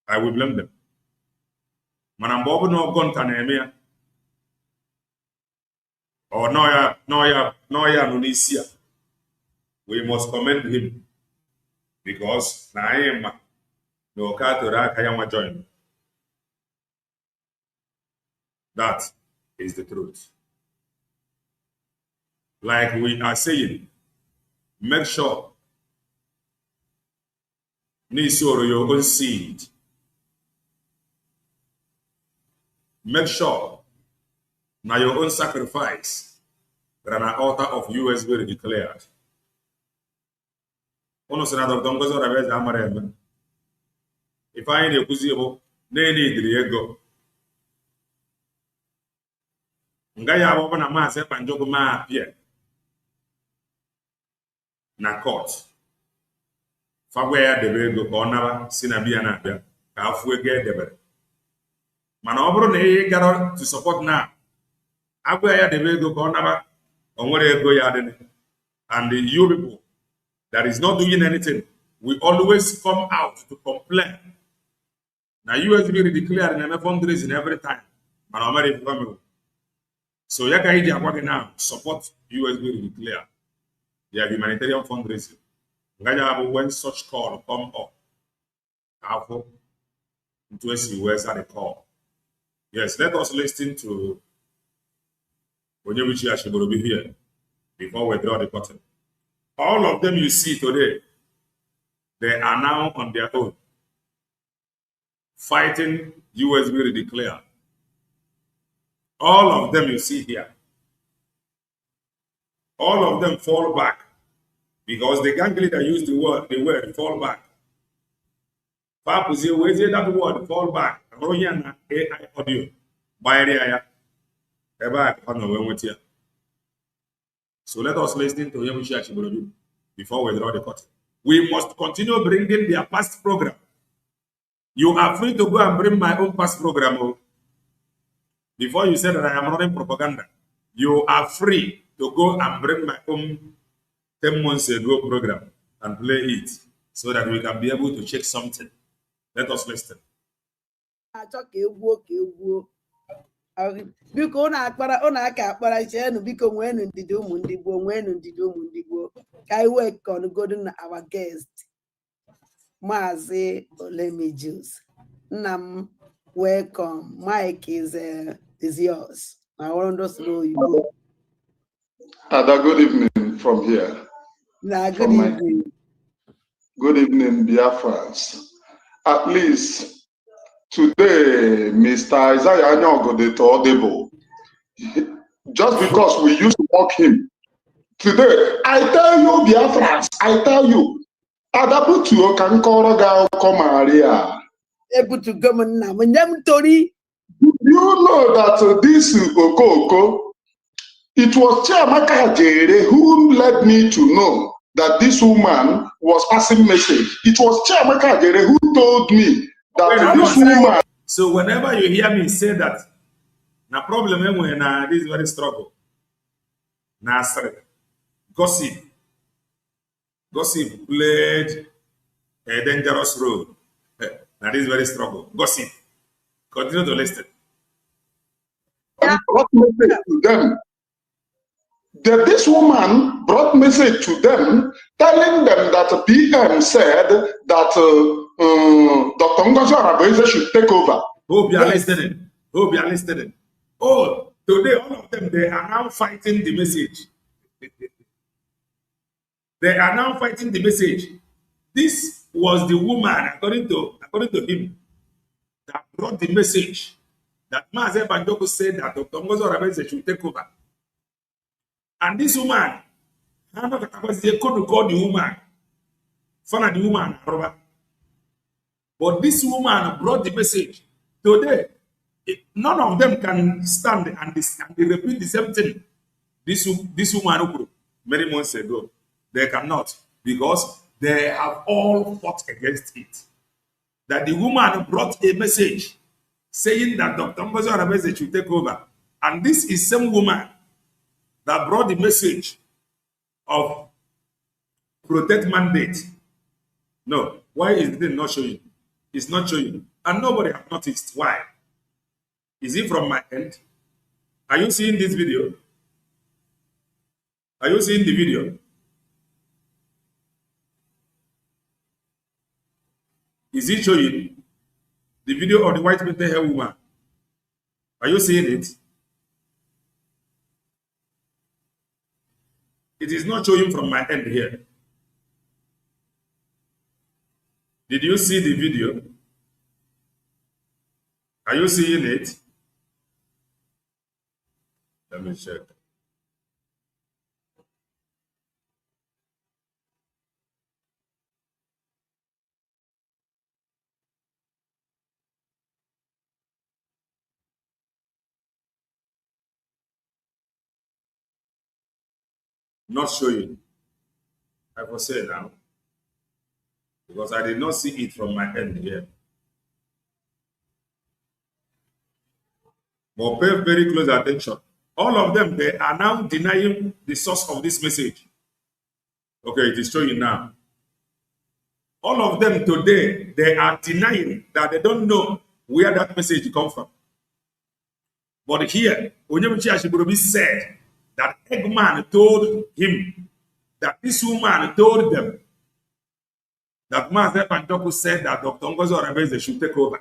I will blame them. Manambobo no gonta Nemia. Or Noya Nunisia. We must commend him because Naema no Katura Kayama join. That is the truth. Like we are saying, make sure Nisoro your own seed. Make sure now your own sacrifice that an altar of USB declared. If I need a kuzibo, they need the ego. Ngaya open a mass and jogo ma appear. Na court. Fagwaya de ego corner, Sinabia Nabia, Kafuege debere. Manobro ne got to support now. Agwaya de ego corner, on what ego yarding. And the you people that is not doing anything, we always come out to complain. Now USB declared and fundraising every time. Manomari family. So yaka idi akwage now support USB declare their humanitarian fundraising. Ngaya when such call come up, Alpha into where's at the call. Yes, let us listen to Onyebuchi Ashiborobi here. before we draw the curtain. All of them you see today, They are now on their own, fighting US will declare. All of them you see here, all of them fall back because the gang leader used the word fall back. Papuzi, where's that word fall back? Royana AI audio. So let us listen to him before we draw the curtain. We must continue bringing their past program. You are free to go and bring my own past program. Before you said that I am running propaganda, you are free to go and bring my own 10 months ago program and play it so that we can be able to check something. Let us listen.
Biko na aka akpara chenu biko nwenu ndidi ụmụ ndị Igbo nwenu ndidi ụmụ ndị Igbo ka anyị welcome golden our guest Maazị Olemijus. Nnam, welcome. Mike is yours. I want to know you.
Ada, good evening from here.
Nah, good evening.
Good evening, Biafrans. At least today, Mr. Isaiah Anyogodeto Odebo, just because we used to mock him, today, I tell you, Biafrans, I tell you, Adaputu can come Maria.
Able to go now. When them Tori,
you know that this Okoko, it was Chiamaka Jere who led me to know that this woman was passing message. It was Chiamaka Jere who told me that this woman.
So whenever you hear me say that, na problem when this very struggle. Na gossip played a dangerous role. Now this very struggle. Gossip. Continue to listen.
Brought message to them. That this woman brought message to them, telling them that PM said that Dr. Ngozi Arabeze should take over.
Hope you are listening. Hope you are listening. Oh, today all of them, they are now fighting the message. They are now fighting the message. This was the woman, according to him, that brought the message that Maazị Banjoko said that Dr. Ngozi Arabeze should take over. And this woman, I'm not going to call the woman, find the woman, but this woman brought the message. Today, none of them can stand and repeat the same thing. This woman many months ago, they cannot, because they have all fought against it. That the woman brought a message saying that Dr. Ngozi Arabeze should take over. And this is same woman that brought the message of protect mandate. No, why is it not showing? It's not showing. And nobody has noticed. Why? Is it from my end? Are you seeing this video? Are you seeing the video? Is it showing the video of the white mental hair woman? Are you seeing it? It is not showing from my end here. Did you see the video? Are you seeing it? Let me check. Not showing. I will say now, because I did not see it from my end here. But pay very close attention. All of them, they are now denying the source of this message. Okay, it is showing now. All of them today, they are denying that they don't know where that message comes from. But here, Onyemaechi Ashigburubi said that Eggman told him that this woman told them that Maazị Banjoko said that Dr. Ngozi Arabeze should take over.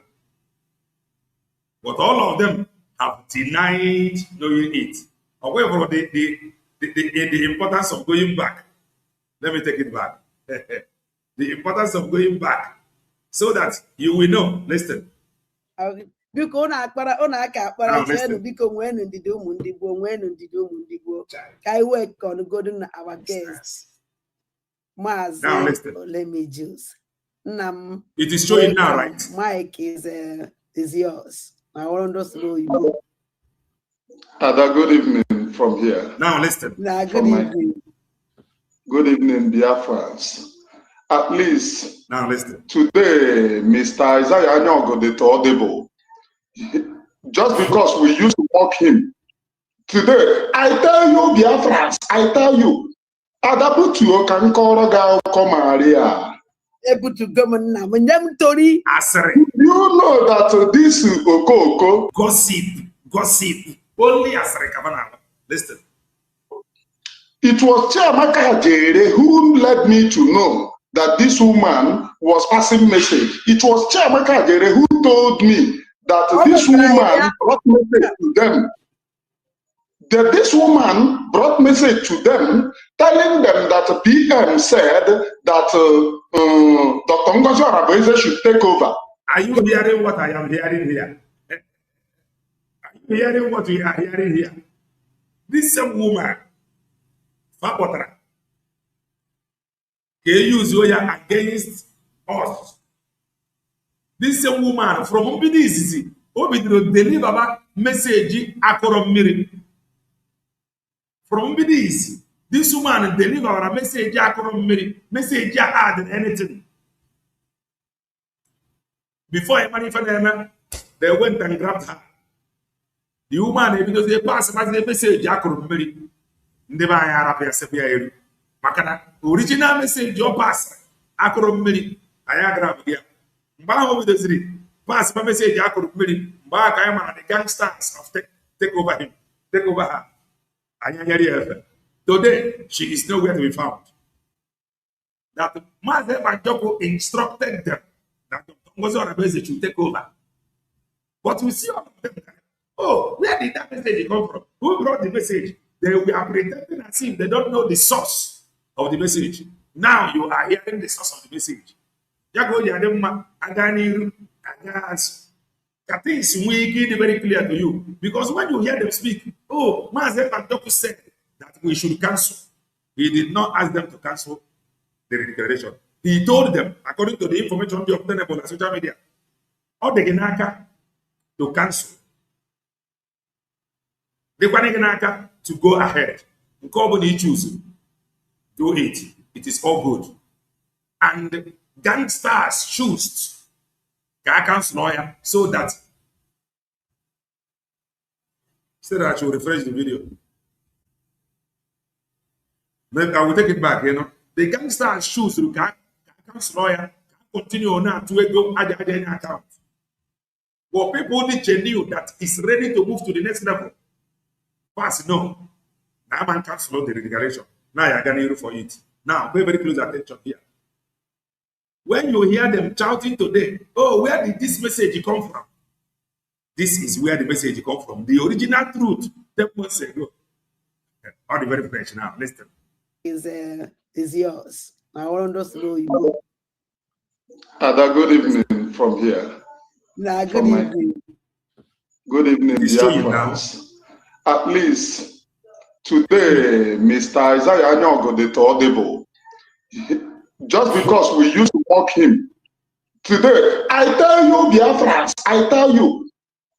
But all of them have denied knowing it. However, the importance of going back, let me take it back. the importance of going back so that you will know. Listen.
Biko ona aka akpara chenu biko nwenu ndidi ụmụ ndị Igbo nwenu ndidi ụmụ ndị Igbo ka anyị work on good na our guests. Maazị Olemijus. Nnam.
It is showing now, right?
Mike is yours. I want to slow you.
Ada, good evening from here.
Now listen.
Good evening.
Good evening, Biafrans. At least
now listen.
Today, Mr. Isaiah Anyogo the Todebo, just because we used to mock him, today, I tell you, Biafrans, I tell you, Adabutu can call a Maria.
Able to go now. When them Tori,
you know that this Okoko
gossip. Only Asare Kavana. Listen.
It was Chiamaka Jere who led me to know that this woman was passing message. It was Chiamaka Jere who told me that this woman brought message to them. That this woman brought message to them, telling them that PM said that Dr. Ngozi Arabeze should take over.
Are you hearing what I am hearing here? Are you hearing what we are hearing here? This same woman, Fabotra, can use against us. This same woman from Obidisi, Obidro deliver message akorom miri. From this woman deliver a message message add anything. Before I manifested, they went and grabbed her. The woman, because they passed the message never Makana original message your pass Akorom I grab here. Mbaho with the three pass my message Akorom back I am the gangsters of take over him, take over her. Today, she is nowhere to be found. That Mother Banjoko instructed them that Ngozi Arabeze should take over. But we see all of them. Oh, where did that message come from? Who brought the message? They were pretending as if they don't know the source of the message. Now you are hearing the source of the message. That is making it very clear to you. Because when you hear them speak, oh, Mazen Bandoku said that we should cancel. He did not ask them to cancel the declaration. He told them, according to the information obtainable on social media, or the Genaka to cancel. The Genaka to go ahead. Nobody choose. Do it. It is all good. And gangsters choose Kakan's lawyer so that I should refresh the video. Maybe I will take it back, The gangsters choose through Kakan's lawyer continue now to go at the account. But people only knew that is ready to move to the next level. First, no. Now man cancel the declaration. Now you're going to for it. Now pay very close attention here. When you hear them shouting today, oh, where did this message come from? This is where the message come from. The original truth, 10 months ago. All the very fresh now. Listen.
Is yours. I want to slow you.
Ada, good evening from here.
Good evening.
Good evening, dear friends. At least today, Mr. Isaiah Anyogo the Todebo, just because we used to mock him, today, I tell you, Biafrans, I tell you,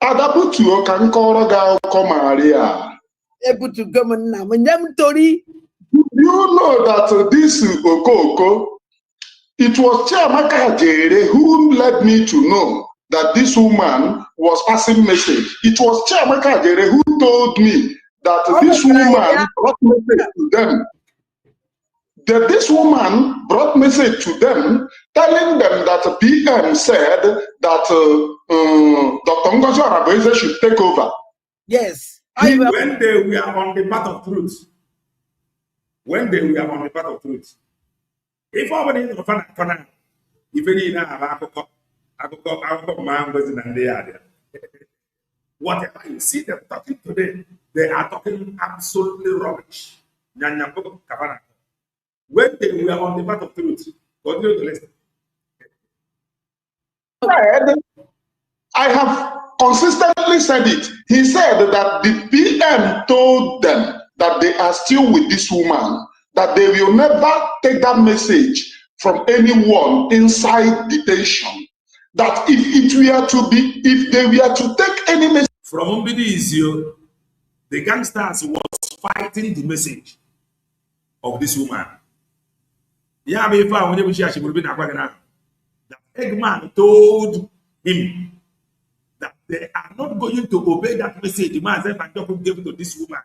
Adabutu can call a Maria.
Able to go now. When them Tori,
you know that this Okoko, it was Chiamaka Jere who led me to know that this woman was passing message. It was Chiamaka Jere who told me that this woman brought message to them. That this woman brought message to them, telling them that PM said that Dr. Ngozi Arabeze should take over.
Yes.
When they were on the path of truth. When they were on the path of truth. If somebody is fun, if any whatever you see them talking today, they are talking absolutely rubbish. When they were on the path of truth, Continue to listen.
I have consistently said it. He said that the PM told them that they are still with this woman, that they will never take that message from anyone inside detention. That if they were to take any message
from Nwayi Isiocha, the gangsters was fighting the message of this woman. Yeah, that Eggman told him that they are not going to obey that message the man gave to this woman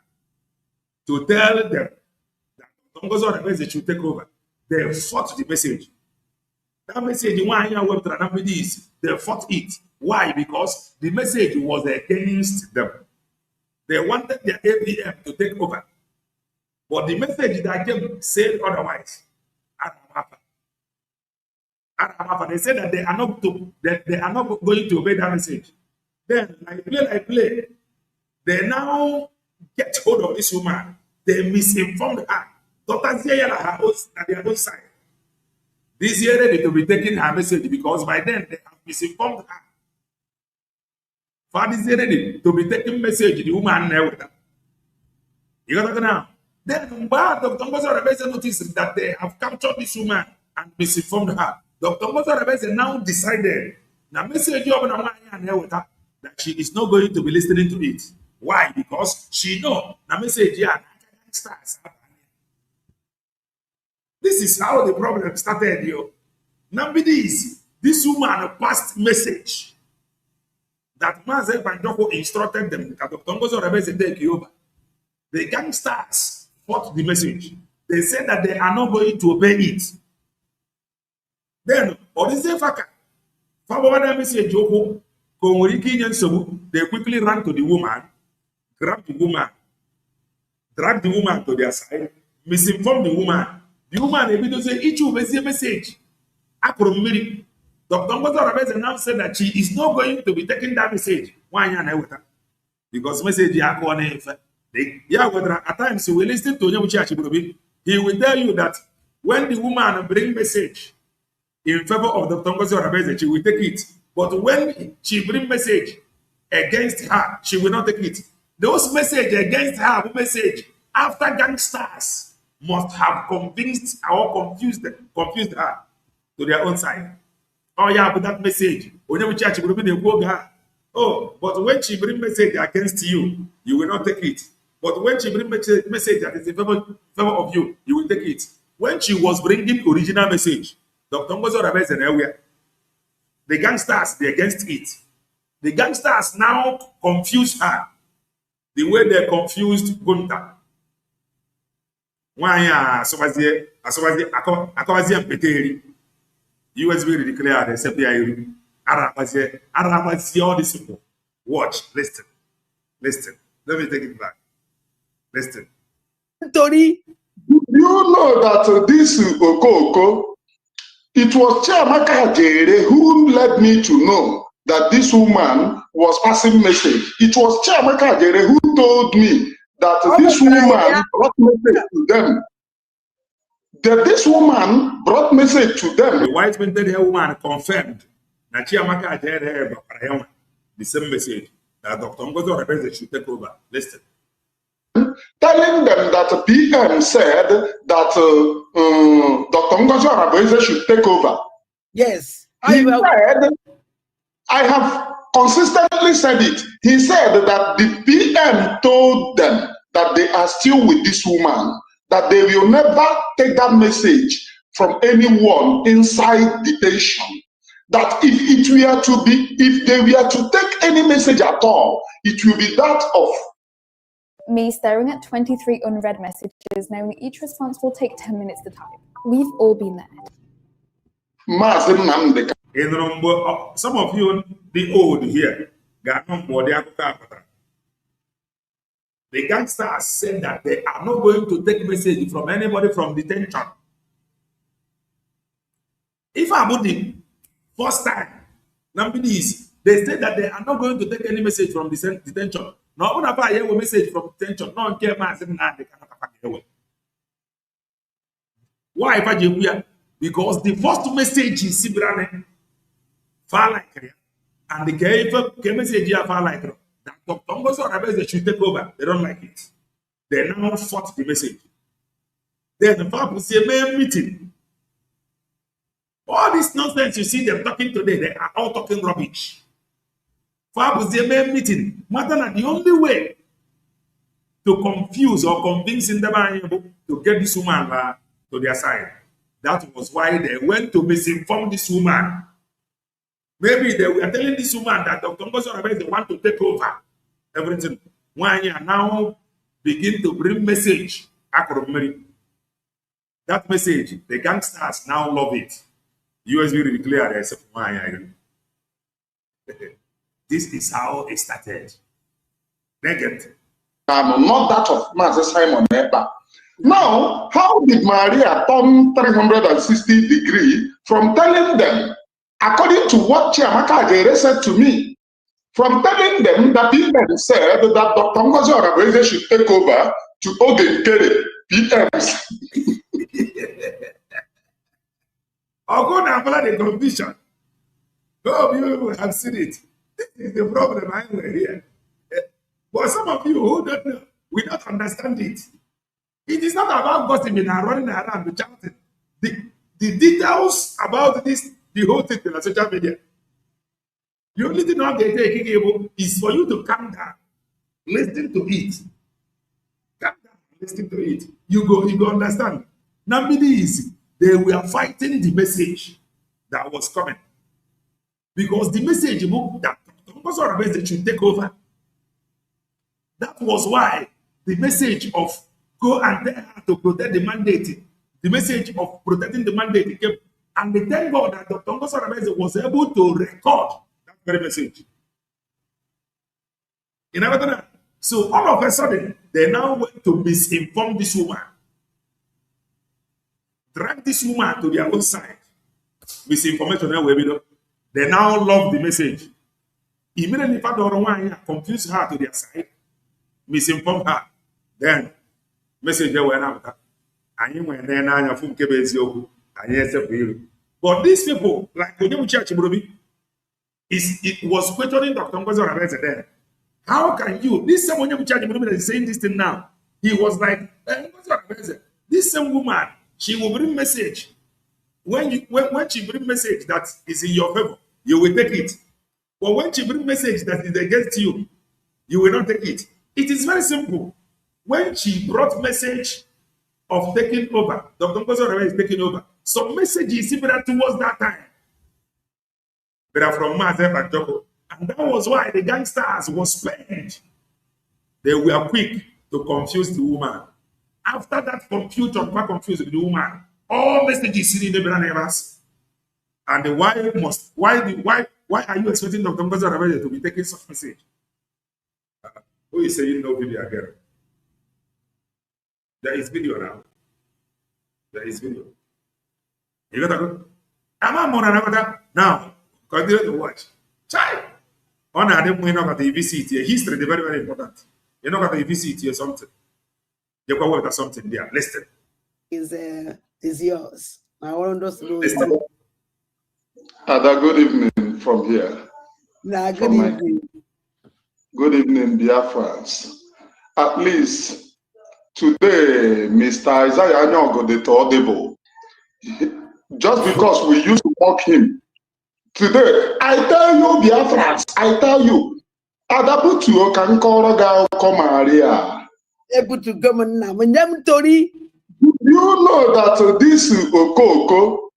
to tell them that the message should take over. They fought the message. That message, they fought it. Why? Because the message was against them. They wanted their ABM to take over. But the message that came said otherwise. They said that they are not going to obey that message. Then, like play, they now get hold of this woman. They misinformed her. At their own side. This year they to be taking her message because by then they have misinformed her. For this year ready to be taking message, the woman there with her. You got to now. Then Dr. Ngozi Rebeze noticed that they have captured this woman and misinformed her. Dr. Ngozi Rebeze now decided the message of that she is not going to be listening to it. Why? Because she know the message here starts. This is how the problem started, yo. Number this woman passed message that Mazen Banjoko instructed them that Dr. Ngozi Rebeze take over. The gangsters fought the message. They said that they are not going to obey it. Then, they quickly ran to the woman, grabbed the woman, dragged the woman to their side, misinformed the woman. The woman able to say, each of us a message. Dr. Ngozi Rebeze now said that she is not going to be taking that message. Why not with her? Because message at times we listen to him. He will tell you that when the woman bring message in favor of Dr. Ngozi Rebeze, she will take it. But when she bring message against her, she will not take it. Those message against her message after gangsters must have convinced or confused her to their own side. Oh yeah, but that message, oh, but when she bring message against you, you will not take it. But when she bring message that is in favor of you, you will take it. When she was bringing original message, Dr. Ngozi Rebeze, the gangsters, they against it. The gangsters now confuse her the way they confused Gunta. USB declared the CPI Arabasi all this people. Watch, listen. Let me take it back. Listen.
Tony, you know that this Okoko, it was Chiamaka Jere who led me to know that this woman was passing message. It was Chiamaka Jere who told me that this woman brought message to them. That this woman brought message to them.
The white military woman confirmed that Chiamaka Jere the same message that Dr. Ngozi Rebeze should take over. Listen.
Telling them that PM said that Dr. Ngozi Rebeze should take over.
Yes.
He said, I have consistently said it. He said that the PM told them that they are still with this woman, that they will never take that message from anyone inside detention. That if they were to take any message at all, it will be that of
me staring at 23 unread messages, knowing that each response will take 10 minutes to type. We've all been there.
Some of you, the old here, the gangsters said that they are not going to take message from anybody from detention. If about the first time, they said that they are not going to take any message from detention. No one ever hear a message from detention. No one care man saying they cannot. Why if I Because the first message is Sibrane, far like it. And the message is far like it. That Dr. Ngozi they should take over. They don't like it. They now fought the message. Then the Fab will say, main meeting. All this nonsense you see them talking today, they are all talking rubbish. Fab will say, main meeting. Matter that the only way to confuse or convince in the to get this woman to their side. That was why they went to misinform this woman. Maybe they were telling this woman that Dr. Ngozi they want to take over everything. Why you now begin to bring message. That message, the gangsters now love it. USB really clear. This is how it started. Negative.
Not that of Master Simon Epa. Now, how did Maria turn 360 degrees from telling them, according to what Chiamaka Ajere said to me, from telling them that people said that Dr. Ngozi Oraveze should take over to Ogenkere PMs.
I'll go and apply the condition. Oh, you have seen it. This is the problem I am here. But some of you who don't know, we don't understand it. It is not about gossiping and running around and shouting. The details about this, the whole thing in social media. The only thing not they able is for you to calm down, listen to it. Calm down, listen to it. You go understand. Nobody is. They were fighting the message that was coming. Because the message that they should take over. That was why the message of go and tell her to protect the mandate, the message of protecting the mandate came. And they thank God that Dr. Ngozi was able to record that very message. In other so all of a sudden, they now went to misinform this woman. Drag this woman to their own side. Misinformation, they now love the message. Immediately, if I don't confuse her to their side, misinform her, then message went out. But these people, like the church, it was questioning Dr. Ngozi then. How can you, this same church that is saying this thing now, he was like, this same woman, she will bring message. When she bring message that is in your favor, you will take it. But when she bring message that is against you, you will not take it. It is very simple. When she brought message of taking over, Dr. Ngozi is taking over. Some message is similar towards that time. They are from Mazep and Joko. And that was why the gangsters was spent. They were quick to confuse the woman. After that confusion, what confused the woman? All messages sitting in the neighbors. And why are you expecting Dr. Ngozi to be taking such message? Who is saying no video again? There is video now. There is video. You got to go. Now, continue to watch. Child. On a day, we know that the visit here. History is very, very important. You know that the visit here something. You go with something there. Listen.
Is yours. I want us to
listen. Ada, good evening from here.
Nah, good evening.
Good evening, Biafrans. At least today, Mr. Isaiah Odebo, just because we used to mock him, today, I tell you, Biafrans, I tell you, Adabutu can call Maria.
Able to go now. When them Tori,
you know that this Okoko,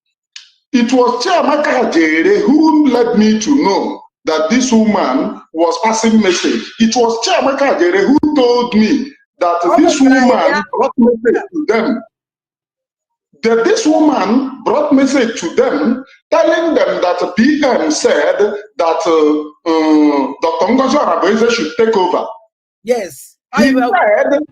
it was Chiamaka Ajere who led me to know that this woman was passing message. It was Chiamaka Ajere who told me that this woman brought message to them. That this woman brought message to them, telling them that PM said that Dr. Ngozi Oraveze should take over.
Yes.
He said,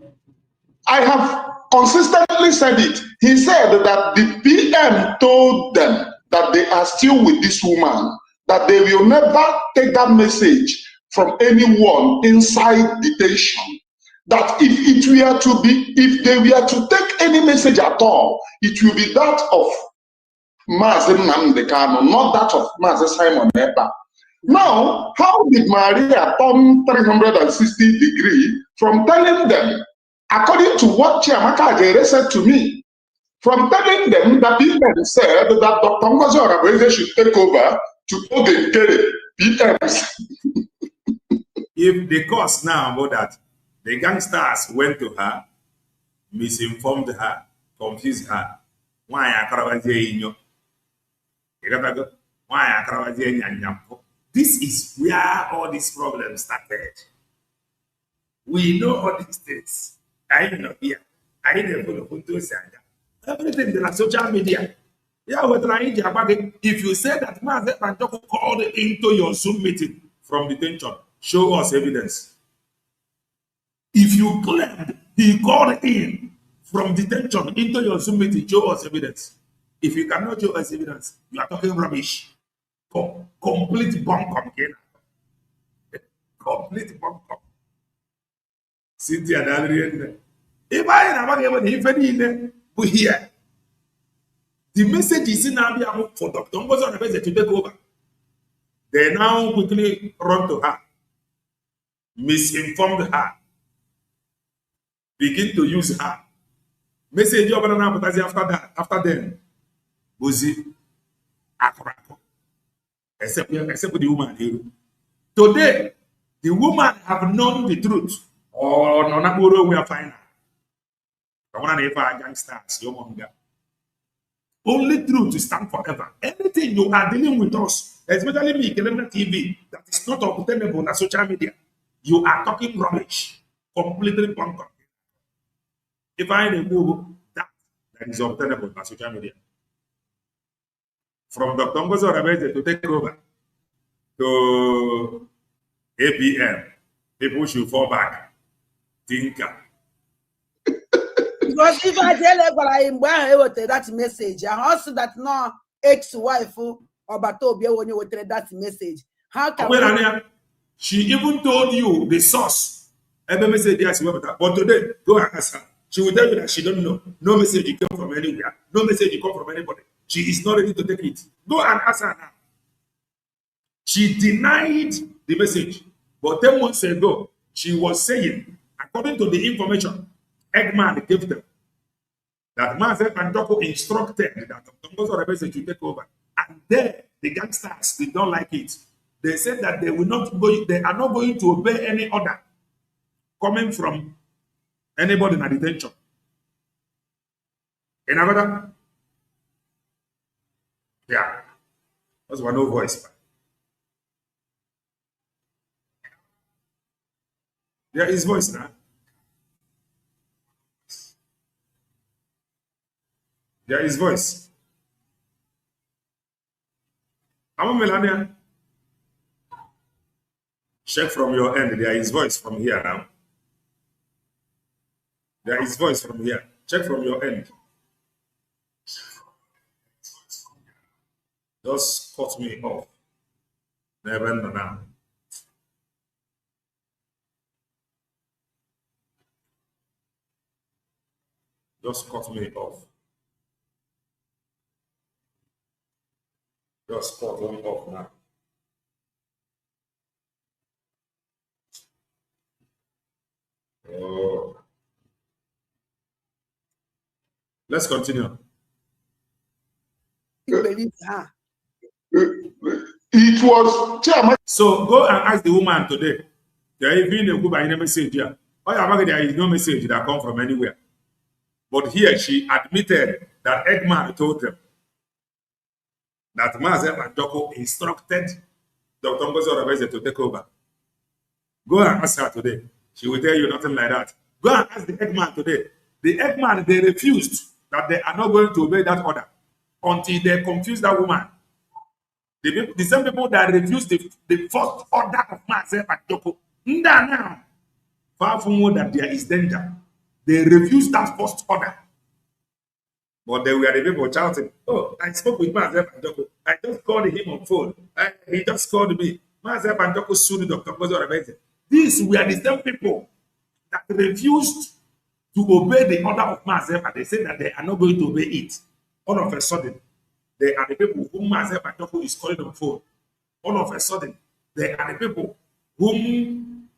I have consistently said it. He said that the PM told them that they are still with this woman, that they will never take that message from anyone inside detention. That if they were to take any message at all, it will be that of Mazi Nnamdi Kanu, not that of Mazi Simon Ekpa. Now, how did Maria turn 360 degrees from telling them, according to what Chiamaka Ajere said to me, from telling them that people said that Dr. Ngozi Oraveze should take over to Ogenkere PMs.
If the cause now about that, the gangsters went to her, misinformed her, confused her. Why this is where all these problems started. We know all these things. I know here. I know everything in the social media. Yeah, if you say that Mazi Banjoko called into your Zoom meeting from detention, show us evidence. If you claim he called in from detention into your Zoom meeting, show us evidence. If you cannot show us evidence, you are talking rubbish. Complete bunkum again. Complete bunkum. Cynthia Dalrian. If I am even here, the message is in Abia for Dr. Ngozi Oraveze to take over. They now quickly run to her, misinformed her, begin to use her. Message after them. Buzi, Akrako. Except the woman here. Today, the woman have known the truth. Or Nonaburo we are fine. Gangsters, only truth to stand forever. Anything you are dealing with us, especially me, Kelena TV, that is not obtainable on social media, you are talking rubbish, completely bunkum. If I remove that is obtainable on social media, from Dr. Ngozi Oraveze to take over to APM, people should fall back. Tinker.
Because if I tell that message, I also that no ex-wife or Batobia when you would that message. How can
she even told you the source? Every message yes, but today, go and ask her. She will tell you that she don't know. No message you come from anywhere. No message you come from anybody. She is not ready to take it. Go and ask her now. She denied the message. But 10 months ago, she was saying, according to the information Eggman gave them, that Mazi Banjoko instructed that Dr. Ngozi Oraveze to take over. And there, the gangsters did not like it. They said that they will not go, they are not going to obey any order coming from anybody in a detention. Another? Yeah. That's one no voice. There is voice now. There is voice. I'm a Melania. Check from your end. There is voice from here now. There is voice from here. Check from your end. Just cut me off. Never now. Just cut me off. Just cut me off now. Oh. Let's continue.
It was
so go and ask the woman today. There is been a good message here. There is no message that come from anywhere. But here she admitted that Eggman told them that Mazi Banjoko instructed Dr. Ngozi Oraveze to take over. Go and ask her today. She will tell you nothing like that. Go and ask the Eggman today. The Eggman, they refused that they are not going to obey that order until they confuse that woman. The same people that refused the first order of Mazi Banjoko. Now, far from more that there is danger. They refused that first order. But they were the people shouting, oh, I spoke with Mazi Banjoko. I just called him on phone. He just called me. Mazi Banjoko sued Dr. Ngozi Oraveze. These were the same people that refused to obey the order of Mazi Banjoko. They said that they are not going to obey it. All of a sudden, they are the people whom Mazen Bajoko is calling on phone. All of a sudden, they are the people whom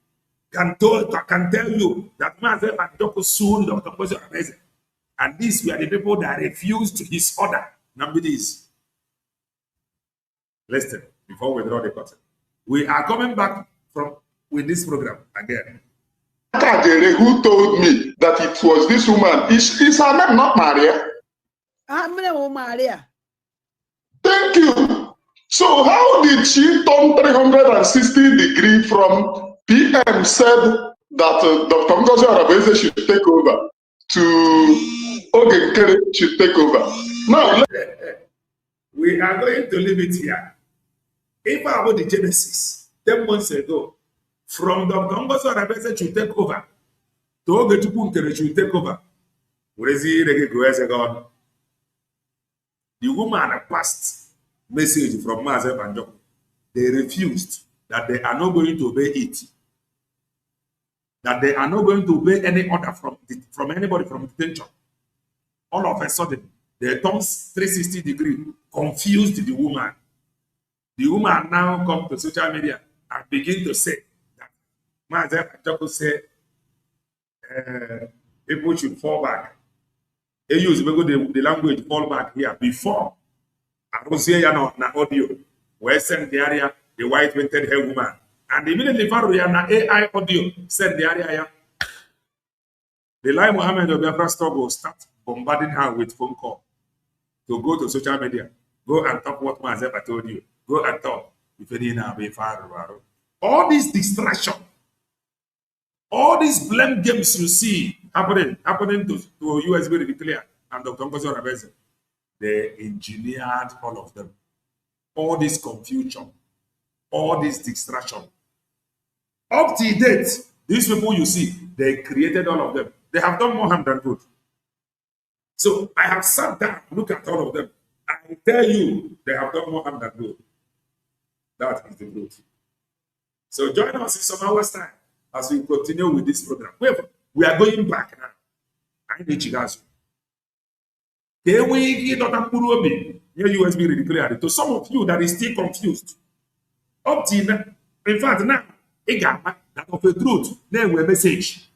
can tell you that Mazen Bajoko soon Dr. Moses Obese. And these were the people that refused his order. Number these. Listen, before we draw the curtain. We are coming back with this program again.
Who told me that it was this woman? Is her name not Maria?
I'm Maria.
Thank you. So how did she turn 360 degrees from PM said that Dr. Ngozi Arabeze should take over to Ogenkere should take over? Now,
we are going to leave it here. If about the Genesis, 10 months ago, from Dr. Ngozi Arabeze should take over to Ogenkere should take over. The woman passed message from Mazen Bajoko. They refused that they are not going to obey it. That they are not going to obey any order from anybody from detention. All of a sudden, they turned 360 degrees, confused the woman. The woman now come to social media and begin to say that Mazen Bajoko said people should fall back. They use the language fall back here before. I was here na audio. Where send the area the white painted hair woman. And immediately na AI audio send the area. The Lai Mohammed of Biafra store will start bombarding her with phone call to go to social media. Go and talk what Mazepa told you. Go and talk. All this distraction, all these blame games you see happening to USB Declare and Dr. Ngozi Arabeze, they engineered all of them. All this confusion, all this distraction. Up to date, these people you see, they created all of them. They have done more harm than good. So I have sat down, look at all of them. I tell you, they have done more harm than good. That is the truth. So join us in some hours' time as we continue with this program. We are going back now. I need you guys. USB declared to some of you that is still confused. Up to now, in fact, now, that of the truth, then we message.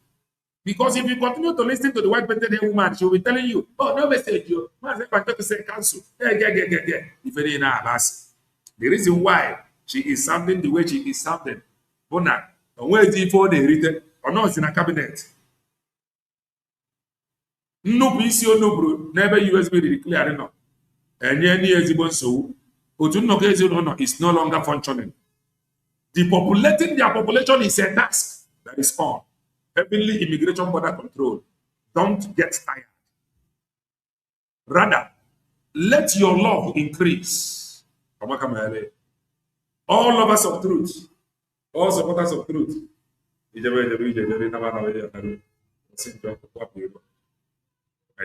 Because if you continue to listen to the white painted woman, she will be telling you, oh, no message, you. Say cancel. If it ain't the reason why she is sounding the way she is sounding, Bona, where is it for the written or not in a cabinet? No PC no bro, never USB declare no. And any ezibon so, is no longer functioning. Depopulating their population is a task that is on. Heavenly immigration border control. Don't get tired. Rather, let your love increase. All lovers of truth, all supporters of truth. And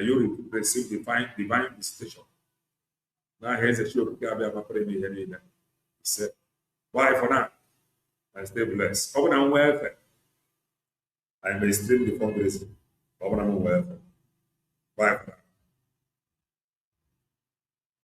you receive divine visitation. Now here's a show. He said, bye for now. And stay blessed. Open and welfare. I may stream the fundraising. Open and welfare. Bye for now.